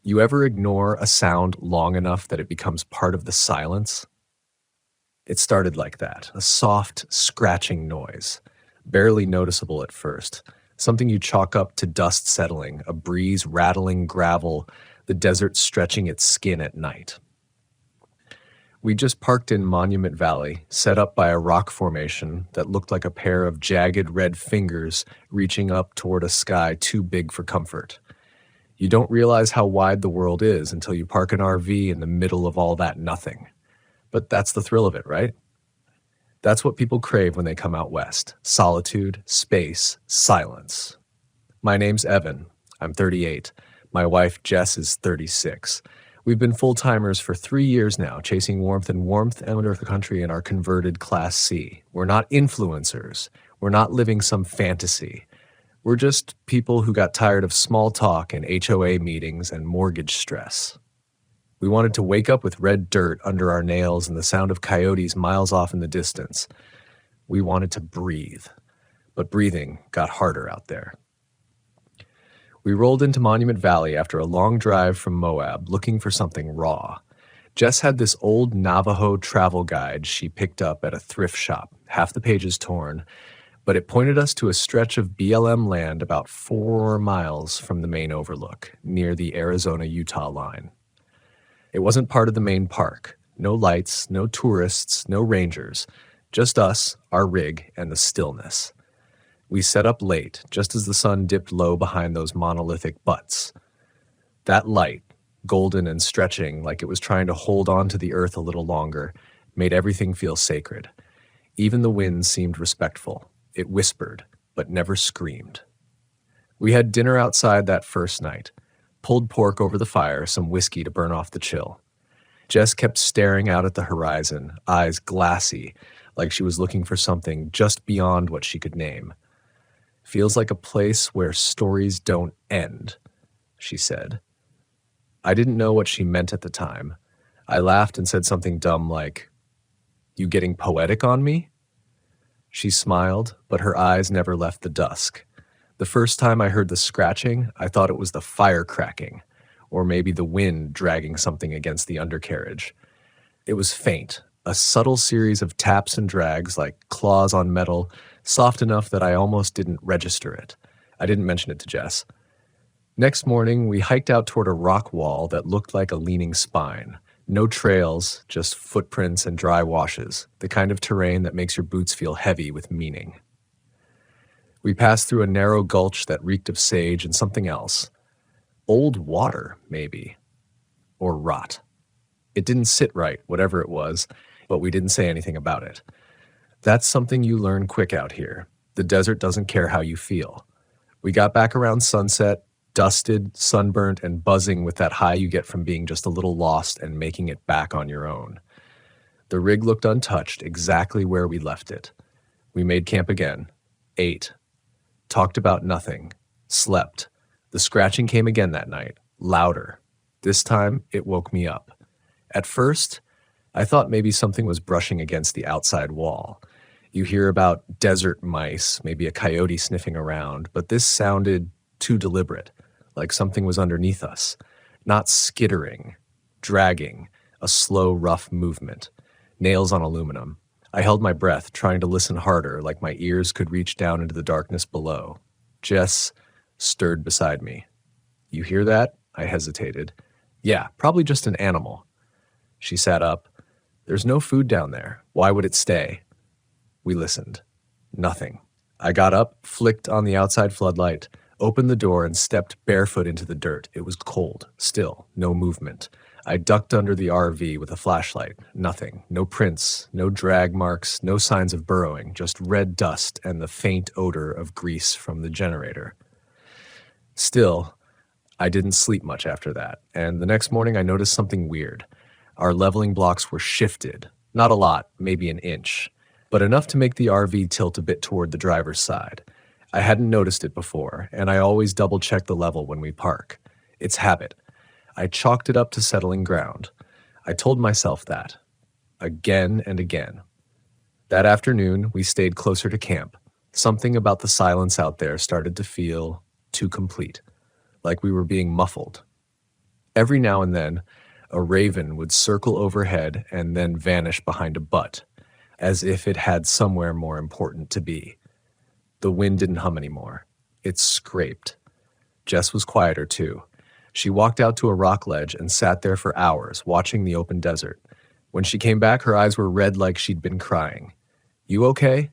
You ever ignore a sound long enough that it becomes part of the silence? It started like that, a soft, scratching noise, barely noticeable at first, something you chalk up to dust settling, a breeze rattling gravel, the desert stretching its skin at night. We just parked in Monument Valley, set up by a rock formation that looked like a pair of jagged red fingers reaching up toward a sky too big for comfort. You don't realize how wide the world is until you park an RV in the middle of all that nothing. But that's the thrill of it, right? That's what people crave when they come out west. Solitude, space, silence. My name's Evan. I'm 38. My wife, Jess, is 36. We've been full-timers for 3 years now, chasing warmth under the country in our converted Class C. We're not influencers. We're not living some fantasy. We're just people who got tired of small talk and HOA meetings and mortgage stress. We wanted to wake up with red dirt under our nails and the sound of coyotes miles off in the distance. We wanted to breathe, but breathing got harder out there. We rolled into Monument Valley after a long drive from Moab, looking for something raw. Jess had this old Navajo travel guide she picked up at a thrift shop, half the pages torn, but it pointed us to a stretch of BLM land about 4 miles from the main overlook, near the Arizona-Utah line. It wasn't part of the main park. No lights, no tourists, no rangers. Just us, our rig, and the stillness. We set up late, just as the sun dipped low behind those monolithic butts. That light, golden and stretching like it was trying to hold on to the earth a little longer, made everything feel sacred. Even the wind seemed respectful. It whispered, but never screamed. We had dinner outside that first night. Pulled pork over the fire, some whiskey to burn off the chill. Jess kept staring out at the horizon, eyes glassy, like she was looking for something just beyond what she could name. Feels like a place where stories don't end, she said. I didn't know what she meant at the time. I laughed and said something dumb like, "You getting poetic on me?" She smiled, but her eyes never left the dusk. The first time I heard the scratching, I thought it was the fire cracking, or maybe the wind dragging something against the undercarriage. It was faint, a subtle series of taps and drags like claws on metal, soft enough that I almost didn't register it. I didn't mention it to Jess. Next morning, we hiked out toward a rock wall that looked like a leaning spine. No trails, just footprints and dry washes, the kind of terrain that makes your boots feel heavy with meaning. We passed through a narrow gulch that reeked of sage and something else. Old water, maybe. Or rot. It didn't sit right, whatever it was, but we didn't say anything about it. That's something you learn quick out here. The desert doesn't care how you feel. We got back around sunset, dusted, sunburnt, and buzzing with that high you get from being just a little lost and making it back on your own. The rig looked untouched, exactly where we left it. We made camp again, ate, talked about nothing, slept. The scratching came again that night, louder. This time, it woke me up. At first, I thought maybe something was brushing against the outside wall. You hear about desert mice, maybe a coyote sniffing around, but this sounded too deliberate, like something was underneath us. Not skittering, dragging, a slow, rough movement. Nails on aluminum. I held my breath, trying to listen harder, like my ears could reach down into the darkness below. Jess stirred beside me. "You hear that?" I hesitated. "Yeah, probably just an animal." She sat up. "There's no food down there. Why would it stay?" We listened. Nothing. I got up, flicked on the outside floodlight. Opened the door and stepped barefoot into the dirt. It was cold, still, no movement. I ducked under the RV with a flashlight. Nothing. No prints, no drag marks, no signs of burrowing, just red dust and the faint odor of grease from the generator. Still, I didn't sleep much after that, and the next morning I noticed something weird. Our leveling blocks were shifted. Not a lot, maybe an inch, but enough to make the RV tilt a bit toward the driver's side. I hadn't noticed it before, and I always double-check the level when we park. It's habit. I chalked it up to settling ground. I told myself that. Again and again. That afternoon, we stayed closer to camp. Something about the silence out there started to feel too complete, like we were being muffled. Every now and then, a raven would circle overhead and then vanish behind a butte, as if it had somewhere more important to be. The wind didn't hum anymore. It scraped. Jess was quieter, too. She walked out to a rock ledge and sat there for hours, watching the open desert. When she came back, her eyes were red like she'd been crying. "You okay?"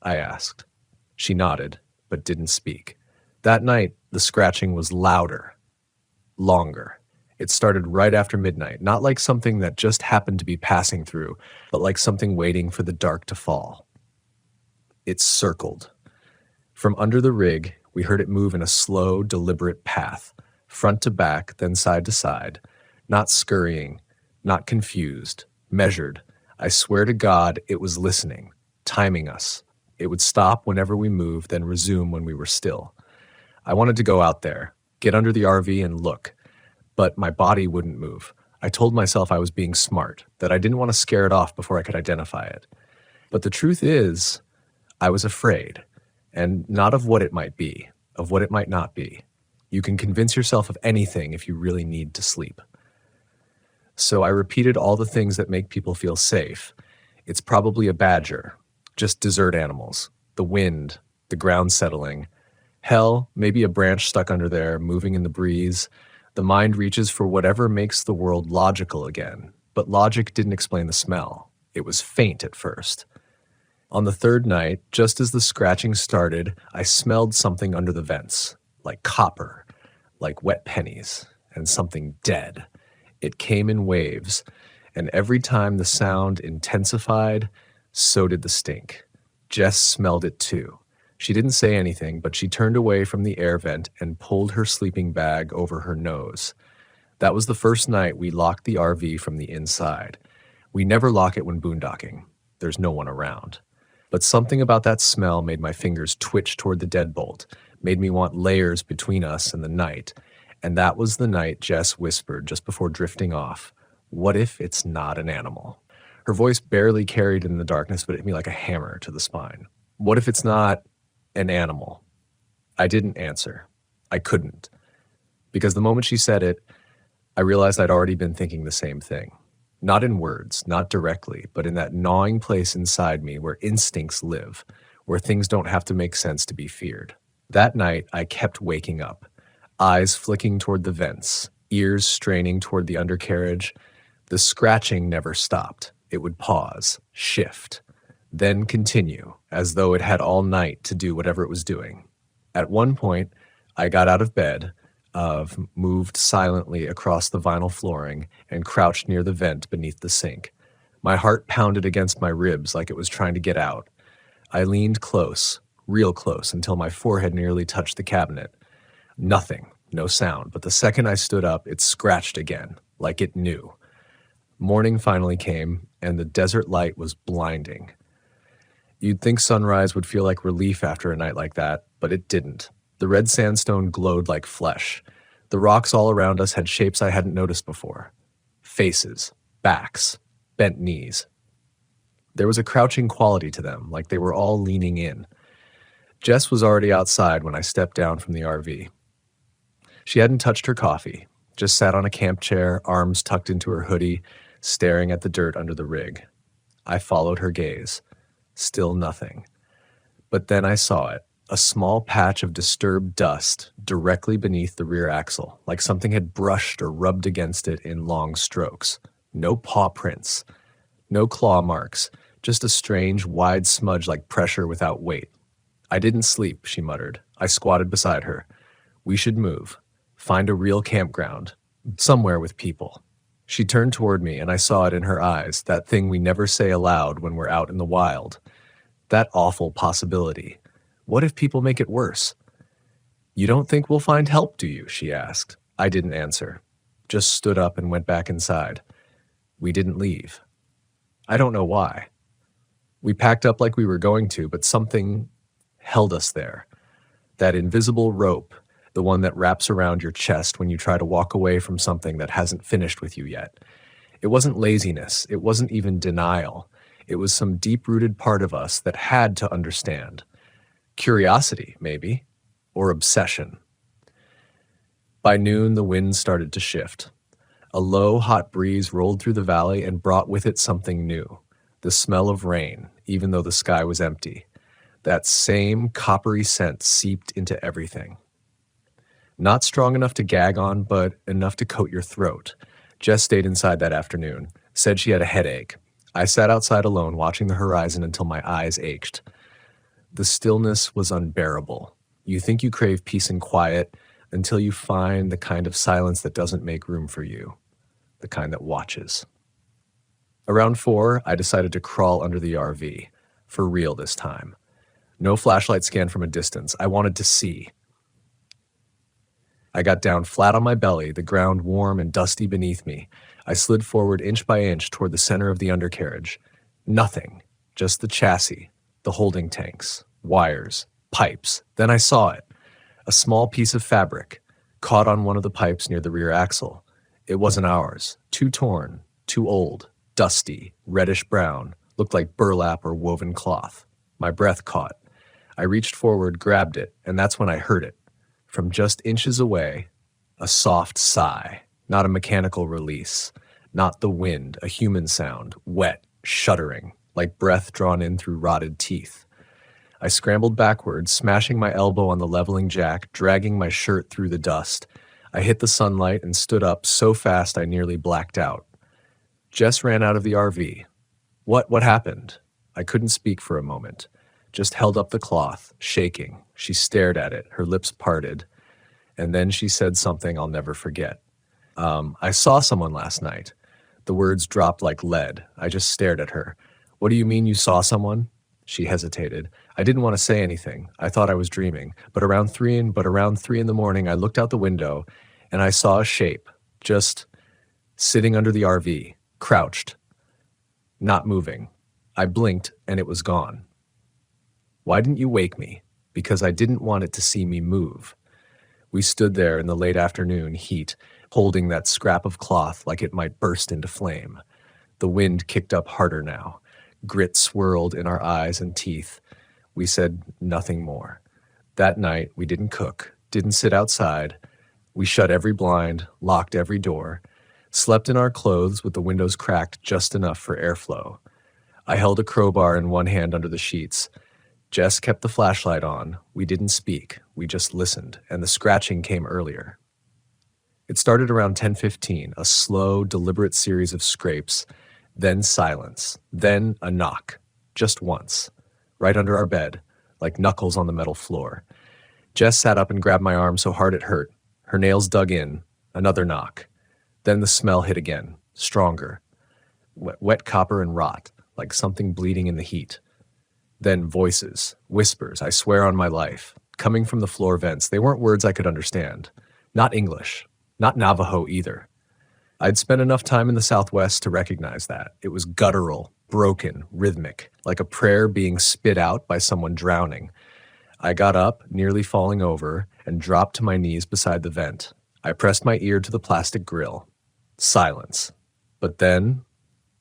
I asked. She nodded, but didn't speak. That night, the scratching was louder, longer. It started right after midnight, not like something that just happened to be passing through, but like something waiting for the dark to fall. It circled. From under the rig, we heard it move in a slow, deliberate path, front to back, then side to side, not scurrying, not confused, measured. I swear to God, it was listening, timing us. It would stop whenever we moved, then resume when we were still. I wanted to go out there, get under the RV and look, but my body wouldn't move. I told myself I was being smart, that I didn't want to scare it off before I could identify it. But the truth is, I was afraid, and not of what it might be, of what it might not be. You can convince yourself of anything if you really need to sleep. So I repeated all the things that make people feel safe. It's probably a badger, just desert animals, the wind, the ground settling. Hell, maybe a branch stuck under there, moving in the breeze. The mind reaches for whatever makes the world logical again, but logic didn't explain the smell. It was faint at first. On the third night, just as the scratching started, I smelled something under the vents, like copper, like wet pennies, and something dead. It came in waves, and every time the sound intensified, so did the stink. Jess smelled it too. She didn't say anything, but she turned away from the air vent and pulled her sleeping bag over her nose. That was the first night we locked the RV from the inside. We never lock it when boondocking. There's no one around. But something about that smell made my fingers twitch toward the deadbolt, made me want layers between us and the night. And that was the night Jess whispered just before drifting off, "What if it's not an animal?" Her voice barely carried in the darkness, but it hit me like a hammer to the spine. What if it's not an animal? I didn't answer. I couldn't. Because the moment she said it, I realized I'd already been thinking the same thing. Not in words, not directly, but in that gnawing place inside me where instincts live, where things don't have to make sense to be feared. That night, I kept waking up, eyes flicking toward the vents, ears straining toward the undercarriage. The scratching never stopped. It would pause, shift, then continue, as though it had all night to do whatever it was doing. At one point, I got out of bed, moved silently across the vinyl flooring, and crouched near the vent beneath the sink. My heart pounded against my ribs like it was trying to get out. I leaned close, real close, until my forehead nearly touched the cabinet. Nothing, no sound, but the second I stood up, it scratched again, like it knew. Morning finally came, and the desert light was blinding. You'd think sunrise would feel like relief after a night like that, but it didn't. The red sandstone glowed like flesh. The rocks all around us had shapes I hadn't noticed before. Faces, backs, bent knees. There was a crouching quality to them, like they were all leaning in. Jess was already outside when I stepped down from the RV. She hadn't touched her coffee, just sat on a camp chair, arms tucked into her hoodie, staring at the dirt under the rig. I followed her gaze. Still nothing. But then I saw it. A small patch of disturbed dust directly beneath the rear axle, like something had brushed or rubbed against it in long strokes. No paw prints, no claw marks, just a strange, wide smudge like pressure without weight. "I didn't sleep," she muttered. I squatted beside her. We should move. Find a real campground. Somewhere with people. She turned toward me, and I saw it in her eyes, that thing we never say aloud when we're out in the wild. That awful possibility. What if people make it worse? You don't think we'll find help, do you? She asked. I didn't answer. Just stood up and went back inside. We didn't leave. I don't know why. We packed up like we were going to, but something held us there. That invisible rope, the one that wraps around your chest when you try to walk away from something that hasn't finished with you yet. It wasn't laziness. It wasn't even denial. It was some deep-rooted part of us that had to understand. Curiosity, maybe, or obsession. By noon, the wind started to shift. A low, hot breeze rolled through the valley and brought with it something new. The smell of rain, even though the sky was empty. That same coppery scent seeped into everything. Not strong enough to gag on, but enough to coat your throat. Jess stayed inside that afternoon, said she had a headache. I sat outside alone, watching the horizon until my eyes ached. The stillness was unbearable. You think you crave peace and quiet until you find the kind of silence that doesn't make room for you, the kind that watches. Around 4, I decided to crawl under the RV, for real this time. No flashlight scan from a distance. I wanted to see. I got down flat on my belly, the ground warm and dusty beneath me. I slid forward inch by inch toward the center of the undercarriage. Nothing, just the chassis, the holding tanks, wires, pipes. Then I saw it. A small piece of fabric, caught on one of the pipes near the rear axle. It wasn't ours. Too torn, too old, dusty, reddish-brown, looked like burlap or woven cloth. My breath caught. I reached forward, grabbed it, and that's when I heard it. From just inches away, a soft sigh, not a mechanical release, not the wind, a human sound, wet, shuddering, like breath drawn in through rotted teeth. I scrambled backwards, smashing my elbow on the leveling jack, dragging my shirt through the dust. I hit the sunlight and stood up so fast I nearly blacked out. Jess ran out of the RV. What happened? I couldn't speak for a moment. Just held up the cloth, shaking. She stared at it, her lips parted. And then she said something I'll never forget. I saw someone last night. The words dropped like lead. I just stared at her. What do you mean you saw someone? She hesitated. I didn't want to say anything. I thought I was dreaming. But around 3 in the morning, I looked out the window and I saw a shape, just sitting under the RV, crouched, not moving. I blinked and it was gone. Why didn't you wake me? Because I didn't want it to see me move. We stood there in the late afternoon heat, holding that scrap of cloth like it might burst into flame. The wind kicked up harder now. Grit swirled in our eyes and teeth. We said nothing more. That night, we didn't cook, didn't sit outside. We shut every blind, locked every door, slept in our clothes with the windows cracked just enough for airflow. I held a crowbar in one hand under the sheets. Jess kept the flashlight on. We didn't speak. We just listened, and the scratching came earlier. It started around 10:15, a slow, deliberate series of scrapes, then silence, then a knock, just once, right under our bed, like knuckles on the metal floor. Jess sat up and grabbed my arm so hard it hurt. Her nails dug in, another knock. Then the smell hit again, stronger. Wet copper and rot, like something bleeding in the heat. Then voices, whispers, I swear on my life, coming from the floor vents. They weren't words I could understand. Not English, not Navajo either. I'd spent enough time in the Southwest to recognize that. It was guttural, broken, rhythmic, like a prayer being spit out by someone drowning. I got up, nearly falling over, and dropped to my knees beside the vent. I pressed my ear to the plastic grill. Silence. But then,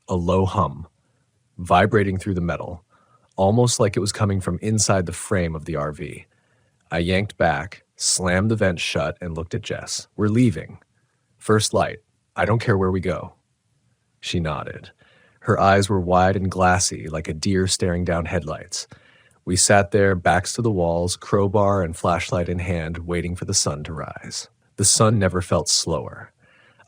a low hum, vibrating through the metal, almost like it was coming from inside the frame of the RV. I yanked back, slammed the vent shut, and looked at Jess. We're leaving. First light. I don't care where we go. She nodded. Her eyes were wide and glassy, like a deer staring down headlights. We sat there, backs to the walls, crowbar and flashlight in hand, waiting for the sun to rise. The sun never felt slower.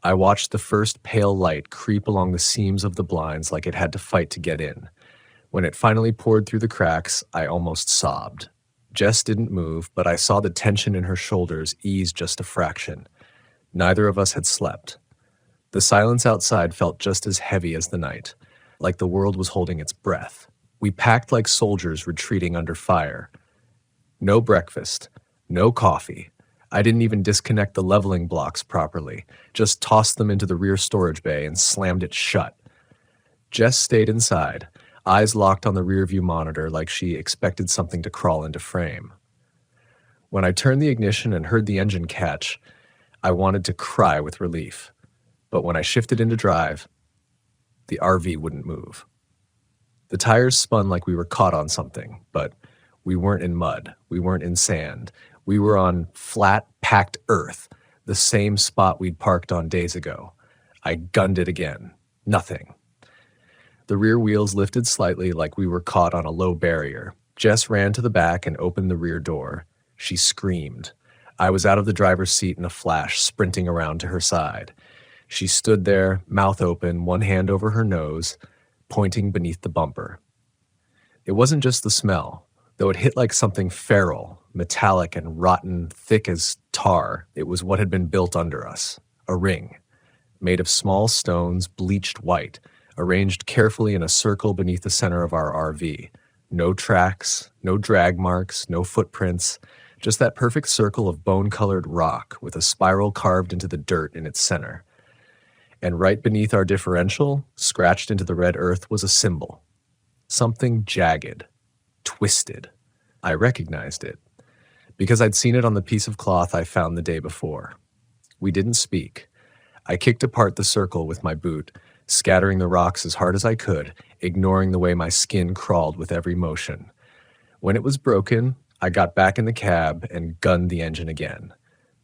I watched the first pale light creep along the seams of the blinds like it had to fight to get in. When it finally poured through the cracks, I almost sobbed. Jess didn't move, but I saw the tension in her shoulders ease just a fraction. Neither of us had slept. The silence outside felt just as heavy as the night, like the world was holding its breath. We packed like soldiers retreating under fire. No breakfast, no coffee. I didn't even disconnect the leveling blocks properly, just tossed them into the rear storage bay and slammed it shut. Jess stayed inside, eyes locked on the rearview monitor like she expected something to crawl into frame. When I turned the ignition and heard the engine catch, I wanted to cry with relief. But when I shifted into drive, the RV wouldn't move. The tires spun like we were caught on something, but we weren't in mud, we weren't in sand. We were on flat, packed earth, the same spot we'd parked on days ago. I gunned it again. Nothing. The rear wheels lifted slightly like we were caught on a low barrier. Jess ran to the back and opened the rear door. She screamed. I was out of the driver's seat in a flash, sprinting around to her side. She stood there, mouth open, one hand over her nose, pointing beneath the bumper. It wasn't just the smell, though it hit like something feral, metallic and rotten, thick as tar. It was what had been built under us, a ring, made of small stones bleached white, arranged carefully in a circle beneath the center of our RV. No tracks, no drag marks, no footprints, just that perfect circle of bone-colored rock with a spiral carved into the dirt in its center. And right beneath our differential, scratched into the red earth, was a symbol. Something jagged, twisted. I recognized it, because I'd seen it on the piece of cloth I found the day before. We didn't speak. I kicked apart the circle with my boot, scattering the rocks as hard as I could, ignoring the way my skin crawled with every motion. When it was broken, I got back in the cab and gunned the engine again.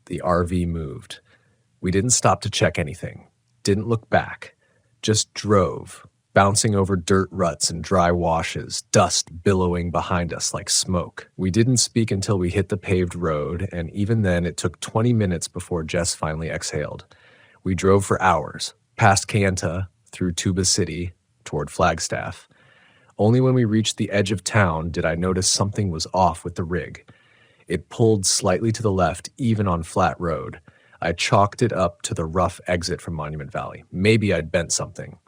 The RV moved. We didn't stop to check anything, didn't look back, just drove, bouncing over dirt ruts and dry washes, dust billowing behind us like smoke. We didn't speak until we hit the paved road, and even then it took 20 minutes before Jess finally exhaled. We drove for hours, past Kayenta, through Tuba City, toward Flagstaff. Only when we reached the edge of town did I notice something was off with the rig. It pulled slightly to the left, even on flat road. I chalked it up to the rough exit from Monument Valley. Maybe I'd bent something.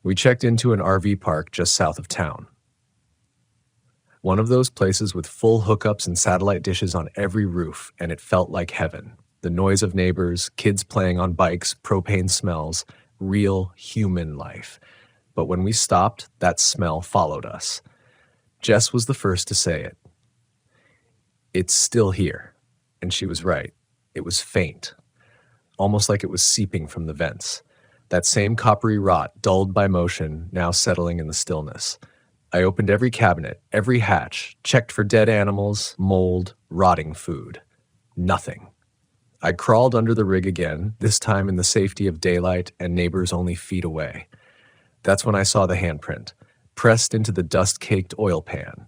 We checked into an RV park just south of town. One of those places with full hookups and satellite dishes on every roof, and it felt like heaven. The noise of neighbors, kids playing on bikes, propane smells, real human life. But when we stopped, that smell followed us. Jess was the first to say it. It's still here. And she was right. It was faint, almost like it was seeping from the vents. That same coppery rot, dulled by motion, now settling in the stillness. I opened every cabinet, every hatch, checked for dead animals, mold, rotting food. Nothing. I crawled under the rig again, this time in the safety of daylight and neighbors only feet away. That's when I saw the handprint, pressed into the dust-caked oil pan.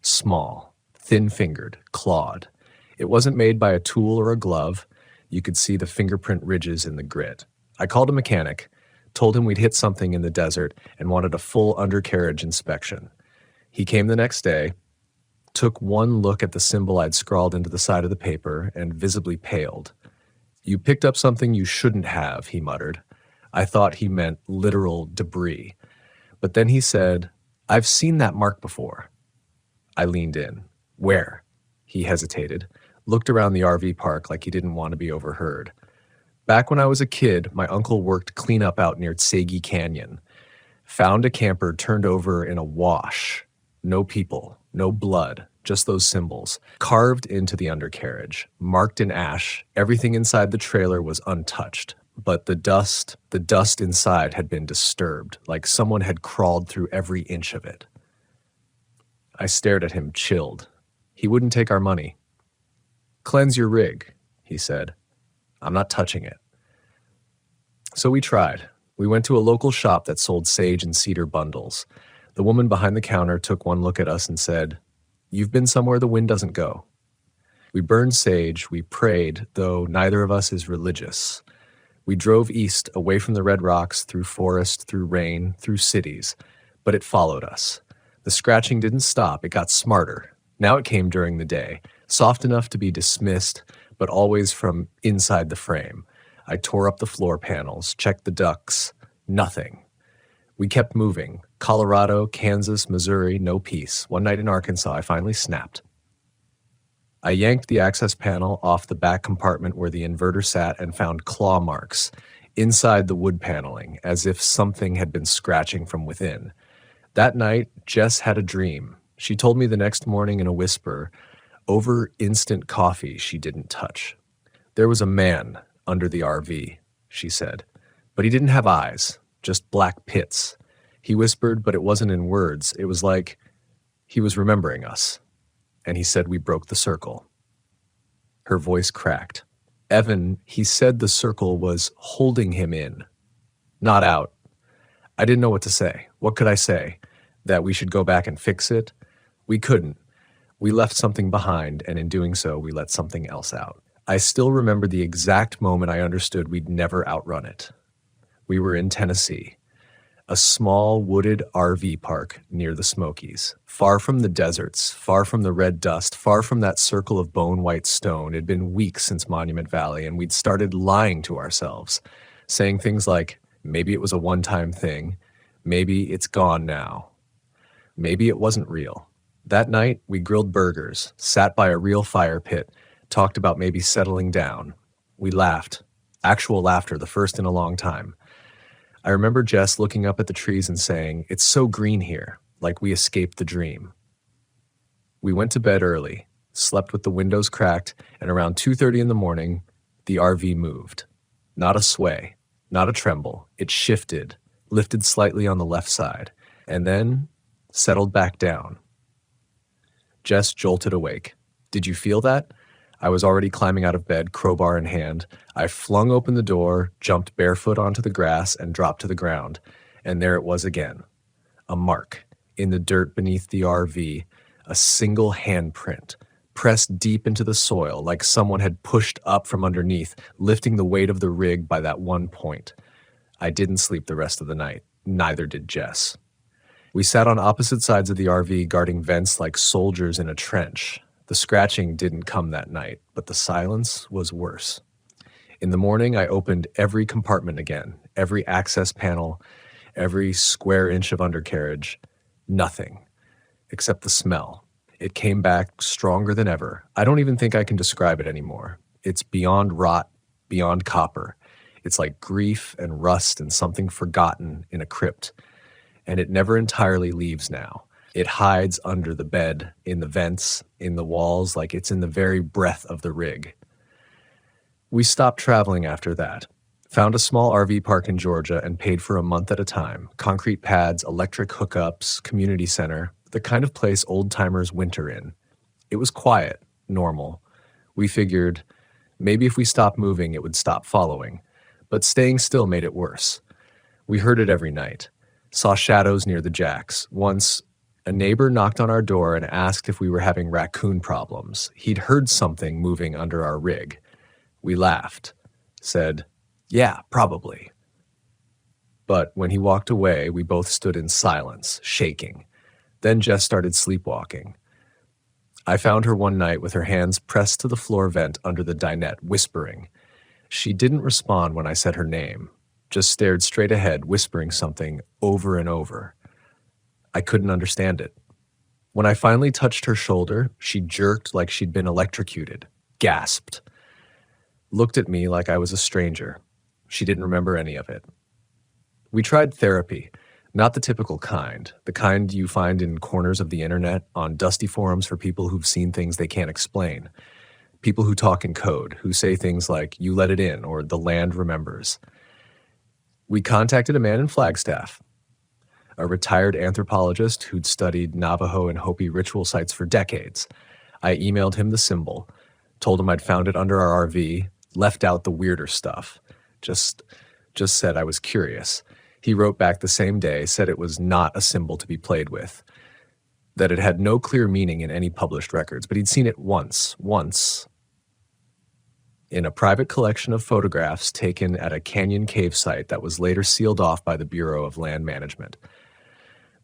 Small, thin-fingered, clawed. It wasn't made by a tool or a glove. You could see the fingerprint ridges in the grit. I called a mechanic, told him we'd hit something in the desert and wanted a full undercarriage inspection. He came the next day, took one look at the symbol I'd scrawled into the side of the paper, and visibly paled. "You picked up something you shouldn't have," he muttered. I thought he meant literal debris. But then he said, "I've seen that mark before." I leaned in. "Where?" He hesitated, looked around the RV park like he didn't want to be overheard. "Back when I was a kid, my uncle worked cleanup out near Tsegi Canyon. Found a camper turned over in a wash. No people, no blood, just those symbols. Carved into the undercarriage, marked in ash. Everything inside the trailer was untouched. But the dust inside had been disturbed, like someone had crawled through every inch of it." I stared at him, chilled. He wouldn't take our money. "Cleanse your rig," he said. "I'm not touching it." So we tried. We went to a local shop that sold sage and cedar bundles. The woman behind the counter took one look at us and said, "You've been somewhere the wind doesn't go." We burned sage, we prayed, though neither of us is religious. We drove east, away from the red rocks, through forest, through rain, through cities, but it followed us. The scratching didn't stop, it got smarter. Now it came during the day, soft enough to be dismissed, but always from inside the frame. I tore up the floor panels, checked the ducts. Nothing. We kept moving. Colorado, Kansas, Missouri, no peace. One night in Arkansas, I finally snapped. I yanked the access panel off the back compartment where the inverter sat and found claw marks inside the wood paneling, as if something had been scratching from within. That night, Jess had a dream. She told me the next morning in a whisper, over instant coffee she didn't touch. There was a man under the RV, she said, but he didn't have eyes, just black pits. He whispered, but it wasn't in words. It was like he was remembering us. And he said we broke the circle. Her voice cracked. Evan, he said the circle was holding him in, not out. I didn't know what to say. What could I say? That we should go back and fix it? We couldn't. We left something behind, and in doing so, we let something else out. I still remember the exact moment I understood we'd never outrun it. We were in Tennessee, a small wooded RV park near the Smokies, far from the deserts, far from the red dust, far from that circle of bone-white stone. It'd been weeks since Monument Valley, and we'd started lying to ourselves, saying things like, maybe it was a one-time thing, maybe it's gone now, maybe it wasn't real. That night, we grilled burgers, sat by a real fire pit, talked about maybe settling down. We laughed, actual laughter, the first in a long time. I remember Jess looking up at the trees and saying, it's so green here, like we escaped the dream. We went to bed early, slept with the windows cracked, and around 2:30 in the morning, the RV moved. Not a sway, not a tremble. It shifted, lifted slightly on the left side, and then settled back down. Jess jolted awake. Did you feel that? I was already climbing out of bed, crowbar in hand. I flung open the door, jumped barefoot onto the grass, and dropped to the ground. And there it was again. A mark in the dirt beneath the RV, a single handprint, pressed deep into the soil like someone had pushed up from underneath, lifting the weight of the rig by that one point. I didn't sleep the rest of the night. Neither did Jess. We sat on opposite sides of the RV, guarding vents like soldiers in a trench. The scratching didn't come that night, but the silence was worse. In the morning, I opened every compartment again, every access panel, every square inch of undercarriage. Nothing, except the smell. It came back stronger than ever. I don't even think I can describe it anymore. It's beyond rot, beyond copper. It's like grief and rust and something forgotten in a crypt. And it never entirely leaves now. It hides under the bed, in the vents, in the walls, like it's in the very breath of the rig. We stopped traveling after that. Found a small RV park in Georgia and paid for a month at a time. Concrete pads, electric hookups, community center, the kind of place old-timers winter in. It was quiet, normal. We figured maybe if we stopped moving, it would stop following. But staying still made it worse. We heard it every night. Saw shadows near the jacks. Once, a neighbor knocked on our door and asked if we were having raccoon problems. He'd heard something moving under our rig. We laughed, said, yeah, probably. But when he walked away, we both stood in silence, shaking. Then Jess started sleepwalking. I found her one night with her hands pressed to the floor vent under the dinette, whispering. She didn't respond when I said her name, just stared straight ahead, whispering something over and over. I couldn't understand it. When I finally touched her shoulder, she jerked like she'd been electrocuted, gasped, looked at me like I was a stranger. She didn't remember any of it. We tried therapy, not the typical kind, the kind you find in corners of the internet, on dusty forums for people who've seen things they can't explain, people who talk in code, who say things like, you let it in, or the land remembers. We contacted a man in Flagstaff, a retired anthropologist who'd studied Navajo and Hopi ritual sites for decades. I emailed him the symbol, told him I'd found it under our RV, left out the weirder stuff, just said I was curious. He wrote back the same day, said it was not a symbol to be played with, that it had no clear meaning in any published records, but he'd seen it once, in a private collection of photographs taken at a canyon cave site that was later sealed off by the Bureau of Land Management.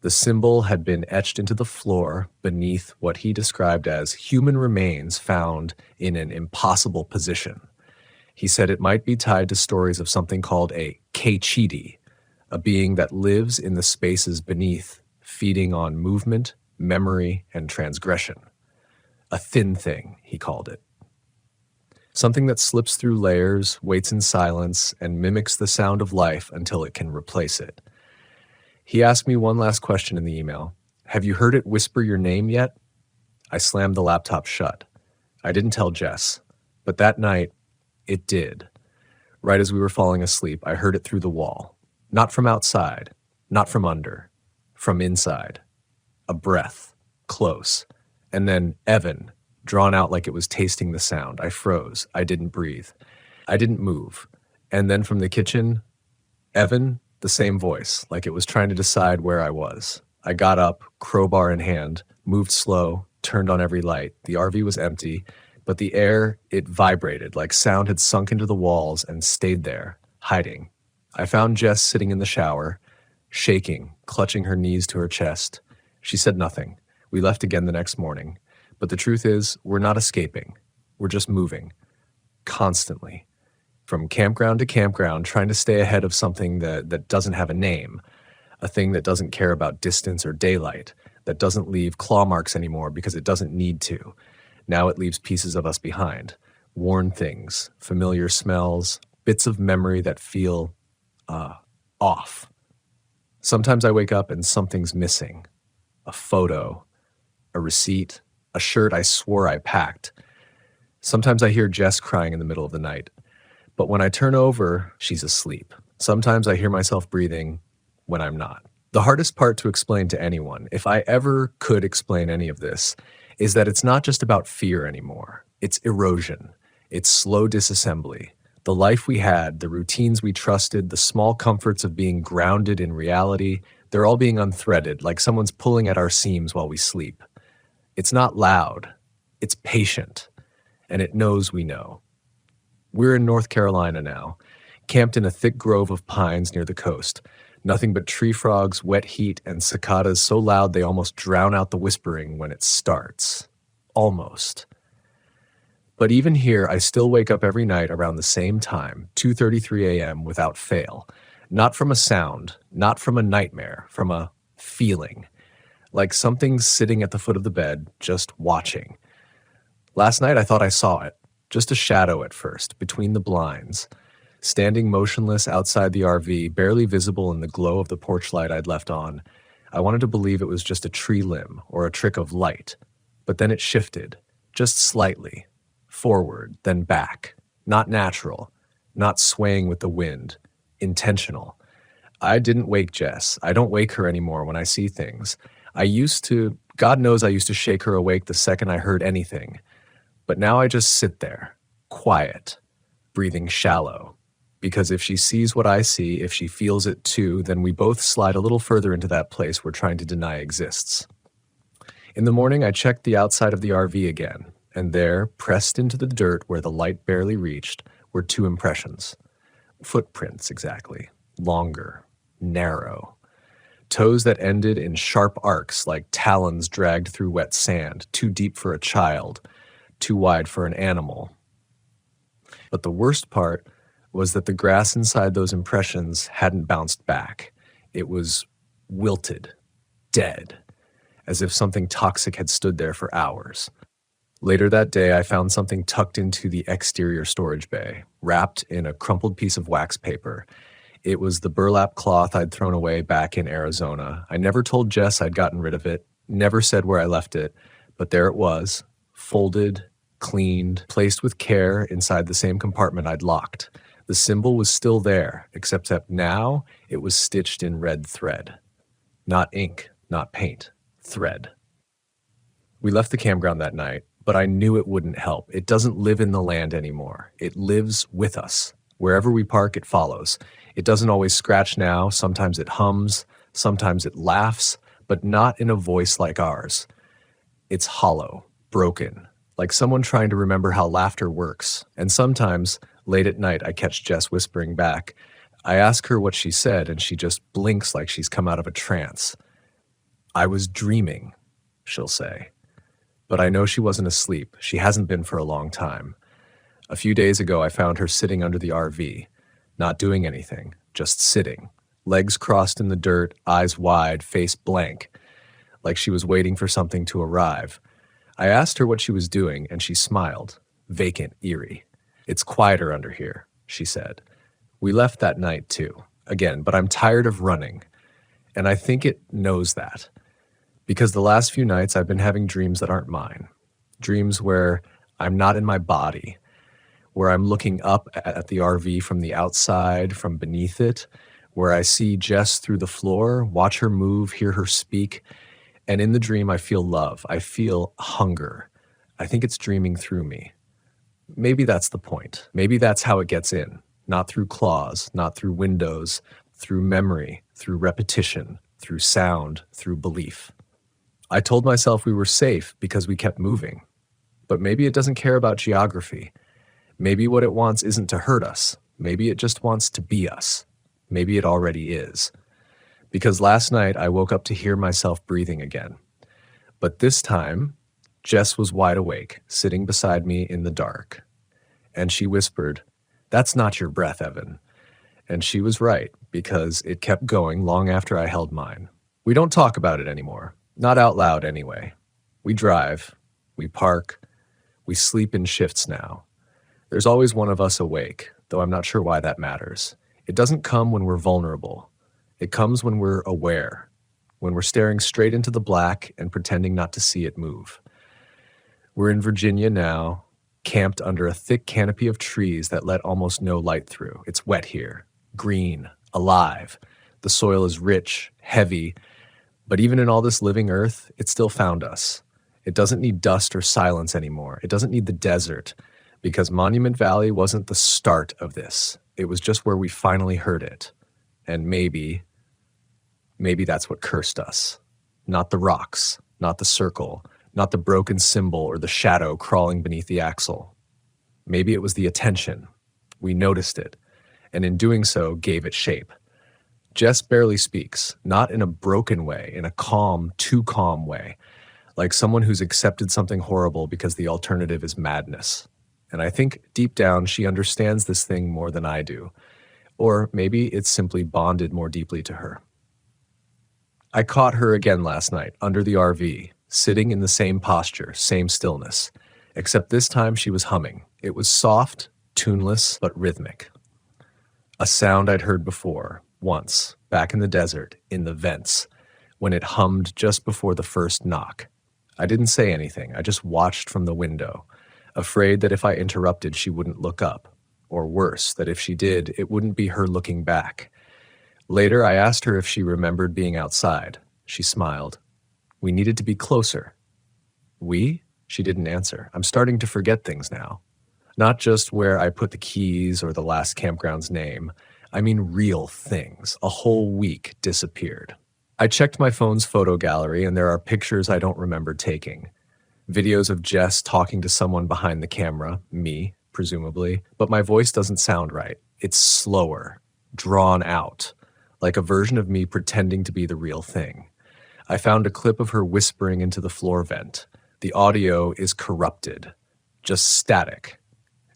The symbol had been etched into the floor beneath what he described as human remains found in an impossible position. He said it might be tied to stories of something called a keichidi, a being that lives in the spaces beneath, feeding on movement, memory, and transgression. A thin thing, he called it. Something that slips through layers, waits in silence, and mimics the sound of life until it can replace it. He asked me one last question in the email. Have you heard it whisper your name yet? I slammed the laptop shut. I didn't tell Jess, but that night, it did. Right as we were falling asleep, I heard it through the wall. Not from outside, not from under, from inside. A breath, close. And then Evan, drawn out like it was tasting the sound. I froze. I didn't breathe. I didn't move. And then from the kitchen, Evan, the same voice, like it was trying to decide where I was. I got up, crowbar in hand, moved slow, turned on every light. The RV was empty, but the air, it vibrated like sound had sunk into the walls and stayed there, hiding. I found Jess sitting in the shower, shaking, clutching her knees to her chest. She said nothing. We left again the next morning. But the truth is, we're not escaping. We're just moving. Constantly. From campground to campground, trying to stay ahead of something that doesn't have a name. A thing that doesn't care about distance or daylight. That doesn't leave claw marks anymore because it doesn't need to. Now it leaves pieces of us behind. Worn things, familiar smells, bits of memory that feel off. Sometimes I wake up and something's missing. A photo, a receipt, a shirt I swore I packed. Sometimes I hear Jess crying in the middle of the night. But when I turn over, she's asleep. Sometimes I hear myself breathing when I'm not. The hardest part to explain to anyone, if I ever could explain any of this, is that it's not just about fear anymore. It's erosion. It's slow disassembly. The life we had, the routines we trusted, the small comforts of being grounded in reality, they're all being unthreaded, like someone's pulling at our seams while we sleep. It's not loud. It's patient. And it knows we know. We're in North Carolina now, camped in a thick grove of pines near the coast. Nothing but tree frogs, wet heat, and cicadas so loud they almost drown out the whispering when it starts. Almost. But even here, I still wake up every night around the same time, 2:33 a.m. without fail. Not from a sound, not from a nightmare, from a feeling. Like something's sitting at the foot of the bed, just watching. Last night I thought I saw it, just a shadow at first, between the blinds. Standing motionless outside the RV, barely visible in the glow of the porch light I'd left on. I wanted to believe it was just a tree limb or a trick of light. But then it shifted, just slightly. Forward, then back. Not natural. Not swaying with the wind. Intentional. I didn't wake Jess. I don't wake her anymore when I see things. I used to, God knows I used to shake her awake the second I heard anything. But now I just sit there, quiet, breathing shallow. Because if she sees what I see, if she feels it too, then we both slide a little further into that place we're trying to deny exists. In the morning, I checked the outside of the RV again, and there, pressed into the dirt where the light barely reached, were two impressions. Footprints, exactly. Longer, narrow. Toes that ended in sharp arcs like talons dragged through wet sand, too deep for a child, too wide for an animal. But the worst part was that the grass inside those impressions hadn't bounced back. It was wilted, dead, as if something toxic had stood there for hours. Later that day, I found something tucked into the exterior storage bay, wrapped in a crumpled piece of wax paper. It was the burlap cloth I'd thrown away back in Arizona. I never told Jess I'd gotten rid of it, never said where I left it, but there it was, folded, cleaned, placed with care inside the same compartment I'd locked. The symbol was still there, except that now it was stitched in red thread. Not ink, not paint, thread. We left the campground that night, but I knew it wouldn't help. It doesn't live in the land anymore. It lives with us. Wherever we park, it follows. It doesn't always scratch now. Sometimes it hums. Sometimes it laughs, but not in a voice like ours. It's hollow, broken, like someone trying to remember how laughter works. And sometimes, late at night, I catch Jess whispering back. I ask her what she said, and she just blinks like she's come out of a trance. I was dreaming, she'll say. But I know she wasn't asleep. She hasn't been for a long time. A few days ago, I found her sitting under the RV, not doing anything, just sitting, legs crossed in the dirt, eyes wide, face blank, like she was waiting for something to arrive. I asked her what she was doing, and she smiled, vacant, eerie. It's quieter under here, she said. We left that night, too. Again, but I'm tired of running. And I think it knows that. Because the last few nights I've been having dreams that aren't mine. Dreams where I'm not in my body, where I'm looking up at the RV from the outside, from beneath it, where I see Jess through the floor, watch her move, hear her speak. And in the dream, I feel love. I feel hunger. I think it's dreaming through me. Maybe that's the point. Maybe that's how it gets in. Not through claws, not through windows, through memory, through repetition, through sound, through belief. I told myself we were safe because we kept moving. But maybe it doesn't care about geography. Maybe what it wants isn't to hurt us. Maybe it just wants to be us. Maybe it already is. Because last night I woke up to hear myself breathing again. But this time, Jess was wide awake, sitting beside me in the dark. And she whispered, "That's not your breath, Evan." And she was right, because it kept going long after I held mine. We don't talk about it anymore. Not out loud, anyway. We drive. We park. We sleep in shifts now. There's always one of us awake, though I'm not sure why that matters. It doesn't come when we're vulnerable. It comes when we're aware, when we're staring straight into the black and pretending not to see it move. We're in Virginia now, camped under a thick canopy of trees that let almost no light through. It's wet here, green, alive. The soil is rich, heavy, but even in all this living earth, it still found us. It doesn't need dust or silence anymore. It doesn't need the desert, because Monument Valley wasn't the start of this. It was just where we finally heard it. And maybe that's what cursed us. Not the rocks, not the circle, not the broken symbol or the shadow crawling beneath the axle. Maybe it was the attention. We noticed it, and in doing so, gave it shape. Jess barely speaks, not in a broken way, in a calm, too calm way, like someone who's accepted something horrible because the alternative is madness. And I think deep down she understands this thing more than I do. Or maybe it's simply bonded more deeply to her. I caught her again last night, under the RV, sitting in the same posture, same stillness, except this time she was humming. It was soft, tuneless, but rhythmic. A sound I'd heard before, once, back in the desert, in the vents, when it hummed just before the first knock. I didn't say anything, I just watched from the window, afraid that if I interrupted she wouldn't look up, or worse, that if she did, it wouldn't be her looking back. Later, I asked her if she remembered being outside. She smiled. We needed to be closer. We? She didn't answer. I'm starting to forget things now. Not just where I put the keys or the last campground's name. I mean real things. A whole week disappeared. I checked my phone's photo gallery, and there are pictures I don't remember taking. Videos of Jess talking to someone behind the camera, me, presumably, but my voice doesn't sound right. It's slower, drawn out, like a version of me pretending to be the real thing. I found a clip of her whispering into the floor vent. The audio is corrupted, just static.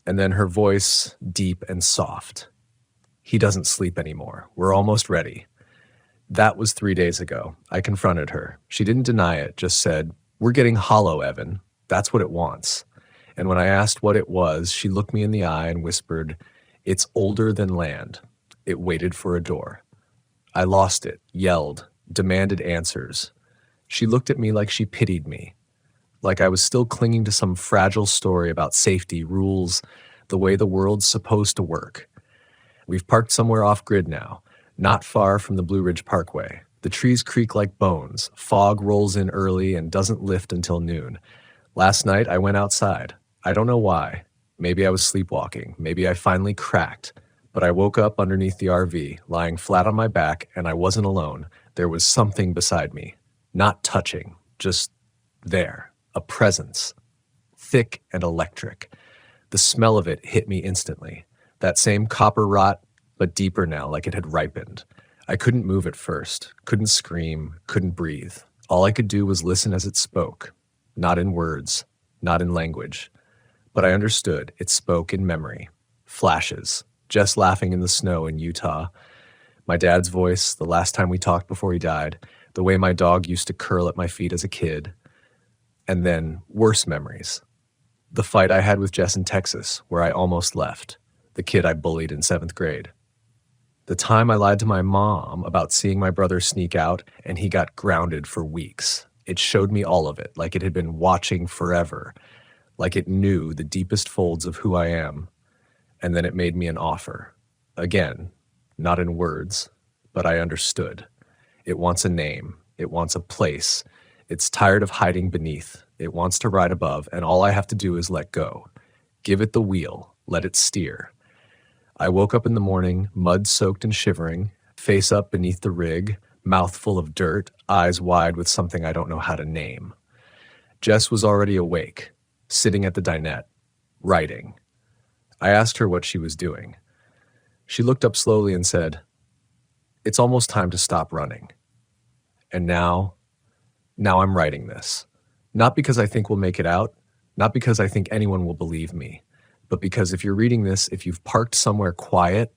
And then her voice, deep and soft. He doesn't sleep anymore. We're almost ready. That was 3 days ago. I confronted her. She didn't deny it, just said, "We're getting hollow, Evan. That's what it wants." And when I asked what it was, she looked me in the eye and whispered, "It's older than land." It waited for a door. I lost it, yelled, demanded answers. She looked at me like she pitied me, like I was still clinging to some fragile story about safety, rules, the way the world's supposed to work. We've parked somewhere off-grid now, not far from the Blue Ridge Parkway. The trees creak like bones. Fog rolls in early and doesn't lift until noon. Last night, I went outside. I don't know why. Maybe I was sleepwalking. Maybe I finally cracked. But I woke up underneath the RV, lying flat on my back, and I wasn't alone. There was something beside me. Not touching, just there. A presence. Thick and electric. The smell of it hit me instantly. That same copper rot, but deeper now, like it had ripened. I couldn't move at first, couldn't scream, couldn't breathe. All I could do was listen as it spoke, not in words, not in language. But I understood it spoke in memory. Flashes, Jess laughing in the snow in Utah, my dad's voice the last time we talked before he died, the way my dog used to curl at my feet as a kid, and then worse memories. The fight I had with Jess in Texas, where I almost left, the kid I bullied in 7th grade. The time I lied to my mom about seeing my brother sneak out and he got grounded for weeks. It showed me all of it, like it had been watching forever, like it knew the deepest folds of who I am. And then it made me an offer. Again, not in words, but I understood. It wants a name. It wants a place. It's tired of hiding beneath. It wants to ride above, and all I have to do is let go. Give it the wheel. Let it steer. I woke up in the morning, mud-soaked and shivering, face up beneath the rig, mouth full of dirt, eyes wide with something I don't know how to name. Jess was already awake, sitting at the dinette, writing. I asked her what she was doing. She looked up slowly and said, "It's almost time to stop running. And now I'm writing this. Not because I think we'll make it out, not because I think anyone will believe me, but because if you're reading this, if you've parked somewhere quiet,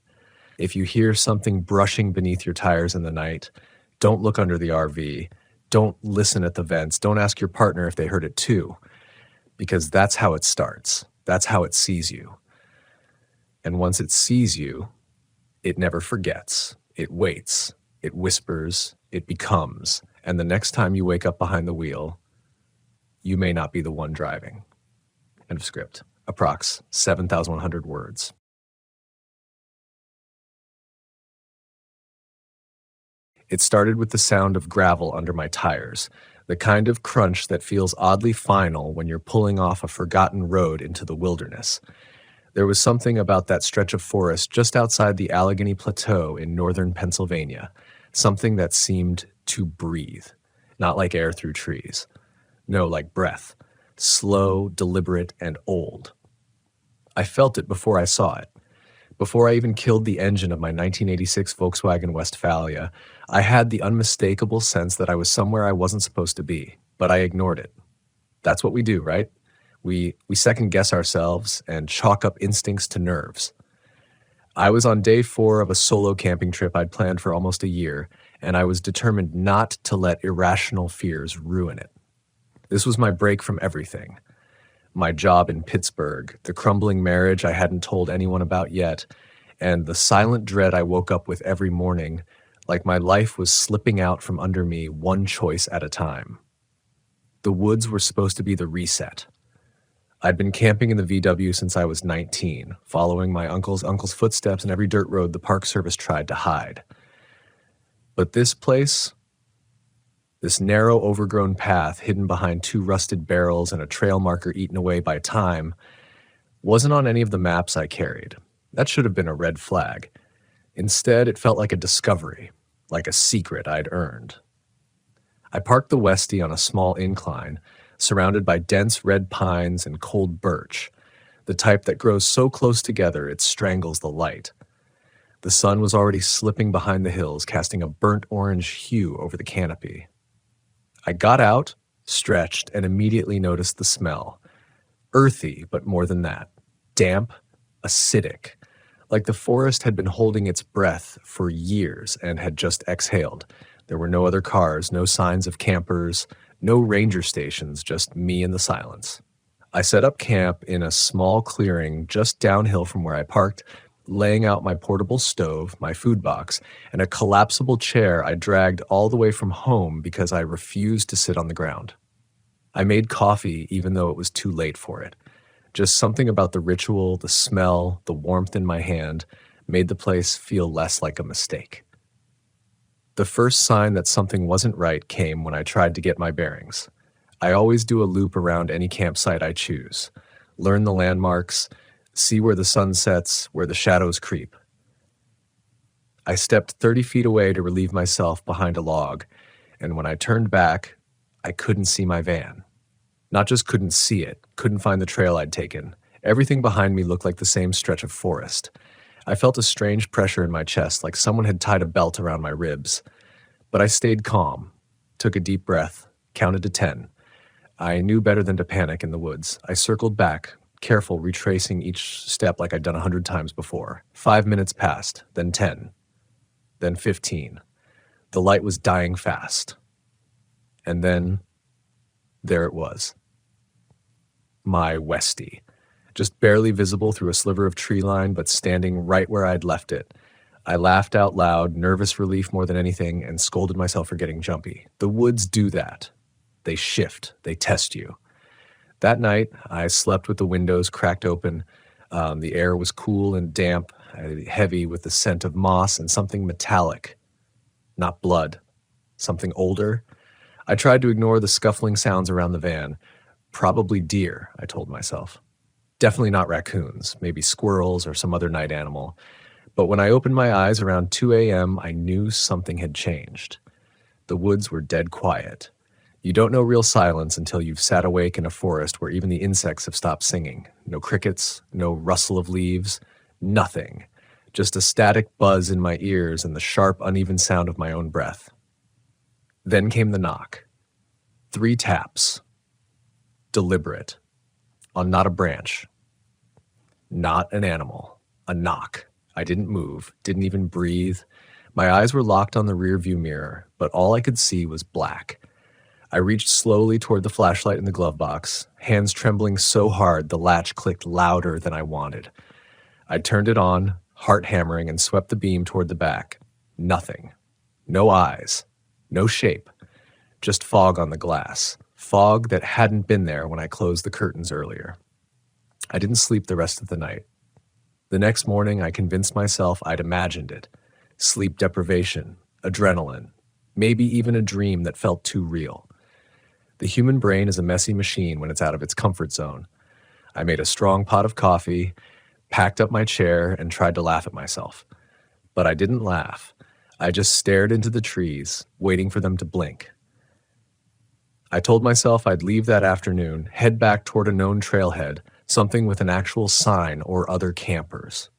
if you hear something brushing beneath your tires in the night, don't look under the RV, don't listen at the vents, don't ask your partner if they heard it too, because that's how it starts. That's how it sees you. And once it sees you, it never forgets. It waits. It whispers. It becomes. And the next time you wake up behind the wheel, you may not be the one driving." End of script. Approx. 7,100 words. It started with the sound of gravel under my tires, the kind of crunch that feels oddly final when you're pulling off a forgotten road into the wilderness. There was something about that stretch of forest just outside the Allegheny Plateau in northern Pennsylvania, something that seemed to breathe, not like air through trees. No, like breath, slow, deliberate, and old. I felt it before I saw it. Before I even killed the engine of my 1986 Volkswagen Westphalia, I had the unmistakable sense that I was somewhere I wasn't supposed to be, but I ignored it. That's what we do, right? We second-guess ourselves and chalk up instincts to nerves. I was on day 4 of a solo camping trip I'd planned for almost a year, and I was determined not to let irrational fears ruin it. This was my break from everything. My job in Pittsburgh, the crumbling marriage I hadn't told anyone about yet, and the silent dread I woke up with every morning, like my life was slipping out from under me one choice at a time. The woods were supposed to be the reset. I'd been camping in the VW since I was 19, following my uncle's footsteps in every dirt road the Park Service tried to hide. But this place, this narrow, overgrown path hidden behind 2 rusted barrels and a trail marker eaten away by time, wasn't on any of the maps I carried. That should have been a red flag. Instead, it felt like a discovery, like a secret I'd earned. I parked the Westie on a small incline, surrounded by dense red pines and cold birch, the type that grows so close together it strangles the light. The sun was already slipping behind the hills, casting a burnt orange hue over the canopy. I got out, stretched, and immediately noticed the smell. Earthy, but more than that. Damp, acidic, like the forest had been holding its breath for years and had just exhaled. There were no other cars, no signs of campers, no ranger stations, just me and the silence. I set up camp in a small clearing just downhill from where I parked, laying out my portable stove, my food box, and a collapsible chair I dragged all the way from home because I refused to sit on the ground. I made coffee even though it was too late for it. Just something about the ritual, the smell, the warmth in my hand made the place feel less like a mistake. The first sign that something wasn't right came when I tried to get my bearings. I always do a loop around any campsite I choose, learn the landmarks, see where the sun sets, where the shadows creep. I stepped 30 feet away to relieve myself behind a log, and when I turned back, I couldn't see my van. Not just couldn't see it, couldn't find the trail I'd taken. Everything behind me looked like the same stretch of forest. I felt a strange pressure in my chest, like someone had tied a belt around my ribs. But I stayed calm. took a deep breath, counted to 10. I knew better than to panic in the woods. I circled back, careful, retracing each step like I'd done 100 times before. 5 minutes passed, then 10, then 15. The light was dying fast. And then, there it was. My Westie. Just barely visible through a sliver of tree line, but standing right where I'd left it. I laughed out loud, nervous relief more than anything, and scolded myself for getting jumpy. The woods do that. They shift. They test you. That night, I slept with the windows cracked open. The air was cool and damp, heavy with the scent of moss and something metallic. Not blood. Something older. I tried to ignore the scuffling sounds around the van. Probably deer, I told myself. Definitely not raccoons, maybe squirrels or some other night animal. But when I opened my eyes around 2 a.m., I knew something had changed. The woods were dead quiet. You don't know real silence until you've sat awake in a forest where even the insects have stopped singing. No crickets, no rustle of leaves, nothing. Just a static buzz in my ears and the sharp, uneven sound of my own breath. Then came the knock. 3 taps. Deliberate. On not a branch. Not an animal. A knock. I didn't move, didn't even breathe. My eyes were locked on the rearview mirror, but all I could see was black. I reached slowly toward the flashlight in the glove box, hands trembling so hard the latch clicked louder than I wanted. I turned it on, heart hammering, and swept the beam toward the back. Nothing. No eyes. No shape. Just fog on the glass. Fog that hadn't been there when I closed the curtains earlier. I didn't sleep the rest of the night. The next morning, I convinced myself I'd imagined it. Sleep deprivation, adrenaline, maybe even a dream that felt too real. The human brain is a messy machine when it's out of its comfort zone. I made a strong pot of coffee, packed up my chair, and tried to laugh at myself. But I didn't laugh. I just stared into the trees, waiting for them to blink. I told myself I'd leave that afternoon, head back toward a known trailhead, something with an actual sign or other campers.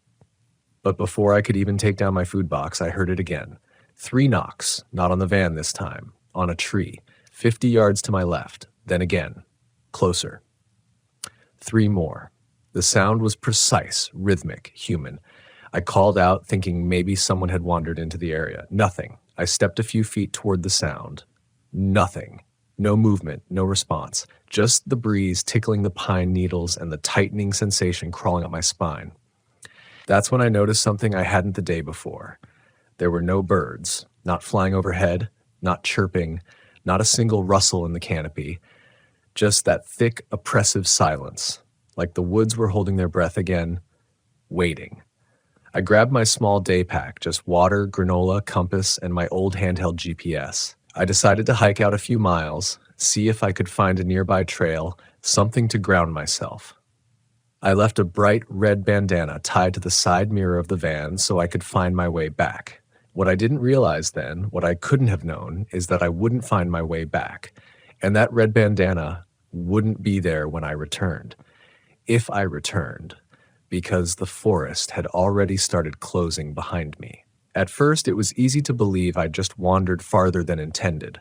But before I could even take down my food box, I heard it again. 3 knocks, not on the van this time, on a tree, 50 yards to my left, then again, closer. 3 more. The sound was precise, rhythmic, human. I called out, thinking maybe someone had wandered into the area. Nothing. I stepped a few feet toward the sound. Nothing. No movement, no response. Just the breeze tickling the pine needles and the tightening sensation crawling up my spine. That's when I noticed something I hadn't the day before. There were no birds, not flying overhead, not chirping, not a single rustle in the canopy. Just that thick, oppressive silence, like the woods were holding their breath again, waiting. I grabbed my small day pack, just water, granola, compass, and my old handheld GPS. I decided to hike out a few miles, see if I could find a nearby trail, something to ground myself. I left a bright red bandana tied to the side mirror of the van so I could find my way back. What I didn't realize then, what I couldn't have known, is that I wouldn't find my way back, and that red bandana wouldn't be there when I returned. If I returned, because the forest had already started closing behind me. At first, it was easy to believe I'd just wandered farther than intended.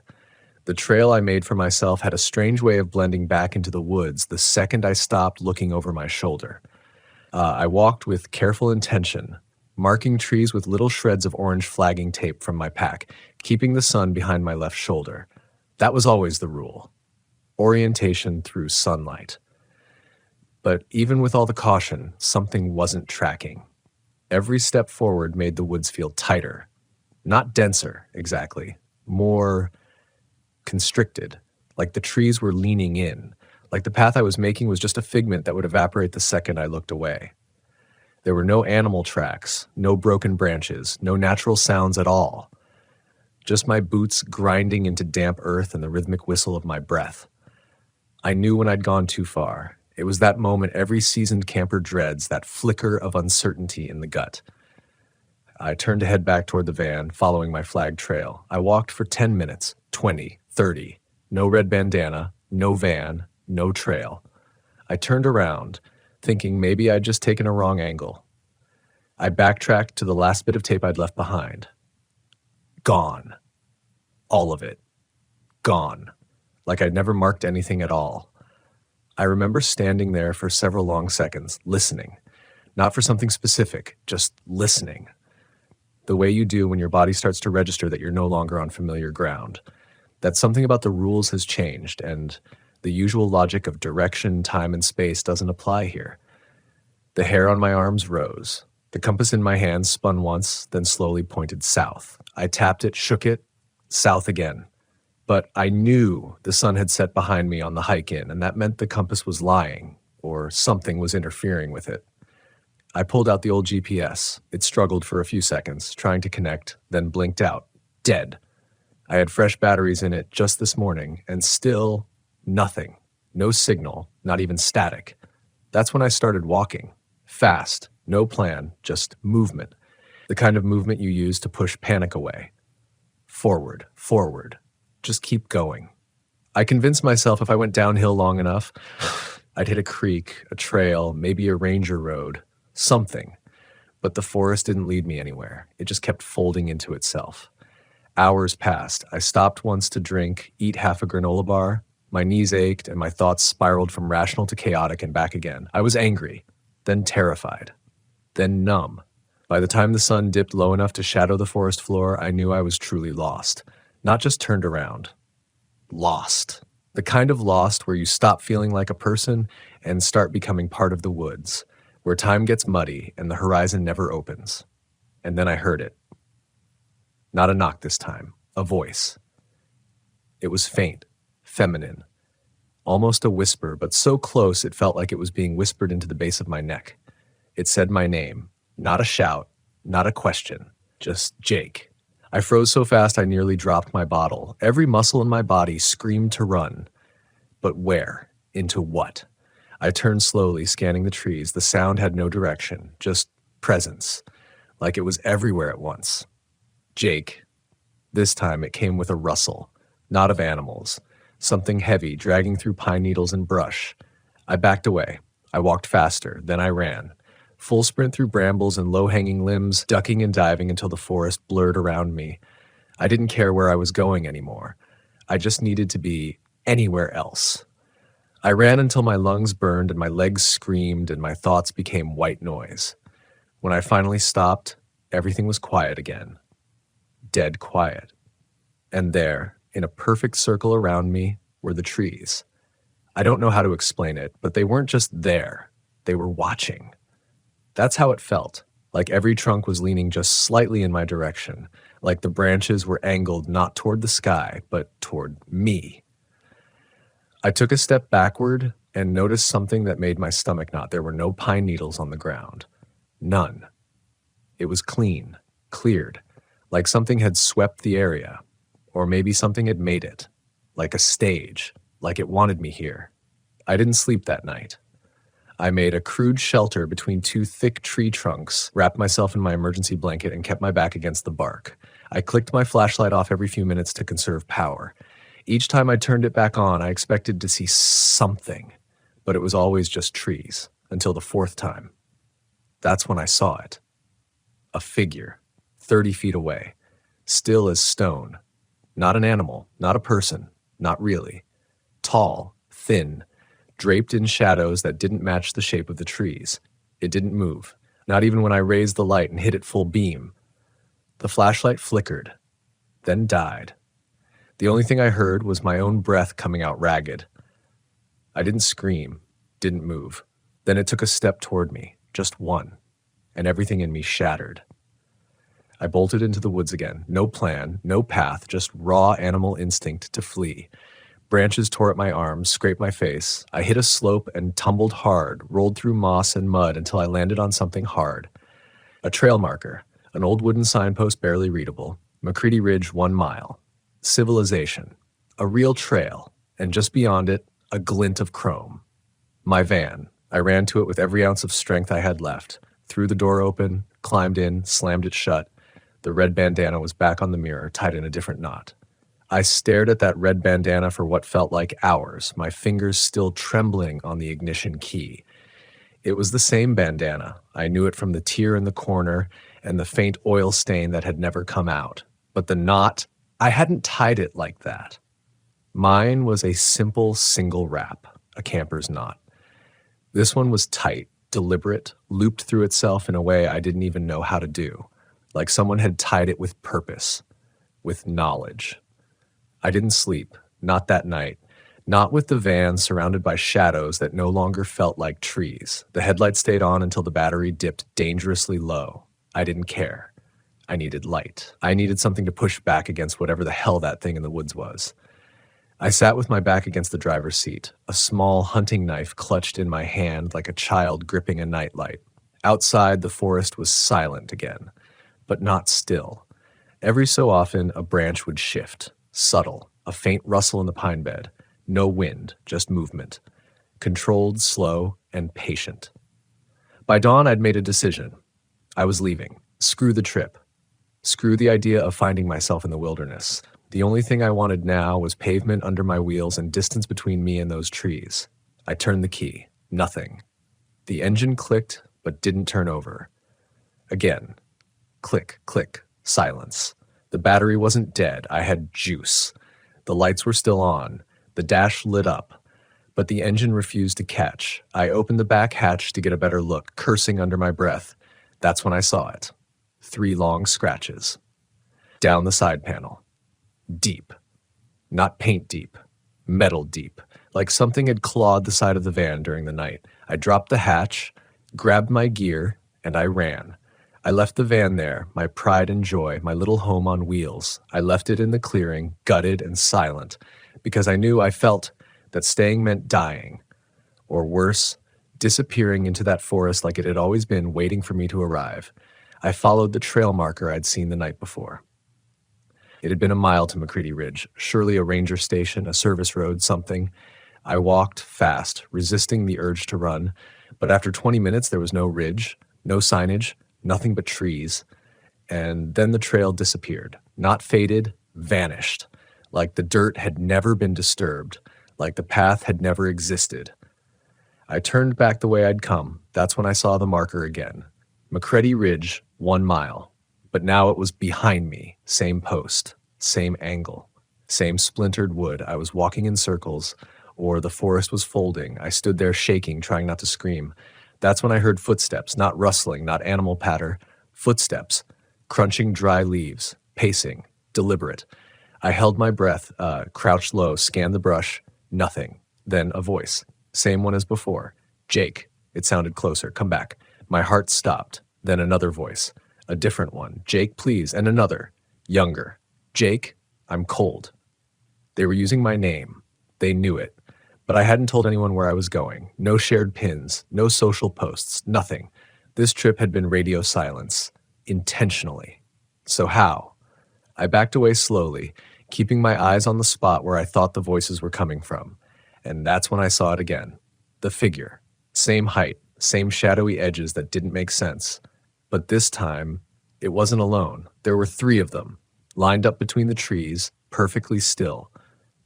The trail I made for myself had a strange way of blending back into the woods the second I stopped looking over my shoulder. I walked with careful intention, marking trees with little shreds of orange flagging tape from my pack, keeping the sun behind my left shoulder. That was always the rule. Orientation through sunlight. But even with all the caution, something wasn't tracking. Every step forward made the woods feel tighter. Not denser, exactly. More constricted, like the trees were leaning in, like the path I was making was just a figment that would evaporate the second I looked away. There were no animal tracks, no broken branches, no natural sounds at all. Just my boots grinding into damp earth and the rhythmic whistle of my breath. I knew when I'd gone too far. It was that moment every seasoned camper dreads, that flicker of uncertainty in the gut. I turned to head back toward the van, following my flagged trail. I walked for 10 minutes, 20, 30. No red bandana, no van, no trail. I turned around, thinking maybe I'd just taken a wrong angle. I backtracked to the last bit of tape I'd left behind. Gone. All of it. Gone. Like I'd never marked anything at all. I remember standing there for several long seconds, listening. Not for something specific, just listening. The way you do when your body starts to register that you're no longer on familiar ground. That something about the rules has changed, and the usual logic of direction, time, and space doesn't apply here. The hair on my arms rose. The compass in my hand spun once, then slowly pointed south. I tapped it, shook it, south again. But I knew the sun had set behind me on the hike in, and that meant the compass was lying, or something was interfering with it. I pulled out the old GPS. It struggled for a few seconds, trying to connect, then blinked out. Dead. I had fresh batteries in it just this morning, and still nothing. No signal, not even static. That's when I started walking. Fast, no plan, just movement. The kind of movement you use to push panic away. Forward, forward. Just keep going. I convinced myself if I went downhill long enough, I'd hit a creek, a trail, maybe a ranger road, something. But the forest didn't lead me anywhere. It just kept folding into itself. Hours passed. I stopped once to drink, eat half a granola bar. My knees ached and my thoughts spiraled from rational to chaotic and back again. I was angry, then terrified, then numb. By the time the sun dipped low enough to shadow the forest floor, I knew I was truly lost. Not just turned around. Lost. The kind of lost where you stop feeling like a person and start becoming part of the woods, where time gets muddy and the horizon never opens. And then I heard it. Not a knock this time, a voice. It was faint, feminine, almost a whisper, but so close it felt like it was being whispered into the base of my neck. It said my name, not a shout, not a question, just Jake. I froze so fast I nearly dropped my bottle. Every muscle in my body screamed to run. But where? Into what? I turned slowly, scanning the trees. The sound had no direction, just presence, like it was everywhere at once. Jake. This time it came with a rustle, not of animals, something heavy dragging through pine needles and brush. I backed away. I walked faster, then I ran. Full sprint through brambles and low-hanging limbs, ducking and diving until the forest blurred around me. I didn't care where I was going anymore. I just needed to be anywhere else. I ran until my lungs burned and my legs screamed and my thoughts became white noise. When I finally stopped, everything was quiet again. Dead quiet. And there, in a perfect circle around me, were the trees. I don't know how to explain it, but they weren't just there. They were watching. That's how it felt, like every trunk was leaning just slightly in my direction, like the branches were angled not toward the sky, but toward me. I took a step backward and noticed something that made my stomach knot. There were no pine needles on the ground. None. It was clean, cleared, like something had swept the area, or maybe something had made it, like a stage, like it wanted me here. I didn't sleep that night. I made a crude shelter between two thick tree trunks, wrapped myself in my emergency blanket, and kept my back against the bark. I clicked my flashlight off every few minutes to conserve power. Each time I turned it back on, I expected to see something, but it was always just trees, until the fourth time. That's when I saw it. A figure, 30 feet away, still as stone. Not an animal, not a person, not really. Tall, thin, draped in shadows that didn't match the shape of the trees. It didn't move, not even when I raised the light and hit it full beam. The flashlight flickered, then died. The only thing I heard was my own breath coming out ragged. I didn't scream, didn't move. Then it took a step toward me, just one, and everything in me shattered. I bolted into the woods again, no plan, no path, just raw animal instinct to flee. Branches tore at my arms, scraped my face. I hit a slope and tumbled hard, rolled through moss and mud until I landed on something hard. A trail marker, an old wooden signpost barely readable. McCready Ridge 1 mile. Civilization. A real trail, and just beyond it, a glint of chrome. My van. I ran to it with every ounce of strength I had left. Threw the door open, climbed in, slammed it shut. The red bandana was back on the mirror, tied in a different knot. I stared at that red bandana for what felt like hours, my fingers still trembling on the ignition key. It was the same bandana. I knew it from the tear in the corner and the faint oil stain that had never come out. But the knot, I hadn't tied it like that. Mine was a simple single wrap, a camper's knot. This one was tight, deliberate, looped through itself in a way I didn't even know how to do, like someone had tied it with purpose, with knowledge. I didn't sleep, not that night, not with the van surrounded by shadows that no longer felt like trees. The headlights stayed on until the battery dipped dangerously low. I didn't care. I needed light. I needed something to push back against whatever the hell that thing in the woods was. I sat with my back against the driver's seat, a small hunting knife clutched in my hand like a child gripping a nightlight. Outside, the forest was silent again, but not still. Every so often, a branch would shift, subtle, a faint rustle in the pine bed. No wind, just movement. Controlled, slow, and patient. By dawn, I'd made a decision. I was leaving. Screw the trip. Screw the idea of finding myself in the wilderness. The only thing I wanted now was pavement under my wheels and distance between me and those trees. I turned the key. Nothing. The engine clicked, but didn't turn over. Again. Click, click, silence. The battery wasn't dead. I had juice. The lights were still on. The dash lit up. But the engine refused to catch. I opened the back hatch to get a better look, cursing under my breath. That's when I saw it. 3 long scratches. Down the side panel. Deep. Not paint deep. Metal deep. Like something had clawed the side of the van during the night. I dropped the hatch, grabbed my gear, and I ran. I left the van there, my pride and joy, my little home on wheels. I left it in the clearing, gutted and silent, because I felt that staying meant dying. Or worse, disappearing into that forest like it had always been waiting for me to arrive. I followed the trail marker I'd seen the night before. It had been a mile to McCready Ridge, surely a ranger station, a service road, something. I walked fast, resisting the urge to run, but after 20 minutes there was no ridge, no signage, nothing but trees, and then the trail disappeared. Not faded, vanished, like the dirt had never been disturbed, like the path had never existed. I turned back the way I'd come. That's when I saw the marker again. McCready Ridge, 1 mile. But now it was behind me, same post, same angle, same splintered wood. I was walking in circles, or the forest was folding. I stood there shaking, trying not to scream. That's when I heard footsteps, not rustling, not animal patter, footsteps, crunching dry leaves, pacing, deliberate. I held my breath, crouched low, scanned the brush, nothing. Then a voice, same one as before. Jake. It sounded closer. Come back. My heart stopped. Then another voice. A different one. Jake, please. And another. Younger. Jake, I'm cold. They were using my name. They knew it. But I hadn't told anyone where I was going. No shared pins. No social posts. Nothing. This trip had been radio silence. Intentionally. So how? I backed away slowly, keeping my eyes on the spot where I thought the voices were coming from. And that's when I saw it again. The figure. Same height. Same shadowy edges that didn't make sense. But this time, it wasn't alone. There were 3 of them, lined up between the trees, perfectly still.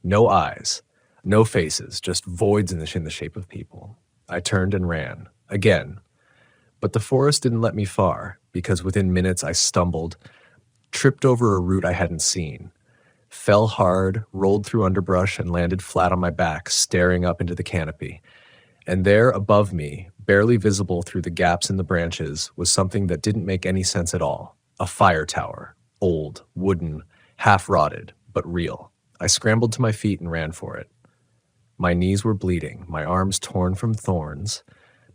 No eyes, no faces, just voids in the shape of people. I turned and ran, again. But the forest didn't let me far, because within minutes I stumbled, tripped over a root I hadn't seen, fell hard, rolled through underbrush, and landed flat on my back, staring up into the canopy. And there, above me, barely visible through the gaps in the branches, was something that didn't make any sense at all. A fire tower. Old, wooden, half-rotted, but real. I scrambled to my feet and ran for it. My knees were bleeding, my arms torn from thorns,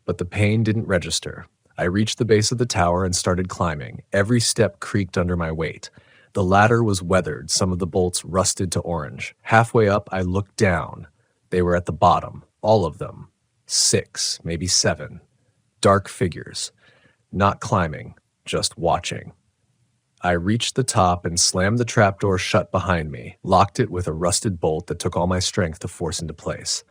but the pain didn't register. I reached the base of the tower and started climbing. Every step creaked under my weight. The ladder was weathered, some of the bolts rusted to orange. Halfway up, I looked down. They were at the bottom, all of them. 6, maybe 7. Dark figures. Not climbing, just watching. I reached the top and slammed the trapdoor shut behind me, locked it with a rusted bolt that took all my strength to force into place.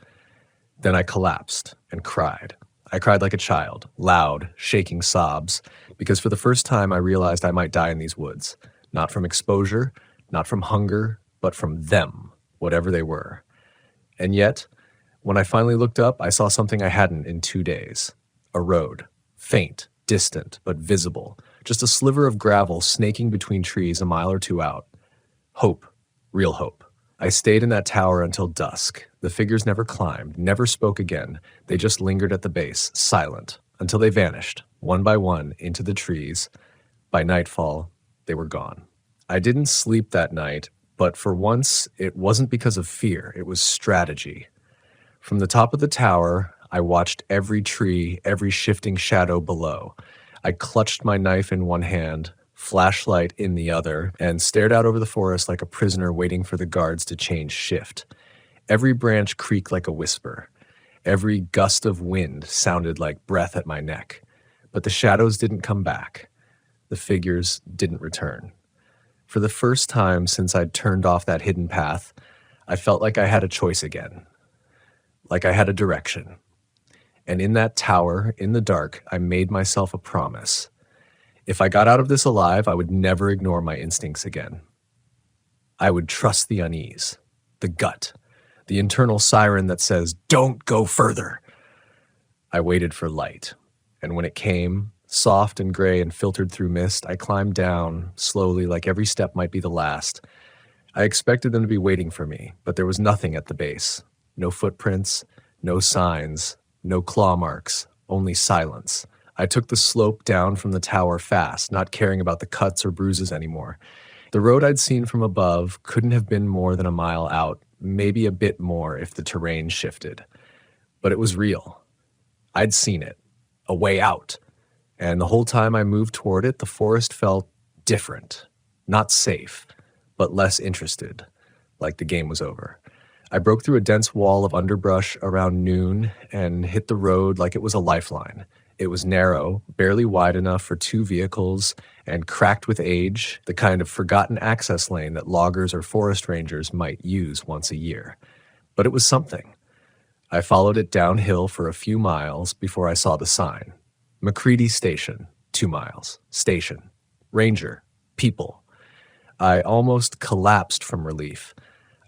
Then I collapsed and cried. I cried like a child, loud, shaking sobs, because for the first time I realized I might die in these woods. Not from exposure, not from hunger, but from them, whatever they were. And yet, when I finally looked up, I saw something I hadn't in 2 days. A road. Faint, distant, but visible. Just a sliver of gravel snaking between trees a mile or 2 out. Hope. Real hope. I stayed in that tower until dusk. The figures never climbed, never spoke again. They just lingered at the base, silent, until they vanished, one by one, into the trees. By nightfall, they were gone. I didn't sleep that night, but for once, it wasn't because of fear. It was strategy. From the top of the tower, I watched every tree, every shifting shadow below. I clutched my knife in one hand, flashlight in the other, and stared out over the forest like a prisoner waiting for the guards to change shift. Every branch creaked like a whisper. Every gust of wind sounded like breath at my neck. But the shadows didn't come back. The figures didn't return. For the first time since I'd turned off that hidden path, I felt like I had a choice again. Like I had a direction. And in that tower, in the dark, I made myself a promise. If I got out of this alive, I would never ignore my instincts again. I would trust the unease, the gut, the internal siren that says, "Don't go further." I waited for light, and when it came, soft and gray and filtered through mist, I climbed down, slowly, like every step might be the last. I expected them to be waiting for me, but there was nothing at the base. No footprints, no signs, no claw marks, only silence. I took the slope down from the tower fast, not caring about the cuts or bruises anymore. The road I'd seen from above couldn't have been more than a mile out, maybe a bit more if the terrain shifted. But it was real. I'd seen it. A way out. And the whole time I moved toward it, the forest felt different. Not safe, but less interested, like the game was over. I broke through a dense wall of underbrush around noon and hit the road like it was a lifeline. It was narrow, barely wide enough for two vehicles, and cracked with age, the kind of forgotten access lane that loggers or forest rangers might use once a year. But it was something. I followed it downhill for a few miles before I saw the sign. McCready Station, 2 miles. Station. Ranger. People. I almost collapsed from relief.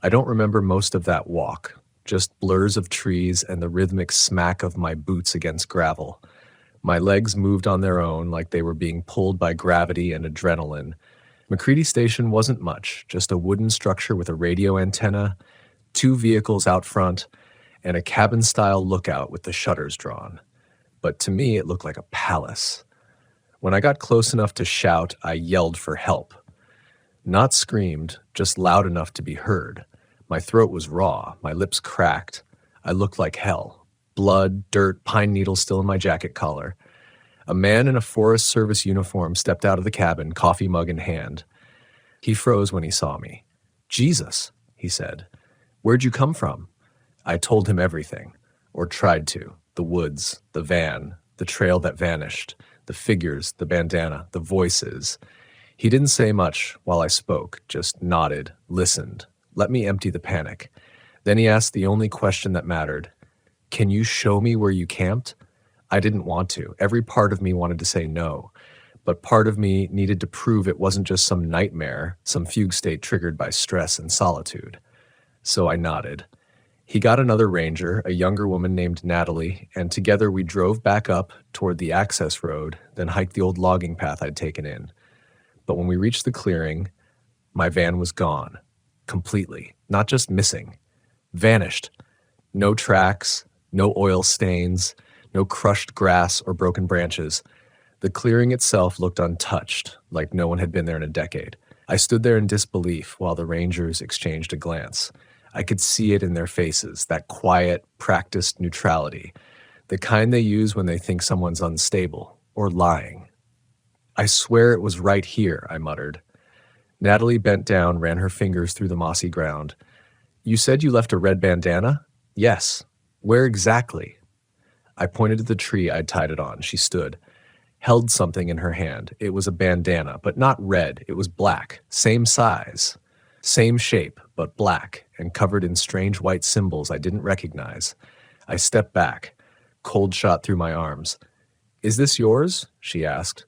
I don't remember most of that walk, just blurs of trees and the rhythmic smack of my boots against gravel. My legs moved on their own like they were being pulled by gravity and adrenaline. McCready Station wasn't much, just a wooden structure with a radio antenna, 2 vehicles out front, and a cabin-style lookout with the shutters drawn. But to me, it looked like a palace. When I got close enough to shout, I yelled for help. Not screamed, just loud enough to be heard. My throat was raw, my lips cracked. I looked like hell. Blood, dirt, pine needles still in my jacket collar. A man in a Forest Service uniform stepped out of the cabin, coffee mug in hand. He froze when he saw me. "Jesus," he said. "Where'd you come from?" I told him everything, or tried to. The woods, the van, the trail that vanished, the figures, the bandana, the voices. He didn't say much while I spoke, just nodded, listened, let me empty the panic. Then he asked the only question that mattered. "Can you show me where you camped?" I didn't want to. Every part of me wanted to say no, but part of me needed to prove it wasn't just some nightmare, some fugue state triggered by stress and solitude. So I nodded. He got another ranger, a younger woman named Natalie, and together we drove back up toward the access road, then hiked the old logging path I'd taken in. But when we reached the clearing, my van was gone. Completely. Not just missing. Vanished. No tracks, no oil stains, no crushed grass or broken branches. The clearing itself looked untouched, like no one had been there in a decade. I stood there in disbelief while the rangers exchanged a glance. I could see it in their faces, that quiet, practiced neutrality, the kind they use when they think someone's unstable or lying. "I swear it was right here," I muttered. Natalie bent down, ran her fingers through the mossy ground. "You said you left a red bandana?" "Yes." "Where exactly?" I pointed to the tree I'd tied it on. She stood, held something in her hand. It was a bandana, but not red. It was black, same size, same shape, but black, and covered in strange white symbols I didn't recognize. I stepped back, cold shot through my arms. "Is this yours?" she asked.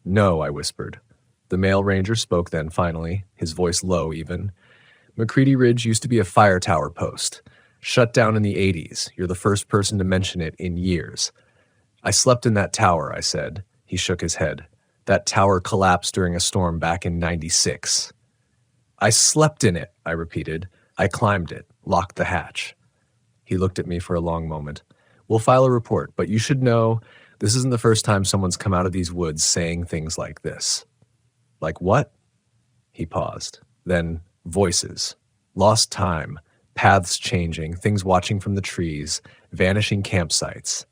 "No," I whispered. The male ranger spoke then, finally, his voice low even. "McCready Ridge used to be a fire tower post. Shut down in the 80s. You're the first person to mention it in years." "I slept in that tower," I said. He shook his head. "That tower collapsed during a storm back in '96. "I slept in it," I repeated. I climbed it, locked the hatch. He looked at me for a long moment. We'll file a report, but you should know this isn't the first time someone's come out of these woods saying things like this. Like what? He paused. Then voices. Lost time, paths changing, things watching from the trees, vanishing campsites.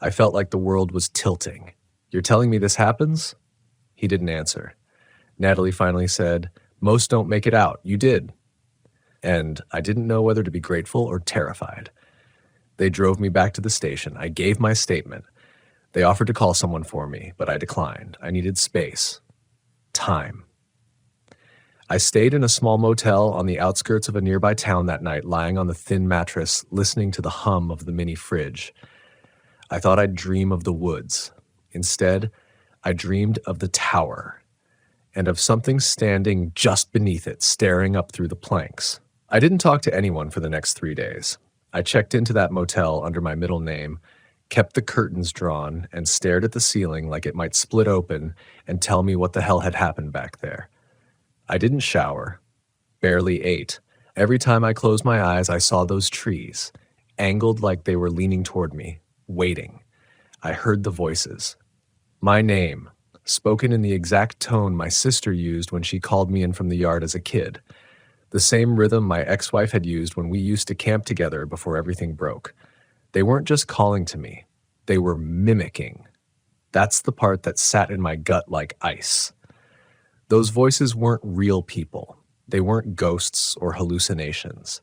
I felt like the world was tilting. You're telling me this happens? He didn't answer. Natalie finally said, most don't make it out. You did. And I didn't know whether to be grateful or terrified. They drove me back to the station. I gave my statement. They offered to call someone for me, but I declined. I needed space. Time. I stayed in a small motel on the outskirts of a nearby town that night, lying on the thin mattress, listening to the hum of the mini fridge. I thought I'd dream of the woods. Instead, I dreamed of the tower and of something standing just beneath it, staring up through the planks. I didn't talk to anyone for the next 3 days. I checked into that motel under my middle name, kept the curtains drawn, and stared at the ceiling like it might split open and tell me what the hell had happened back there. I didn't shower, barely ate. Every time I closed my eyes, I saw those trees, angled like they were leaning toward me, waiting. I heard the voices. My name, spoken in the exact tone my sister used when she called me in from the yard as a kid. The same rhythm my ex-wife had used when we used to camp together before everything broke. They weren't just calling to me. They were mimicking. That's the part that sat in my gut like ice. Those voices weren't real people. They weren't ghosts or hallucinations.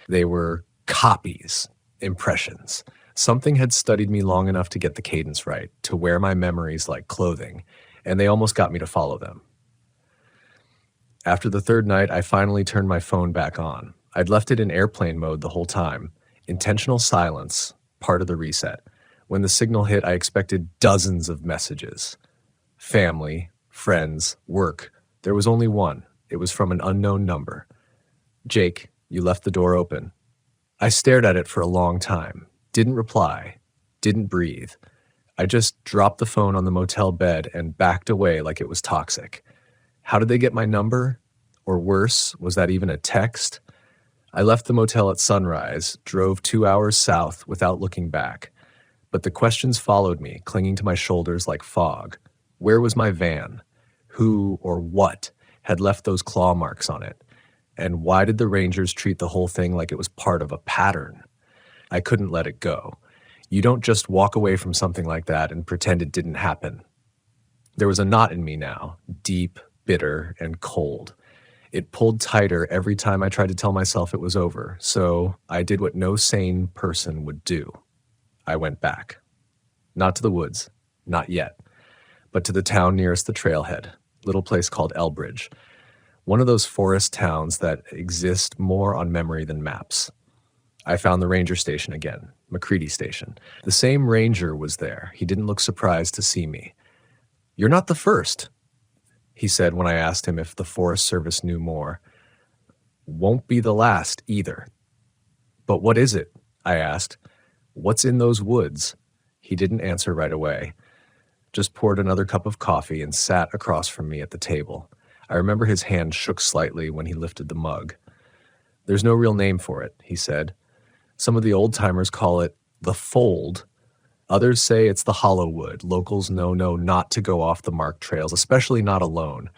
They were copies, impressions. Something had studied me long enough to get the cadence right, to wear my memories like clothing, and they almost got me to follow them. After the third night, I finally turned my phone back on. I'd left it in airplane mode the whole time. Intentional silence, part of the reset. When the signal hit, I expected dozens of messages. Family, friends, work. There was only one. It was from an unknown number. Jake, you left the door open. I stared at it for a long time. Didn't reply. Didn't breathe. I just dropped the phone on the motel bed and backed away like it was toxic. How did they get my number? Or worse, was that even a text? I left the motel at sunrise, drove 2 hours south without looking back. But the questions followed me, clinging to my shoulders like fog. Where was my van? Who or what had left those claw marks on it? And why did the Rangers treat the whole thing like it was part of a pattern? I couldn't let it go. You don't just walk away from something like that and pretend it didn't happen. There was a knot in me now, deep, bitter, and cold. It pulled tighter every time I tried to tell myself it was over, so I did what no sane person would do. I went back. Not to the woods, not yet, but to the town nearest the trailhead, little place called Elbridge, one of those forest towns that exist more on memory than maps. I found the ranger station again, McCready Station. The same ranger was there. He didn't look surprised to see me. "You're not the first," he said when I asked him if the Forest Service knew more. "Won't be the last either." "But what is it?" I asked. "What's in those woods?" He didn't answer right away. Just poured another cup of coffee and sat across from me at the table. I remember his hand shook slightly when he lifted the mug. "There's no real name for it," he said. "Some of the old-timers call it the fold. Others say it's the Hollowwood. Locals know not to go off the marked trails, especially not alone,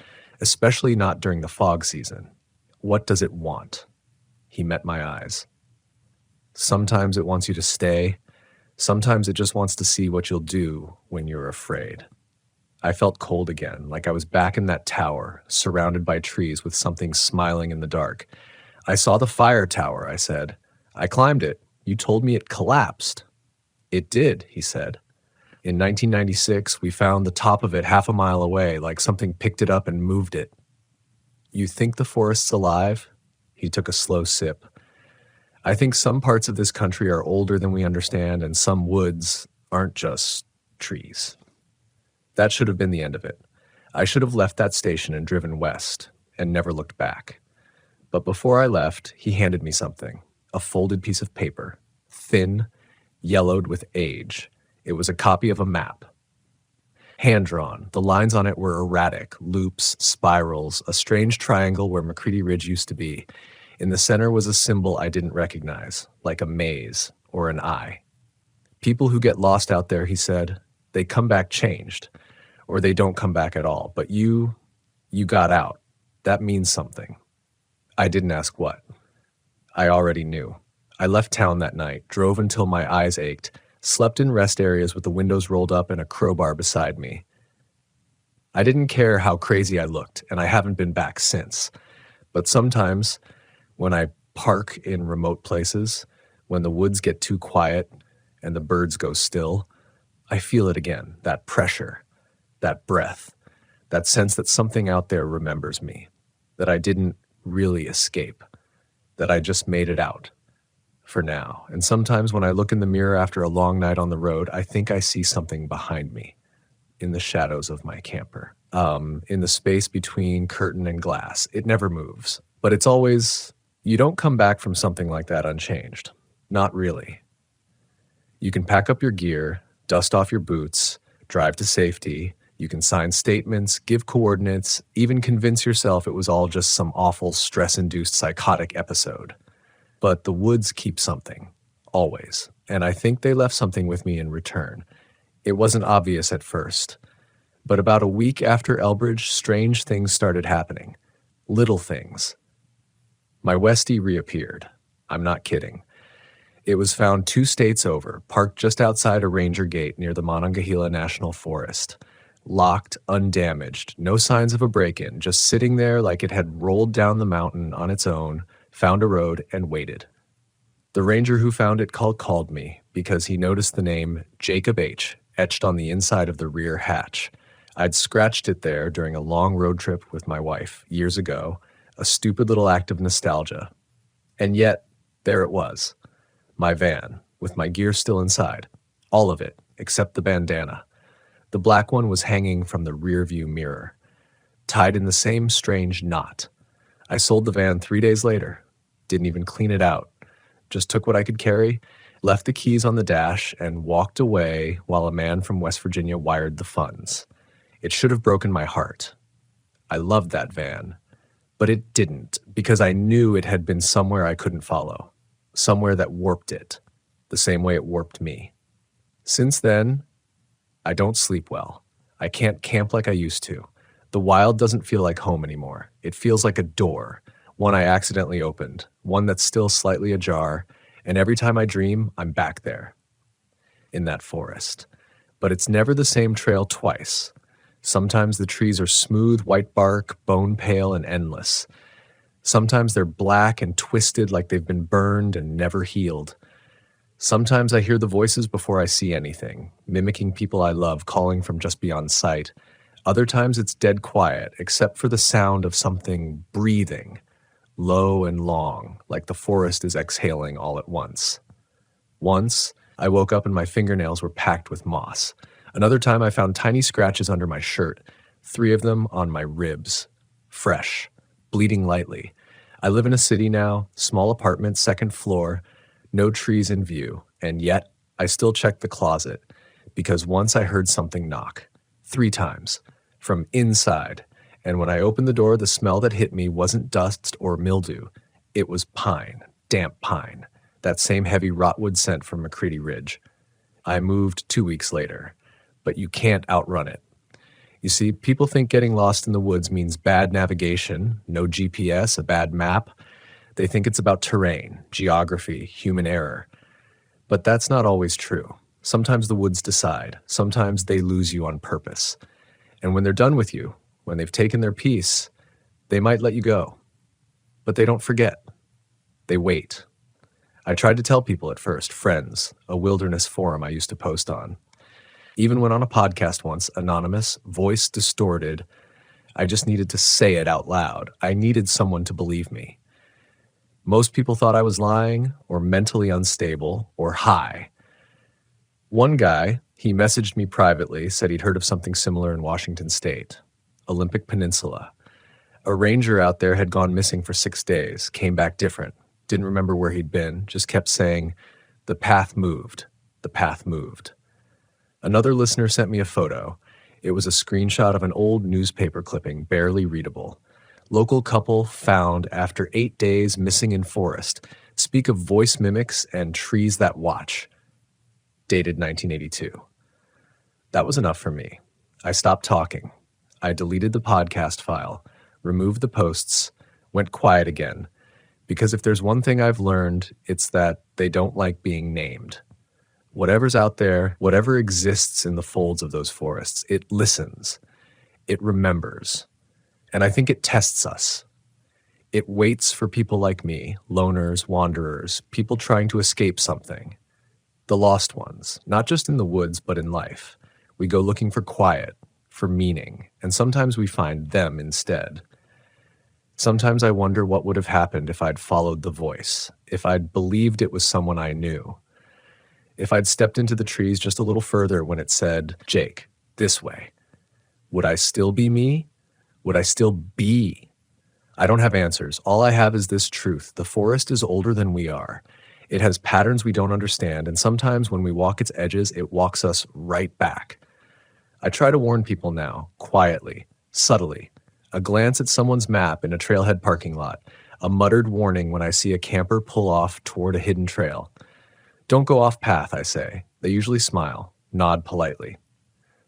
especially not during the fog season. What does it want?" He met my eyes. "Sometimes it wants you to stay. Sometimes it just wants to see what you'll do when you're afraid." I felt cold again, like I was back in that tower, surrounded by trees with something smiling in the dark. "I saw the fire tower," I said. "I climbed it. You told me it collapsed." "It did," he said. "In 1996, we found the top of it half a mile away, like something picked it up and moved it." "You think the forest's alive?" He took a slow sip. "I think some parts of this country are older than we understand, and some woods aren't just trees." That should have been the end of it. I should have left that station and driven west, and never looked back. But before I left, he handed me something, a folded piece of paper, thin, yellowed with age. It was a copy of a map. Hand-drawn, the lines on it were erratic, loops, spirals, a strange triangle where McCready Ridge used to be. In the center was a symbol I didn't recognize, like a maze or an eye. People who get lost out there, he said, they come back changed, or they don't come back at all. But you got out. That means something. I didn't ask what. I already knew. I left town that night, drove until my eyes ached, slept in rest areas with the windows rolled up and a crowbar beside me. I didn't care how crazy I looked, and I haven't been back since. But sometimes, when I park in remote places, when the woods get too quiet and the birds go still, I feel it again, that pressure, that breath, that sense that something out there remembers me, that I didn't really escape, that I just made it out for now. And sometimes when I look in the mirror after a long night on the road, I think I see something behind me in the shadows of my camper, in the space between curtain and glass. It never moves, but it's always, you don't come back from something like that unchanged. Not really. You can pack up your gear, dust off your boots, drive to safety. You can sign statements, give coordinates, even convince yourself it was all just some awful stress-induced psychotic episode. But the woods keep something, always. And I think they left something with me in return. It wasn't obvious at first. But about a week after Elbridge, strange things started happening. Little things. My Westie reappeared. I'm not kidding. It was found 2 states over, parked just outside a ranger gate near the Monongahela National Forest. Locked, undamaged, no signs of a break-in, just sitting there like it had rolled down the mountain on its own, found a road, and waited. The ranger who found it called me because he noticed the name Jacob H. etched on the inside of the rear hatch. I'd scratched it there during a long road trip with my wife years ago, a stupid little act of nostalgia. And yet, there it was. My van, with my gear still inside. All of it, except the bandana. The black one was hanging from the rearview mirror, tied in the same strange knot. I sold the van 3 days later. Didn't even clean it out. Just took what I could carry, left the keys on the dash, and walked away while a man from West Virginia wired the funds. It should have broken my heart. I loved that van, but it didn't, because I knew it had been somewhere I couldn't follow. Somewhere that warped it, the same way it warped me. Since then, I don't sleep well. I can't camp like I used to. The wild doesn't feel like home anymore. It feels like a door, one I accidentally opened, one that's still slightly ajar, and every time I dream, I'm back there, in that forest. But it's never the same trail twice. Sometimes the trees are smooth, white bark, bone pale, and endless. Sometimes they're black and twisted like they've been burned and never healed. Sometimes I hear the voices before I see anything, mimicking people I love calling from just beyond sight. Other times it's dead quiet, except for the sound of something breathing, low and long, like the forest is exhaling all at once. Once, I woke up and my fingernails were packed with moss. Another time I found tiny scratches under my shirt, 3 of them on my ribs, fresh, bleeding lightly. I live in a city now, small apartment, 2nd floor, no trees in view, and yet I still check the closet, because once I heard something knock, 3 times, from inside, and when I opened the door, the smell that hit me wasn't dust or mildew. It was pine, damp pine, that same heavy rotwood scent from McCready Ridge. I moved 2 weeks later, but you can't outrun it. You see, people think getting lost in the woods means bad navigation, no GPS, a bad map. They think it's about terrain, geography, human error. But that's not always true. Sometimes the woods decide. Sometimes they lose you on purpose. And when they're done with you, when they've taken their piece, they might let you go. But they don't forget. They wait. I tried to tell people at first, friends, a wilderness forum I used to post on. Even went on a podcast once, anonymous, voice distorted. I just needed to say it out loud. I needed someone to believe me. Most people thought I was lying or mentally unstable or high. One guy, he messaged me privately, said he'd heard of something similar in Washington State, Olympic Peninsula. A ranger out there had gone missing for 6 days, came back different, didn't remember where he'd been, just kept saying, "The path moved, the path moved." Another listener sent me a photo. It was a screenshot of an old newspaper clipping, barely readable, Local couple found after 8 days missing in forest. Speak of voice mimics and trees that watch. Dated 1982. That was enough for me. I stopped talking. I deleted the podcast file, removed the posts, went quiet again. Because if there's one thing I've learned, it's that they don't like being named. Whatever's out there, whatever exists in the folds of those forests, it listens. It remembers. And I think it tests us. It waits for people like me, loners, wanderers, people trying to escape something. The lost ones, not just in the woods, but in life. We go looking for quiet, for meaning, and sometimes we find them instead. Sometimes I wonder what would have happened if I'd followed the voice, if I'd believed it was someone I knew. If I'd stepped into the trees just a little further when it said, Jake, this way. Would I still be me? Would I still be? I don't have answers. All I have is this truth. The forest is older than we are. It has patterns we don't understand, and sometimes when we walk its edges, it walks us right back. I try to warn people now, quietly, subtly. A glance at someone's map in a trailhead parking lot. A muttered warning when I see a camper pull off toward a hidden trail. Don't go off path, I say. They usually smile, nod politely.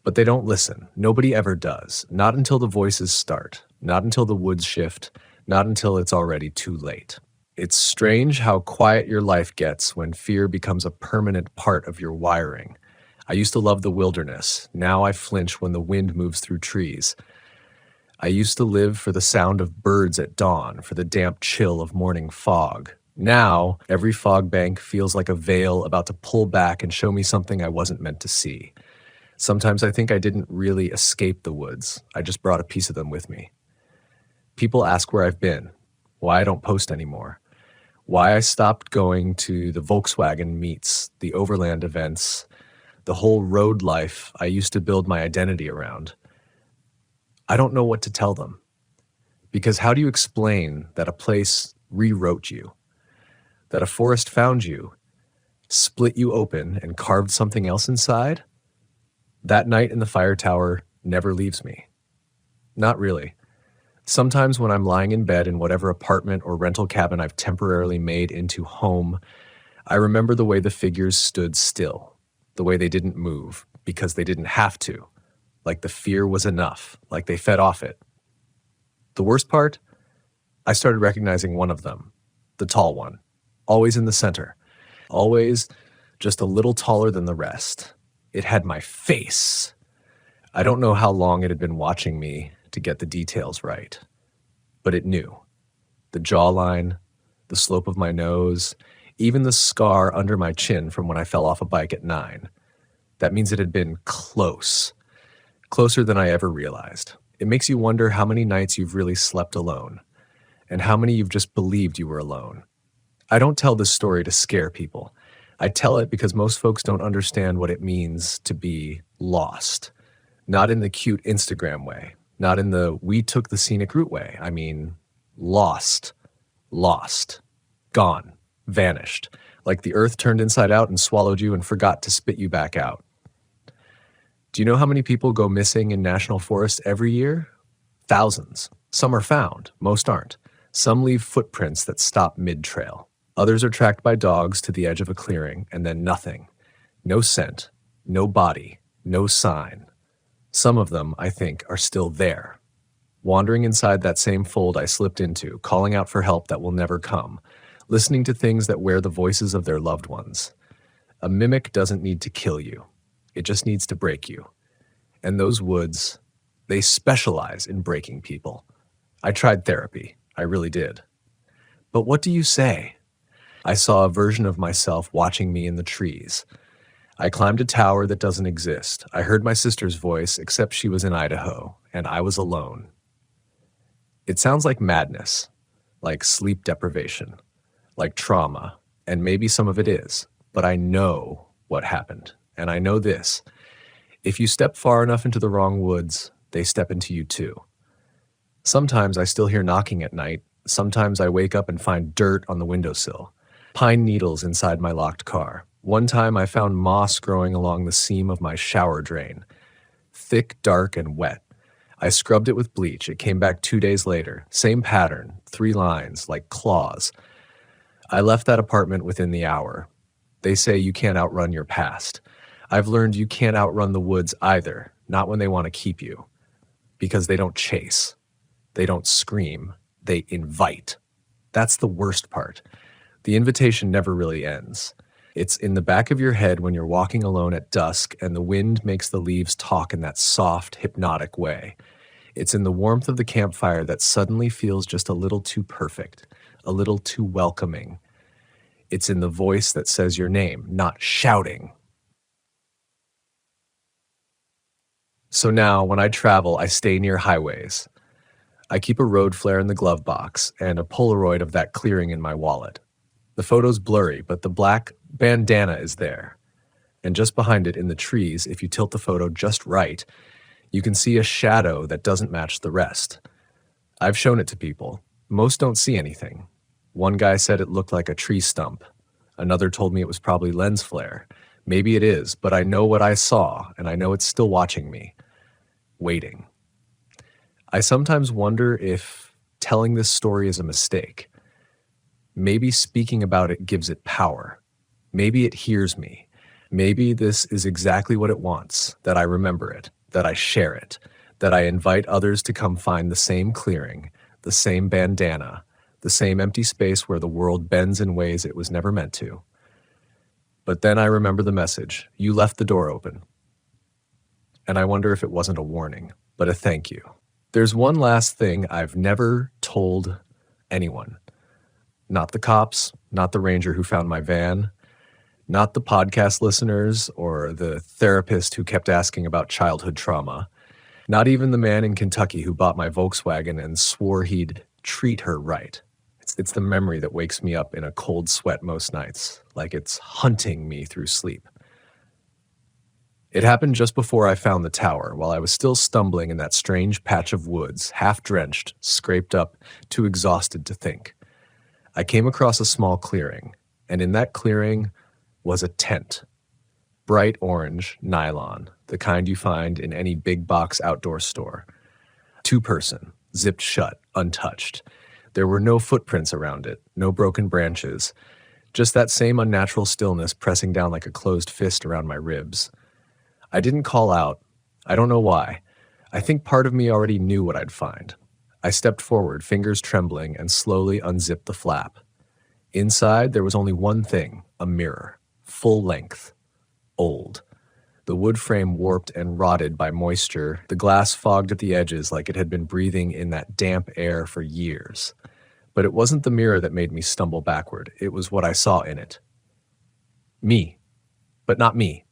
But they don't listen. Nobody ever does. Not until the voices start. Not until the woods shift. Not until it's already too late. It's strange how quiet your life gets when fear becomes a permanent part of your wiring. I used to love the wilderness. Now I flinch when the wind moves through trees. I used to live for the sound of birds at dawn, for the damp chill of morning fog. Now, every fog bank feels like a veil about to pull back and show me something I wasn't meant to see. Sometimes I think I didn't really escape the woods. I just brought a piece of them with me. People ask where I've been, why I don't post anymore, why I stopped going to the Volkswagen meets, the overland events, the whole road life I used to build my identity around. I don't know what to tell them. Because how do you explain that a place rewrote you? That a forest found you, split you open, and carved something else inside? That night in the fire tower never leaves me. Not really. Sometimes when I'm lying in bed in whatever apartment or rental cabin I've temporarily made into home, I remember the way the figures stood still, the way they didn't move, because they didn't have to, like the fear was enough, like they fed off it. The worst part? I started recognizing one of them, the tall one, always in the center, always just a little taller than the rest. It had my face. I don't know how long it had been watching me to get the details right, but it knew. The jawline, the slope of my nose, even the scar under my chin from when I fell off a bike at 9. That means it had been close, closer than I ever realized. It makes you wonder how many nights you've really slept alone, and how many you've just believed you were alone. I don't tell this story to scare people. I tell it because most folks don't understand what it means to be lost. Not in the cute Instagram way. Not in the we took the scenic route way. I mean, lost. Gone. Vanished. Like the earth turned inside out and swallowed you and forgot to spit you back out. Do you know how many people go missing in national forests every year? Thousands. Some are found. Most aren't. Some leave footprints that stop mid-trail. Others are tracked by dogs to the edge of a clearing, and then nothing. No scent, no body, no sign. Some of them, I think, are still there. Wandering inside that same fold I slipped into, calling out for help that will never come, listening to things that wear the voices of their loved ones. A mimic doesn't need to kill you. It just needs to break you. And those woods, they specialize in breaking people. I tried therapy. I really did. But what do you say? I saw a version of myself watching me in the trees. I climbed a tower that doesn't exist. I heard my sister's voice, except she was in Idaho, and I was alone. It sounds like madness, like sleep deprivation, like trauma, and maybe some of it is, but I know what happened, and I know this. If you step far enough into the wrong woods, they step into you too. Sometimes I still hear knocking at night. Sometimes I wake up and find dirt on the windowsill. Pine needles inside my locked car. One time I found moss growing along the seam of my shower drain. Thick, dark, and wet. I scrubbed it with bleach. It came back 2 days later. Same pattern, 3 lines, like claws. I left that apartment within the hour. They say you can't outrun your past. I've learned you can't outrun the woods either, not when they want to keep you. Because they don't chase. They don't scream. They invite. That's the worst part. The invitation never really ends. It's in the back of your head when you're walking alone at dusk and the wind makes the leaves talk in that soft, hypnotic way. It's in the warmth of the campfire that suddenly feels just a little too perfect, a little too welcoming. It's in the voice that says your name, not shouting. So now, when I travel, I stay near highways. I keep a road flare in the glove box and a Polaroid of that clearing in my wallet. The photo's blurry, but the black bandana is there. And just behind it in the trees, if you tilt the photo just right, you can see a shadow that doesn't match the rest. I've shown it to people. Most don't see anything. One guy said it looked like a tree stump. Another told me it was probably lens flare. Maybe it is, but I know what I saw, and I know it's still watching me. Waiting. I sometimes wonder if telling this story is a mistake. Maybe speaking about it gives it power. Maybe it hears me. Maybe this is exactly what it wants, that I remember it, that I share it, that I invite others to come find the same clearing, the same bandana, the same empty space where the world bends in ways it was never meant to. But then I remember the message. You left the door open. And I wonder if it wasn't a warning, but a thank you. There's one last thing I've never told anyone. Not the cops, not the ranger who found my van, not the podcast listeners or the therapist who kept asking about childhood trauma, not even the man in Kentucky who bought my Volkswagen and swore he'd treat her right. It's the memory that wakes me up in a cold sweat most nights, like it's hunting me through sleep. It happened just before I found the tower, while I was still stumbling in that strange patch of woods, half drenched, scraped up, too exhausted to think. I came across a small clearing, and in that clearing was a tent. Bright orange, nylon, the kind you find in any big box outdoor store. 2-person, zipped shut, untouched. There were no footprints around it, no broken branches, just that same unnatural stillness pressing down like a closed fist around my ribs. I didn't call out. I don't know why. I think part of me already knew what I'd find. I stepped forward, fingers trembling, and slowly unzipped the flap. Inside, there was only one thing, a mirror, full length, old. The wood frame warped and rotted by moisture, the glass fogged at the edges like it had been breathing in that damp air for years. But it wasn't the mirror that made me stumble backward. It was what I saw in it. Me, but not me.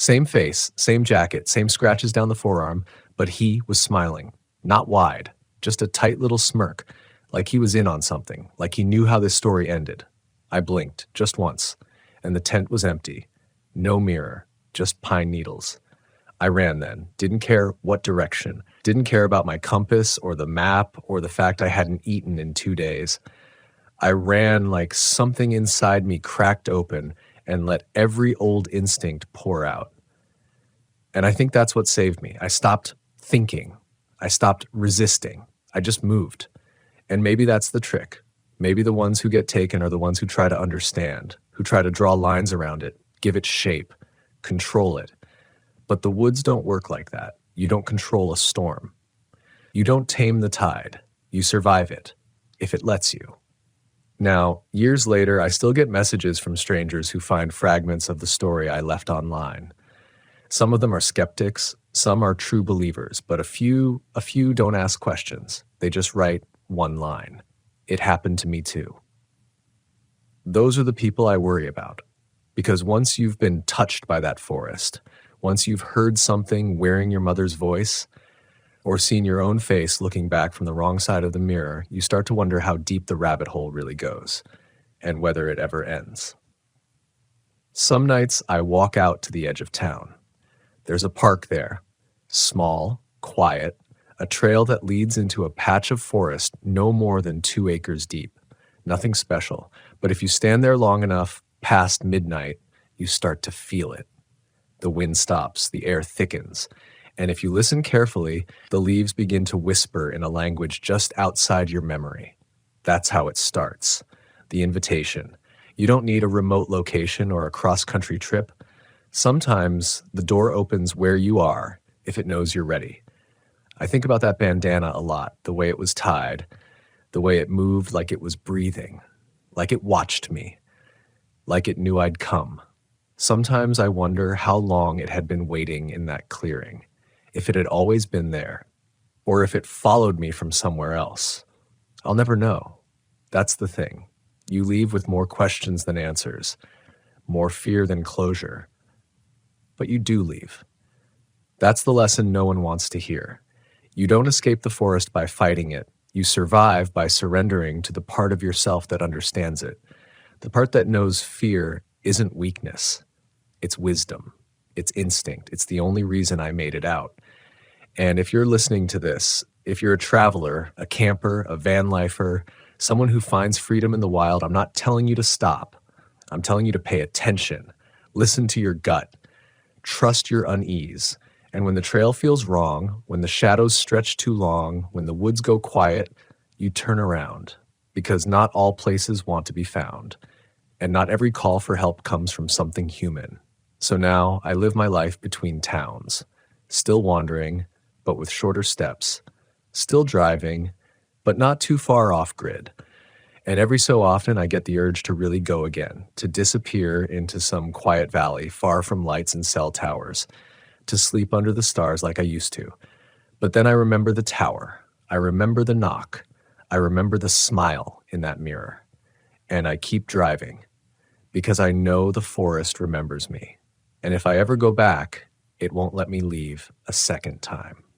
Same face, same jacket, same scratches down the forearm, but he was smiling, not wide, just a tight little smirk, like he was in on something, like he knew how this story ended. I blinked, just once, and the tent was empty. No mirror, just pine needles. I ran then, didn't care what direction, didn't care about my compass or the map or the fact I hadn't eaten in 2 days. I ran like something inside me cracked open and let every old instinct pour out. And I think that's what saved me. I stopped thinking. I stopped resisting. I just moved. And maybe that's the trick. Maybe the ones who get taken are the ones who try to understand, who try to draw lines around it, give it shape, control it. But the woods don't work like that. You don't control a storm. You don't tame the tide. You survive it, if it lets you. Now, years later, I still get messages from strangers who find fragments of the story I left online. Some of them are skeptics, some are true believers, but a few don't ask questions. They just write one line. It happened to me too. Those are the people I worry about, because once you've been touched by that forest, once you've heard something wearing your mother's voice, or seen your own face looking back from the wrong side of the mirror, you start to wonder how deep the rabbit hole really goes, and whether it ever ends. Some nights I walk out to the edge of town. There's a park there, small, quiet, a trail that leads into a patch of forest no more than 2 acres deep. Nothing special, but if you stand there long enough, past midnight, you start to feel it. The wind stops, the air thickens, And if you listen carefully, the leaves begin to whisper in a language just outside your memory. That's how it starts. The invitation. You don't need a remote location or a cross-country trip. Sometimes the door opens where you are if it knows you're ready. I think about that bandana a lot, the way it was tied, the way it moved like it was breathing, like it watched me, like it knew I'd come. Sometimes I wonder how long it had been waiting in that clearing, if it had always been there, or if it followed me from somewhere else. I'll never know. That's the thing. You leave with more questions than answers, more fear than closure. But you do leave. That's the lesson no one wants to hear. You don't escape the forest by fighting it. You survive by surrendering to the part of yourself that understands it. The part that knows fear isn't weakness. It's wisdom. It's instinct. It's the only reason I made it out. And if you're listening to this, if you're a traveler, a camper, a van lifer, someone who finds freedom in the wild, I'm not telling you to stop. I'm telling you to pay attention. Listen to your gut. Trust your unease. And when the trail feels wrong, when the shadows stretch too long, when the woods go quiet, you turn around. Because not all places want to be found. And not every call for help comes from something human. So now I live my life between towns. Still wandering, but with shorter steps. Still driving, but not too far off grid. And every so often I get the urge to really go again, to disappear into some quiet valley far from lights and cell towers, to sleep under the stars like I used to. But then I remember the tower. I remember the knock. I remember the smile in that mirror. And I keep driving because I know the forest remembers me. And if I ever go back, it won't let me leave a second time.